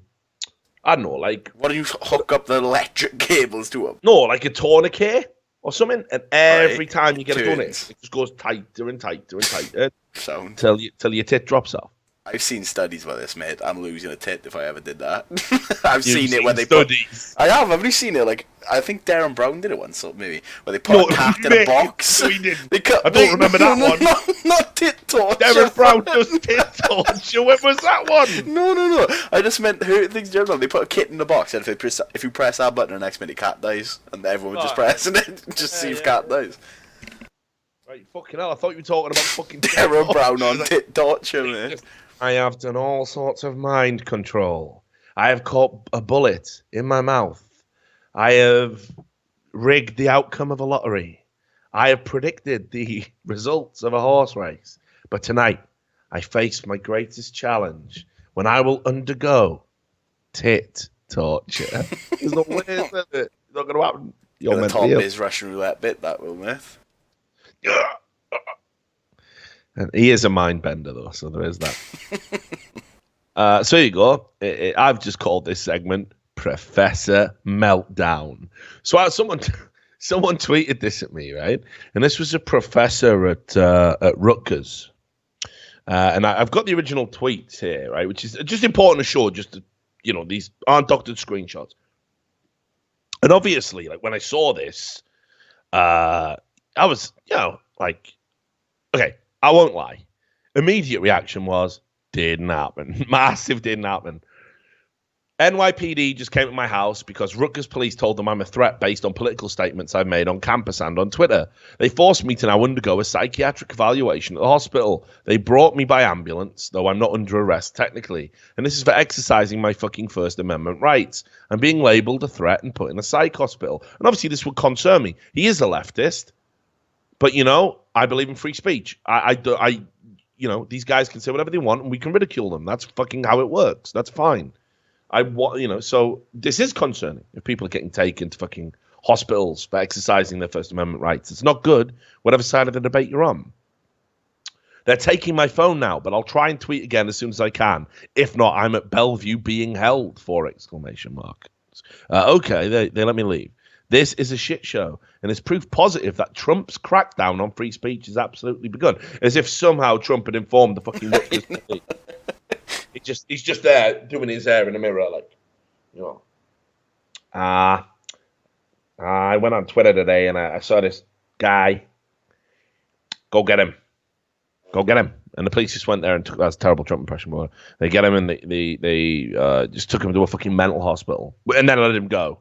know, like... Why don't you hook up the electric cables to them? No, like a tourniquet or something, and every time you get a donate, it just goes tighter and tighter and tighter till your tit drops off. I've seen studies about this, mate. I'm losing a tit if I ever did that. I've seen it when they studies. I have. I've only seen it. Like, I think Darren Brown did it once, so maybe where they put a cat in a box. No, he didn't. I don't remember that one. Not tit torture. Darren Brown does tit torture. When was that one? No. I just meant things general. They put a kit in a box, and if you press that button, the next minute cat dies, and everyone would just press and then just see if cat dies. Right, fucking hell! I thought you were talking about fucking Darren Brown on tit torture, man. I have done all sorts of mind control. I have caught a bullet in my mouth. I have rigged the outcome of a lottery. I have predicted the results of a horse race. But tonight, I face my greatest challenge when I will undergo tit torture. There's no way, is it? It's not going to happen. You're the top is Russian roulette bit, that will, myth. And he is a mind bender, though, so there is that. So here you go. I've just called this segment Professor Meltdown. So someone tweeted this at me, right? And this was a professor at Rutgers. And I've got the original tweet here, right? Which is just important to show, just to, these aren't doctored screenshots. And obviously, like when I saw this, I was, like, okay. I won't lie. Immediate reaction was, didn't happen. Massive didn't happen. NYPD just came to my house because Rutgers police told them I'm a threat based on political statements I've made on campus and on Twitter. They forced me to now undergo a psychiatric evaluation at the hospital. They brought me by ambulance, though I'm not under arrest technically. And this is for exercising my fucking First Amendment rights. I'm being labelled a threat and put in a psych hospital. And obviously this would concern me. He is a leftist. But, I believe in free speech. These guys can say whatever they want and we can ridicule them. That's fucking how it works. That's fine. So this is concerning if people are getting taken to fucking hospitals for exercising their First Amendment rights. It's not good, whatever side of the debate you're on. They're taking my phone now, but I'll try and tweet again as soon as I can. If not, I'm at Bellevue being held, ! Okay, they let me leave. This is a shit show, and it's proof positive that Trump's crackdown on free speech has absolutely begun. As if somehow Trump had informed the fucking Rutgers police. He's just there doing his hair in the mirror, like, I went on Twitter today and I saw this guy. Go get him. And the police just went there and took, that's a terrible Trump impression, but they get him and they just took him to a fucking mental hospital and then let him go.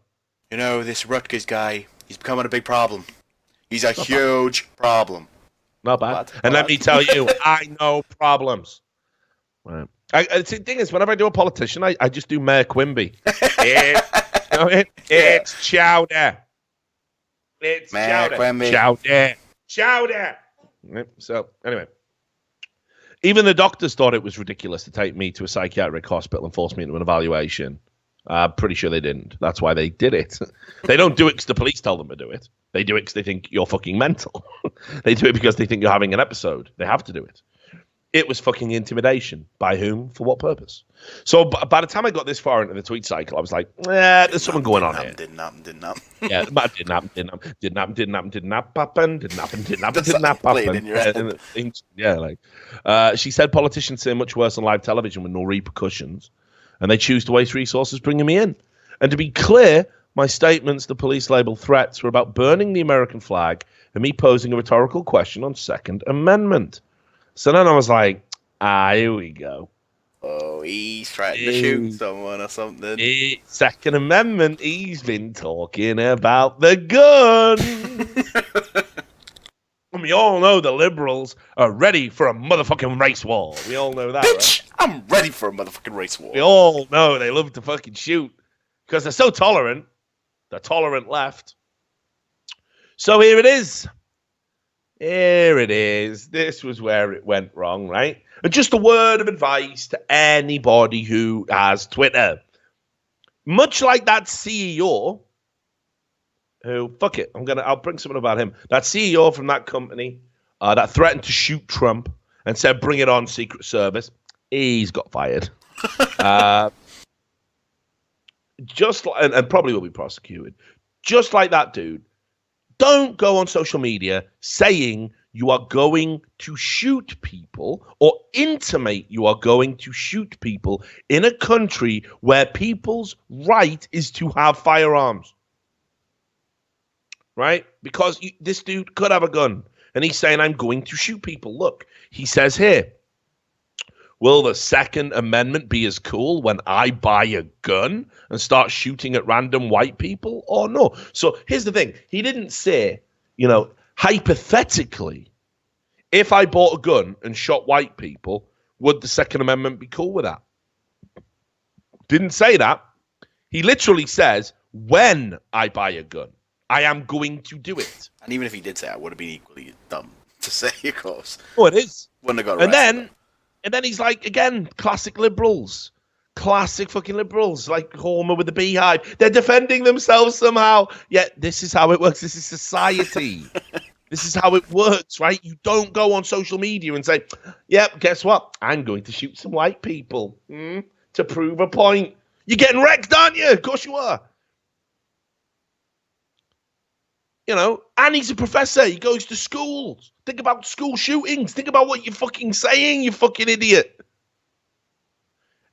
This Rutgers guy, he's becoming a big problem. He's a huge problem. Not bad. And let me tell you, I know problems. Right. The thing is, whenever I do a politician, I just do Mayor Quimby. It's chowder. It's Mayor chowder. Quimby. Chowder. Right? So anyway, even the doctors thought it was ridiculous to take me to a psychiatric hospital and force me into an evaluation. I'm pretty sure they didn't. That's why they did it. They don't do it because the police tell them to do it. They do it because they think you're fucking mental. They do it because they think you're having an episode. They have to do it. It was fucking intimidation. By whom? For what purpose? So by the time I got this far into the tweet cycle, I was like, there's something going on here. Didn't happen. Yeah, but didn't happen. Yeah, like she said, politicians say much worse on live television with no repercussions, and they choose to waste resources bringing me in. And to be clear, my statements the police label threats were about burning the American flag and me posing a rhetorical question on Second Amendment. So then I was like, here we go. Oh, he's trying to shoot someone or something. Second Amendment, he's been talking about the gun. And we all know the liberals are ready for a motherfucking race war. We all know that, Bitch, right? I'm ready for a motherfucking race war. We all know they love to fucking shoot because they're so tolerant. The tolerant left. So here it is. Here it is. This was where it went wrong, right? And just a word of advice to anybody who has Twitter. Much like that CEO who, fuck it, I'll bring something about him. That CEO from that company that threatened to shoot Trump and said, bring it on, Secret Service. He's got fired. And probably will be prosecuted. Just like that dude. Don't go on social media saying you are going to shoot people or intimate you are going to shoot people in a country where people's right is to have firearms. Right? Because this dude could have a gun. And he's saying, I'm going to shoot people. Look, he says here, will the Second Amendment be as cool when I buy a gun and start shooting at random white people or no? So here's the thing. He didn't say, hypothetically, if I bought a gun and shot white people, would the Second Amendment be cool with that? Didn't say that. He literally says, when I buy a gun, I am going to do it. And even if he did say that, it would have been equally dumb to say, of course. Oh, it is. Wouldn't have got arrested. And then he's like, again, classic liberals. Classic fucking liberals, like Homer with the beehive. They're defending themselves somehow. Yeah, this is how it works. This is society. This is how it works, right? You don't go on social media and say, yep, guess what? I'm going to shoot some white people to prove a point. You're getting wrecked, aren't you? Of course you are. And he's a professor. He goes to schools. Think about school shootings. Think about what you're fucking saying, you fucking idiot.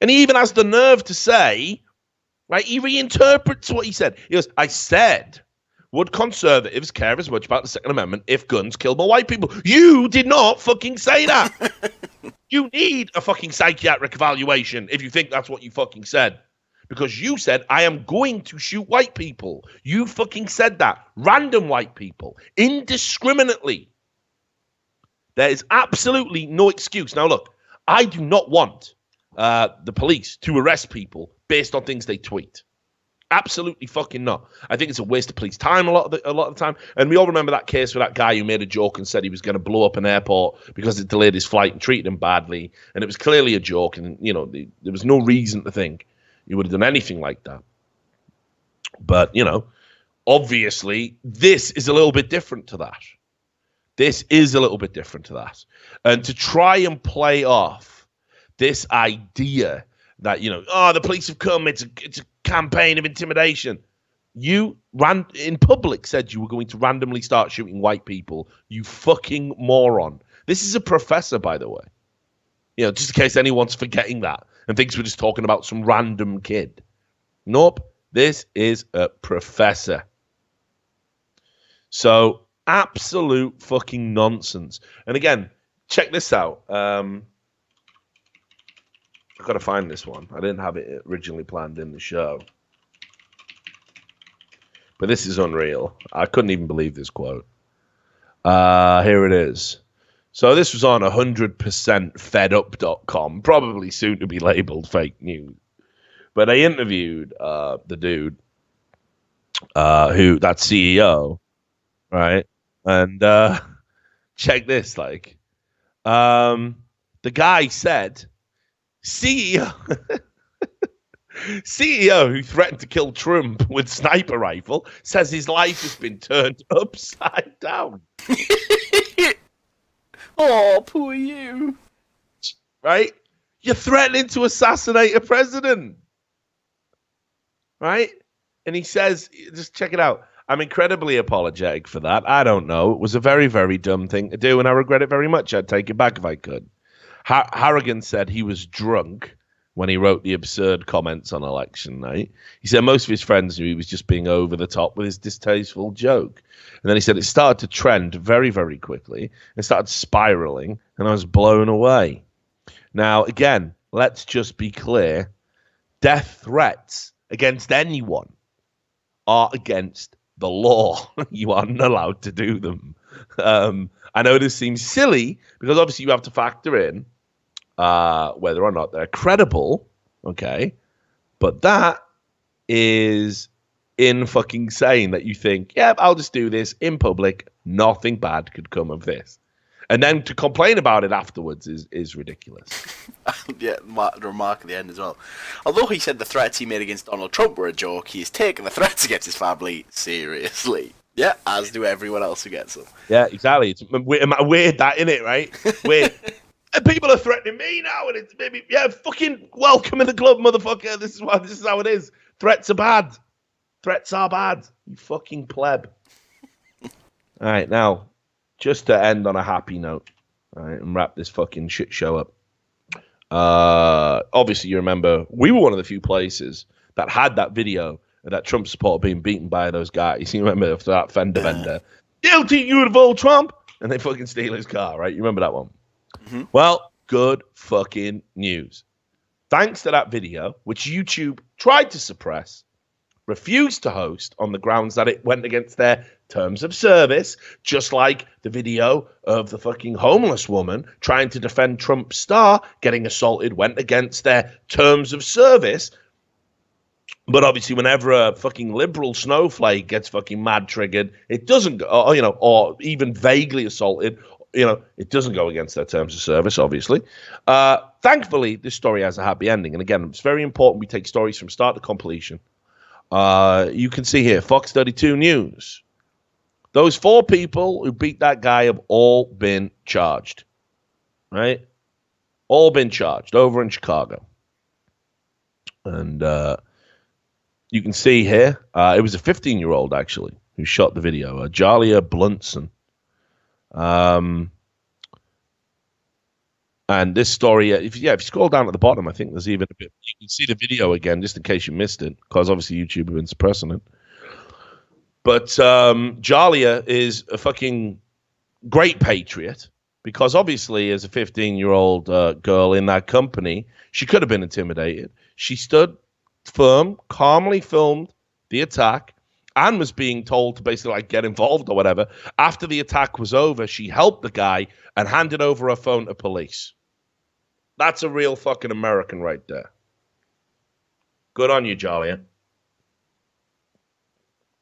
And he even has the nerve to say, right, he reinterprets what he said. He goes, I said, would conservatives care as much about the Second Amendment if guns killed more white people? You did not fucking say that. You need a fucking psychiatric evaluation if you think that's what you fucking said. Because you said, I am going to shoot white people. You fucking said that. Random white people. Indiscriminately. There is absolutely no excuse. Now, look, I do not want the police to arrest people based on things they tweet. Absolutely fucking not. I think it's a waste of police time a lot of the time. And we all remember that case with that guy who made a joke and said he was going to blow up an airport because it delayed his flight and treated him badly. And it was clearly a joke. And, there was no reason to think you would have done anything like that. But, obviously, this is a little bit different to that. This is a little bit different to that. And to try and play off this idea that, the police have come, it's a campaign of intimidation. You ran in public, said you were going to randomly start shooting white people. You fucking moron. This is a professor, by the way. Just in case anyone's forgetting that and thinks we're just talking about some random kid. Nope. This is a professor. So, absolute fucking nonsense. And again, check this out. I've got to find this one. I didn't have it originally planned in the show. But this is unreal. I couldn't even believe this quote. Here it is. So this was on 100%fedup.com, probably soon to be labeled fake news. But they interviewed the dude, that CEO, right? And check this. Like, the guy said, CEO who threatened to kill Trump with sniper rifle says his life has been turned upside down. Oh, poor you. Right? You're threatening to assassinate a president. Right? And he says, just check it out. I'm incredibly apologetic for that. I don't know. It was a very, very dumb thing to do, and I regret it very much. I'd take it back if I could. Harrigan said he was drunk when he wrote the absurd comments on election night. He said most of his friends knew he was just being over the top with his distasteful joke. And then he said it started to trend very, very quickly. It started spiraling, and I was blown away. Now, again, let's just be clear. Death threats against anyone are against the law. You aren't allowed to do them. I know this seems silly because obviously you have to factor in whether or not they're credible, okay? But that is in fucking saying that you think, yeah, I'll just do this in public. Nothing bad could come of this. And then to complain about it afterwards is ridiculous. Yeah, the remark at the end as well. Although he said the threats he made against Donald Trump were a joke, he has taken the threats against his family seriously. Yeah, as do everyone else who gets them. Yeah, exactly. It's weird that, innit, right? Weird. And people are threatening me now, and it's maybe, yeah, fucking welcome in the club, motherfucker. This is how it is. Threats are bad. Threats are bad. You fucking pleb. All right, now, just to end on a happy note, all right, and wrap this fucking shit show up. Obviously, you remember we were one of the few places that had that video of that Trump supporter being beaten by those guys. You remember after that fender bender, guilty, you would vote Trump, and they fucking steal his car, right? You remember that one? Mm-hmm. Well, good fucking news. Thanks to that video, which YouTube tried to suppress, refused to host on the grounds that it went against their terms of service, just like the video of the fucking homeless woman trying to defend Trump's star getting assaulted went against their terms of service. But obviously, whenever a fucking liberal snowflake gets fucking mad triggered, it doesn't go, or even vaguely assaulted, it doesn't go against their terms of service, obviously. Thankfully, this story has a happy ending. And again, it's very important we take stories from start to completion. You can see here, Fox 32 News. Those 4 people who beat that guy have all been charged, right? All been charged over in Chicago. And you can see here, it was a 15-year-old, actually, who shot the video, Jalia Blunson. And this story, if you scroll down at the bottom, I think there's even a bit, you can see the video again, just in case you missed it, because obviously YouTube have been suppressing it. But Jalia is a fucking great patriot, because obviously as a 15-year-old girl in that company, she could have been intimidated. She stood firm, calmly filmed the attack, and was being told to basically like get involved or whatever. After the attack was over, she helped the guy and handed over her phone to police. That's a real fucking American right there. Good on you, Jalia.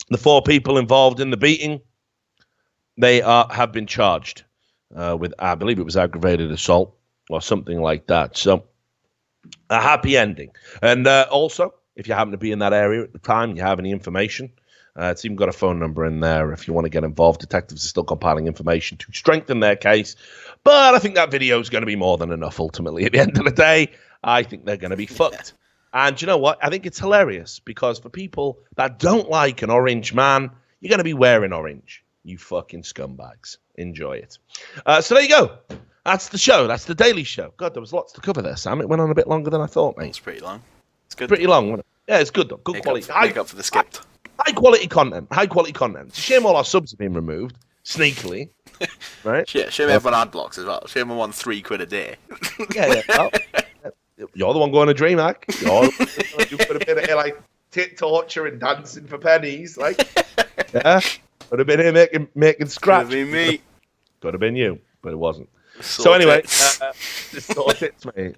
The 4 people involved in the beating, they have been charged with, I believe it was aggravated assault or something like that. So, a happy ending. And also, if you happen to be in that area at the time, you have any information, it's even got a phone number in there if you want to get involved. Detectives are still compiling information to strengthen their case. But I think that video is going to be more than enough ultimately. At the end of the day, I think they're going to be fucked. And you know what? I think it's hilarious because for people that don't like an orange man, you're going to be wearing orange. You fucking scumbags. Enjoy it. So there you go. That's the show. That's the Daily Show. God, there was lots to cover there, Sam. It went on a bit longer than I thought, mate. It's pretty long. It's good. Pretty long, wasn't it? Yeah, it's good, though. Good quality. Make up for the skipped. High quality content. High quality content. It's a shame all our subs have been removed. Sneakily. Right? Yeah, shame everyone ad blocks as well. Shame I'm on £3 a day. Yeah. Well, you're the one going to DreamHack. You could have been here like tit torture and dancing for pennies. Like, yeah. Could have been here making scratch. Could have been me. Could have been you, but it wasn't. So anyway, just sort tits, mate.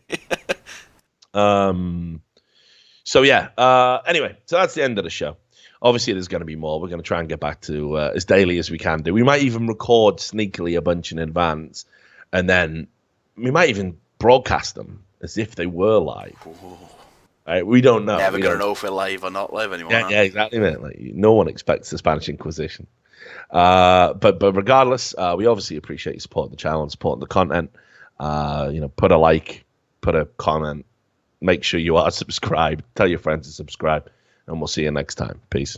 So yeah. Anyway, so that's the end of the show. Obviously, there's going to be more. We're going to try and get back to as daily as we can do. We might even record sneakily a bunch in advance, and then we might even broadcast them as if they were live. Right? We don't know. Never going to know if we're live or not live anymore. Yeah, exactly. Mate. Like, no one expects the Spanish Inquisition. But regardless, we obviously appreciate you supporting the channel and supporting the content. Put a like, put a comment, make sure you are subscribed, tell your friends to subscribe, and we'll see you next time. Peace.